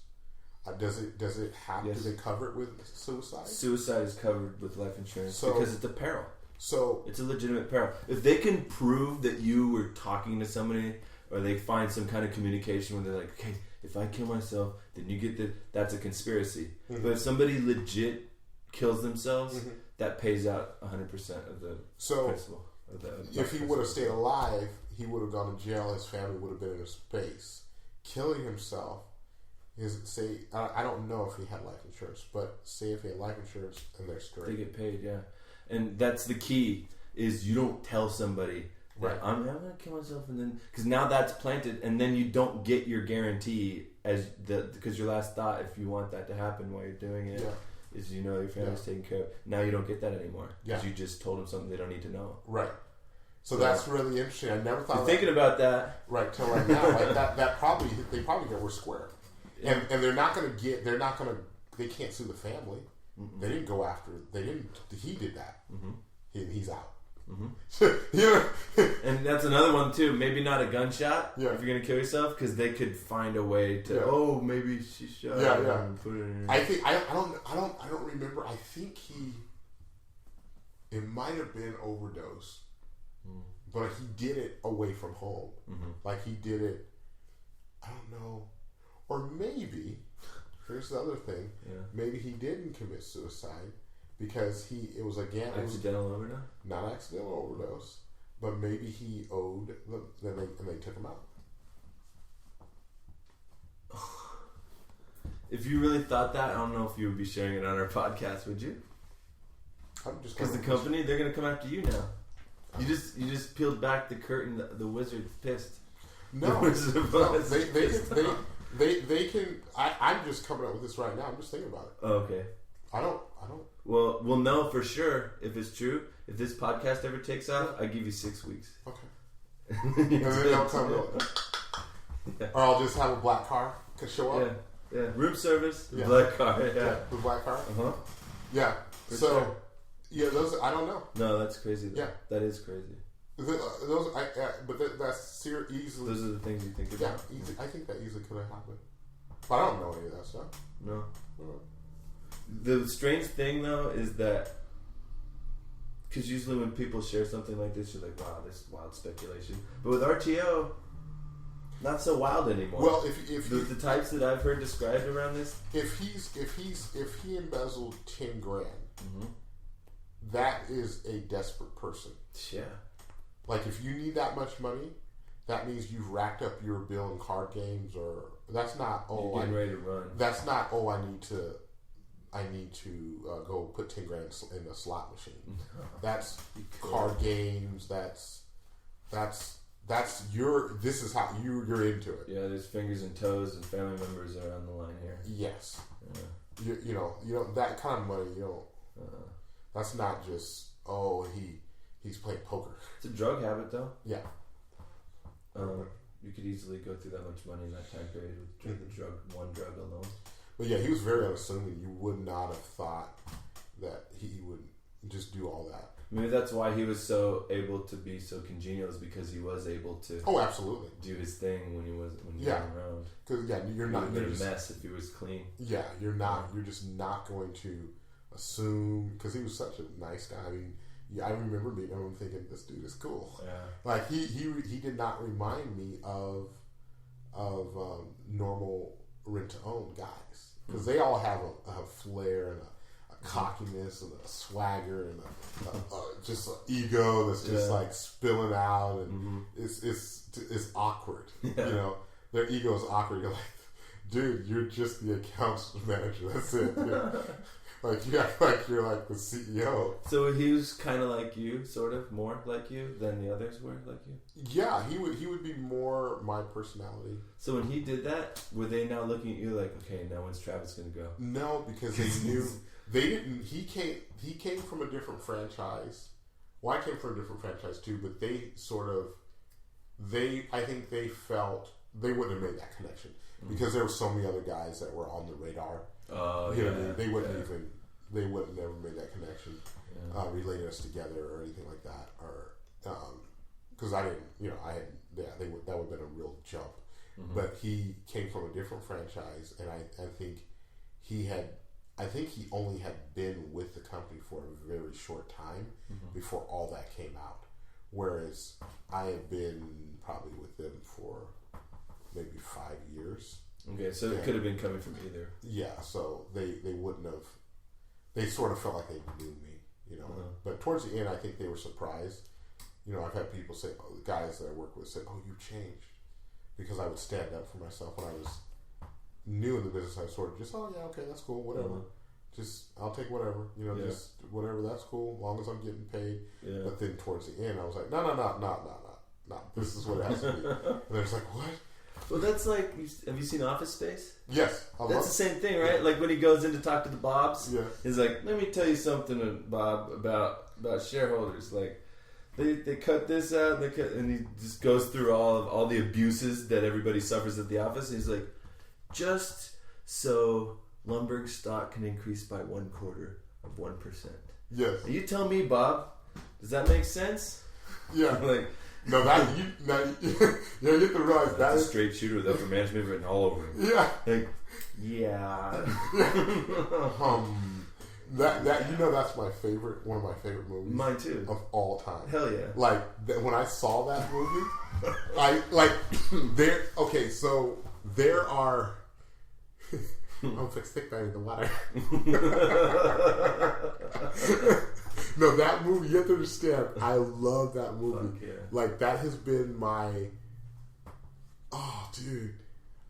Does it have, do they cover it with suicide? Suicide is covered with life insurance because it's a peril. So it's a legitimate peril. If they can prove that you were talking to somebody, or they find some kind of communication where they're like, okay, if I kill myself, then you get that's a conspiracy. Mm-hmm. But if somebody legit kills themselves, that pays out 100% of the principal. If he would have stayed alive, he would have gone to jail. His family would have been in a space. Killing himself I don't know if he had life insurance, but say if he had life insurance and they're straight, they get paid. Yeah, and that's the key: is you don't tell somebody. Right. I'm going to kill myself, and then because now that's planted, and then you don't get your guarantee because your last thought, if you want that to happen while you're doing it, is your family's taken care of. Now you don't get that anymore because you just told them something they don't need to know. Right. So that's really interesting. I never thought. Thinking about that right till right now, like that probably they probably were square. and they're not going to. They can't sue the family. Mm-mm. They didn't go after. They didn't. He did that. Mm-hmm. He's out. Mm-hmm. And that's another one too. Maybe not a gunshot if you're gonna kill yourself, because they could find a way to. Yeah. Oh, maybe she shot. Yeah. Put it in I think I don't remember. I think it might have been overdose, but he did it away from home. Mm-hmm. Like he did it. I don't know, or maybe here's the other thing. Yeah. Maybe he didn't commit suicide. Because it was accidental overdose? Not accidental overdose, but maybe he owed them, and they took him out. If you really thought that, I don't know if you would be sharing it on our podcast, would you? Because the company, they're going to come after you now. You just peeled back the curtain. The wizard's pissed. No, they can. I'm just coming up with this right now. I'm just thinking about it. Oh, okay. I don't. Well, we'll know for sure if it's true. If this podcast ever takes off, I give you 6 weeks. Okay. And then they'll tell me. Yeah. Or I'll just have a black car show up. Yeah. Room service. Yeah. Black car. Yeah. The black car. Yeah. For so. Sure. Yeah, those I don't know. No, that's crazy. Though. Yeah, that is crazy. That's easily. Those are the things you think about. Yeah, easy. I think that easily could have happened. But I don't know any of that stuff. No. The strange thing, though, is that because usually when people share something like this, you're like, "Wow, this is wild speculation." But with RTO, not so wild anymore. Well, if the types that I've heard described around this, if he embezzled $10,000, that is a desperate person. Yeah. Like if you need that much money, that means you've racked up your bill in card games, or that's not. You're getting ready to run. That's not. Oh, I need to go put $10,000 in a slot machine. That's card games. That's your. This is how you're into it. Yeah, there's fingers and toes, and family members are on the line here. Yes. Yeah. You know that kind of money. You know, that's not just he's playing poker. It's a drug habit, though. Yeah. You could easily go through that much money in that time period with one drug alone. But yeah, he was very unassuming. You would not have thought that he would just do all that. Maybe that's why he was so able to be so congenial, is because he was able to. Oh, absolutely. Do his thing when he was around. Because you're not. You're a mess if he was clean. Yeah, you're not. You're just not going to assume, because he was such a nice guy. I mean, I remember meeting him and thinking, this dude is cool. Yeah. Like he did not remind me of normal rent to own guys, because they all have a flair and a cockiness and a swagger and just an ego that's just like spilling out, and it's awkward. Yeah. You know, their ego is awkward. You're like, dude, you're just the accounts manager. That's it. Like you act like you're like the CEO. So he was kind of like you, sort of more like you than the others were like you. Yeah, he would be more my personality. So when he did that, were they now looking at you like, okay, now when's Travis gonna go? No, because they knew they didn't. He came from a different franchise. Well, I came from a different franchise too, but I think they felt they wouldn't have made that connection because there were so many other guys that were on the radar. You know what I mean? They wouldn't even. They would have never made that connection, relating us together or anything like that, or because I didn't. You know, I had. Yeah, that would have been a real jump. Mm-hmm. But he came from a different franchise, and I think he had. I think he only had been with the company for a very short time before all that came out. Whereas I have been probably with them for maybe 5 years. Okay, so it could have been coming from either. Yeah, so they wouldn't have. They sort of felt like they knew me, you know. But towards the end, I think they were surprised. You know, I've had people say, guys that I work with say, "Oh, you changed," because I would stand up for myself when I was new in the business. I sort of just, "Oh yeah, okay, that's cool, whatever. Just I'll take whatever, you know, just whatever. That's cool, as long as I'm getting paid." Yeah. But then towards the end, I was like, "No. This is what it has to be." And they're just like, "What?" Well, that's like, have you seen Office Space? Yes. That's the same thing, right? Yeah. Like when he goes in to talk to the Bobs, he's like, let me tell you something, Bob, about shareholders. Like, they cut this out, and he just goes through all the abuses that everybody suffers at the office. And he's like, just so Lumberg stock can increase by 0.25%. Yes. And you tell me, Bob, does that make sense? Yeah. Like, no, that you have to realize that is a straight shooter with upper management written all over him. Yeah. Like, yeah. That that's my favorite, one of my favorite movies. Mine too. Of all time. Hell yeah. Like when I saw that movie, so there are. I'm gonna stick that in the water. No, that movie, you have to understand, I love that movie. Fuck yeah. Like, that has been my... Oh, dude.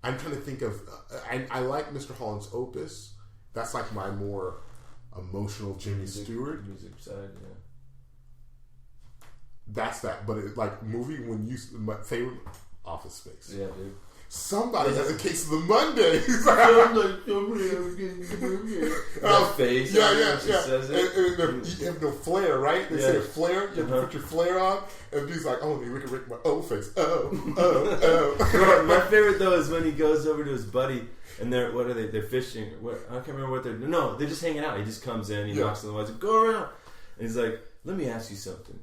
I'm trying to think of... I like Mr. Holland's Opus. That's like my more emotional Jimmy Stewart. Music side, yeah. That's that. But it, like, movie when you... My favorite... Office Space. Yeah, dude. Somebody has a case of the Mondays. That face. Yeah. Says it. And you have no flair, right? They say flair. You have to put your flair on. And he's like, oh, we can make my face. Oh. My favorite, though, is when he goes over to his buddy. And they're, what are they? They're fishing. I can't remember what they're... No, they're just hanging out. He just comes in. He knocks on the window. He's like, go around. And he's like, let me ask you something.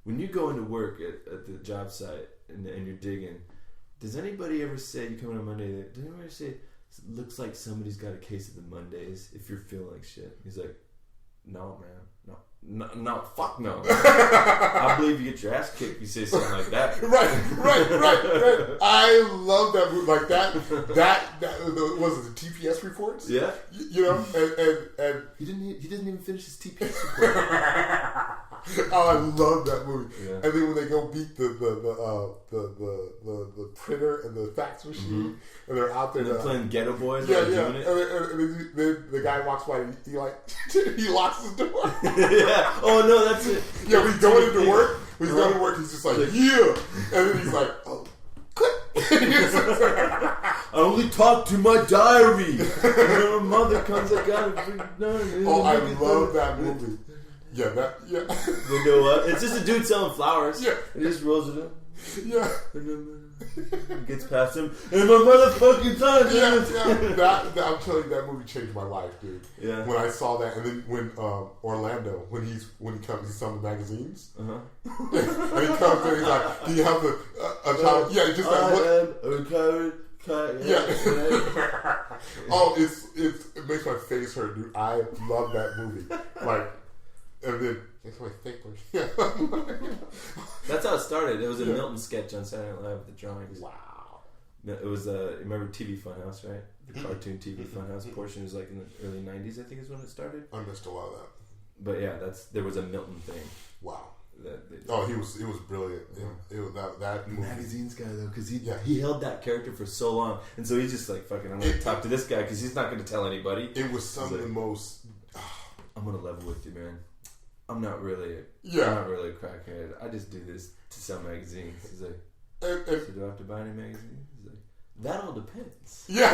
When you go into work at the job site and you're digging... Does anybody ever say, you come in on Monday, does anybody ever say, it looks like somebody's got a case of the Mondays if you're feeling like shit? He's like, no, man. No, fuck no. I believe you get your ass kicked if you say something like that. Right. I love that movie. Like that was it the TPS reports? Yeah. You know, and he doesn't even finish his TPS report. Oh, I love that movie. Yeah. And then when they go beat the printer and the fax machine, and they're out there, and they're playing Ghetto Boys. Yeah. Doing it. And the guy walks by and he locks his door. Yeah. Oh no, that's it. Yeah, when he's going into work, he's just like, yeah, and then he's like, oh. I only talk to my diary. When my mother comes, I gotta freak done. Oh, I love that movie. Yeah. They go up. It's just a dude selling flowers. Yeah. He just rolls it up. Yeah. Gets past him. And my motherfucking time. Yeah. That I'm telling you, that movie changed my life, dude. Yeah. When I saw that, and then when Orlando, when he comes, he's selling the magazines. Uh-huh. And he comes in, he's like, "Do you have a child?" Yeah, just that. Yeah. Oh, it makes my face hurt, dude. I love that movie. Like, and then makes my face hurt. Yeah. That's how it started. It was a Milton sketch on Saturday Night Live with the drawings. Wow. It was remember TV Funhouse, right? The cartoon TV Funhouse portion was like in the early '90s, I think, is when it started. I missed a lot of that. But yeah, there was a Milton thing. Wow. He was brilliant. It was that movie. Magazines guy though, because he held that character for so long, and so he's just like, fucking, I'm gonna talk to this guy because he's not gonna tell anybody. It was some of the most. I'm gonna level with you, man. I'm not really a crackhead. I just do this to sell magazines. He's like, so do I have to buy any magazines? He's like, that all depends. Yeah.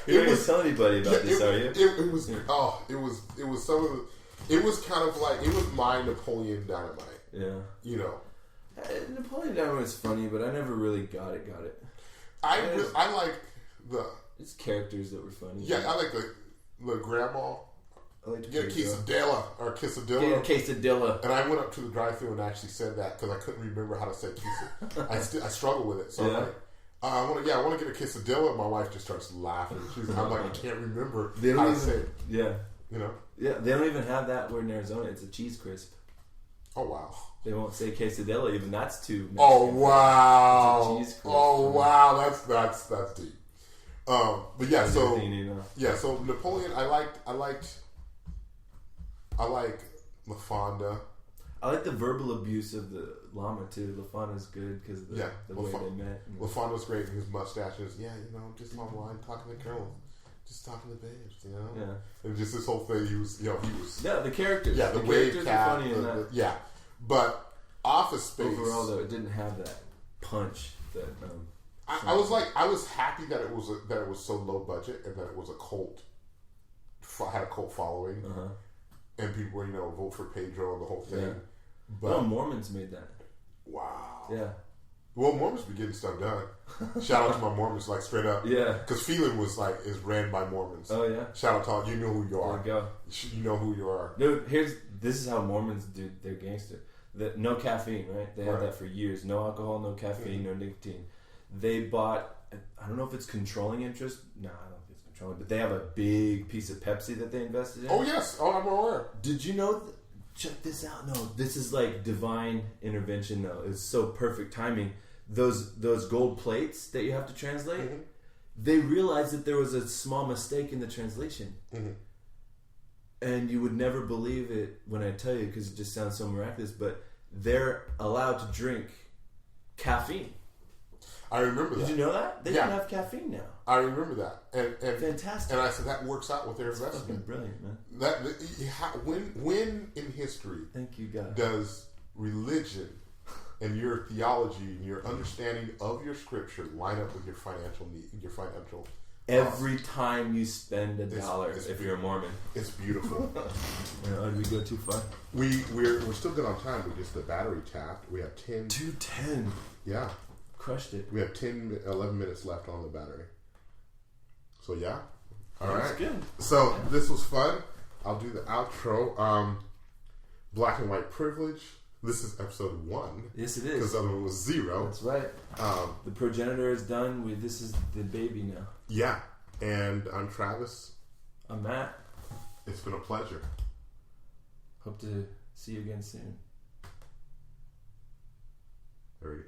You're not gonna tell anybody about this, are you? It was some of the. It was kind of like, it was my Napoleon Dynamite. Yeah. You know. Napoleon Dynamite was funny, but I never really got it. I like the... It's characters that were funny. Yeah, I like the grandma. I like to get a quesadilla or quesadilla. Yeah, quesadilla. And I went up to the drive-thru and actually said that because I couldn't remember how to say quesadilla. I struggle with it. So I'm like, I want to get a quesadilla. And my wife just starts laughing. I'm like, I can't remember how to say it. Yeah. You know? Yeah, they don't even have that word in Arizona. It's a cheese crisp. Oh, wow. They won't say quesadilla, even that's too Mexican. Oh, wow. It's a cheese crisp. Oh, wow. That's deep. But yeah, so Napoleon, I liked La Fonda. I like the verbal abuse of the llama too. La Fonda's good because the way they met. La Fonda's great and his mustaches. Yeah, just online talking to girls. Just talking to babes, Yeah. And just this whole thing, he was. Yeah, the characters. Yeah, the characters cap, are funny in that. Yeah. But Office Space. Overall, though, it didn't have that punch that. I was happy that it was so low budget and that it was a cult. Had a cult following. Uh-huh. And people were, vote for Pedro and the whole thing. Yeah. But Mormons made that. Wow. Yeah. Well, Mormons be getting stuff done. Shout out to my Mormons, like straight up. Yeah. Because Feeling was like is ran by Mormons. Oh yeah. Shout out to all you know who you are. There you go. You know who you are. Dude, this is how Mormons do their gangster. No caffeine, right? They had that for years. No alcohol, no caffeine, no nicotine. They bought. I don't know if it's controlling interest. No, I don't think it's controlling. But they have a big piece of Pepsi that they invested in. Oh yes. Oh, I'm aware. Did you know? Check this out. No, this is like divine intervention. Though it's so perfect timing. Those gold plates that you have to translate. Mm-hmm. They realized that there was a small mistake in the translation. Mm-hmm. And you would never believe it when I tell you because it just sounds so miraculous. But they're allowed to drink caffeine. I remember that. Did you know that? They don't have caffeine now. I remember that. And fantastic. And I said that works out with their investment. Brilliant, man. When in history, thank you, God, does religion and your theology and your understanding of your scripture line up with your financial need, your financial? Every time you spend $1, if you're a Mormon, it's beautiful. Did we go too far? We're still good on time. We just the battery tapped. We have 10. 2:10. Yeah. Crushed it. We have 11 minutes left on the battery. So yeah. All right. That's good. So this was fun. I'll do the outro. Black and White Privilege. This is episode 1. Yes, it is. Because the other one was 0. That's right. The progenitor is done. This is the baby now. Yeah. And I'm Travis. I'm Matt. It's been a pleasure. Hope to see you again soon. There we go.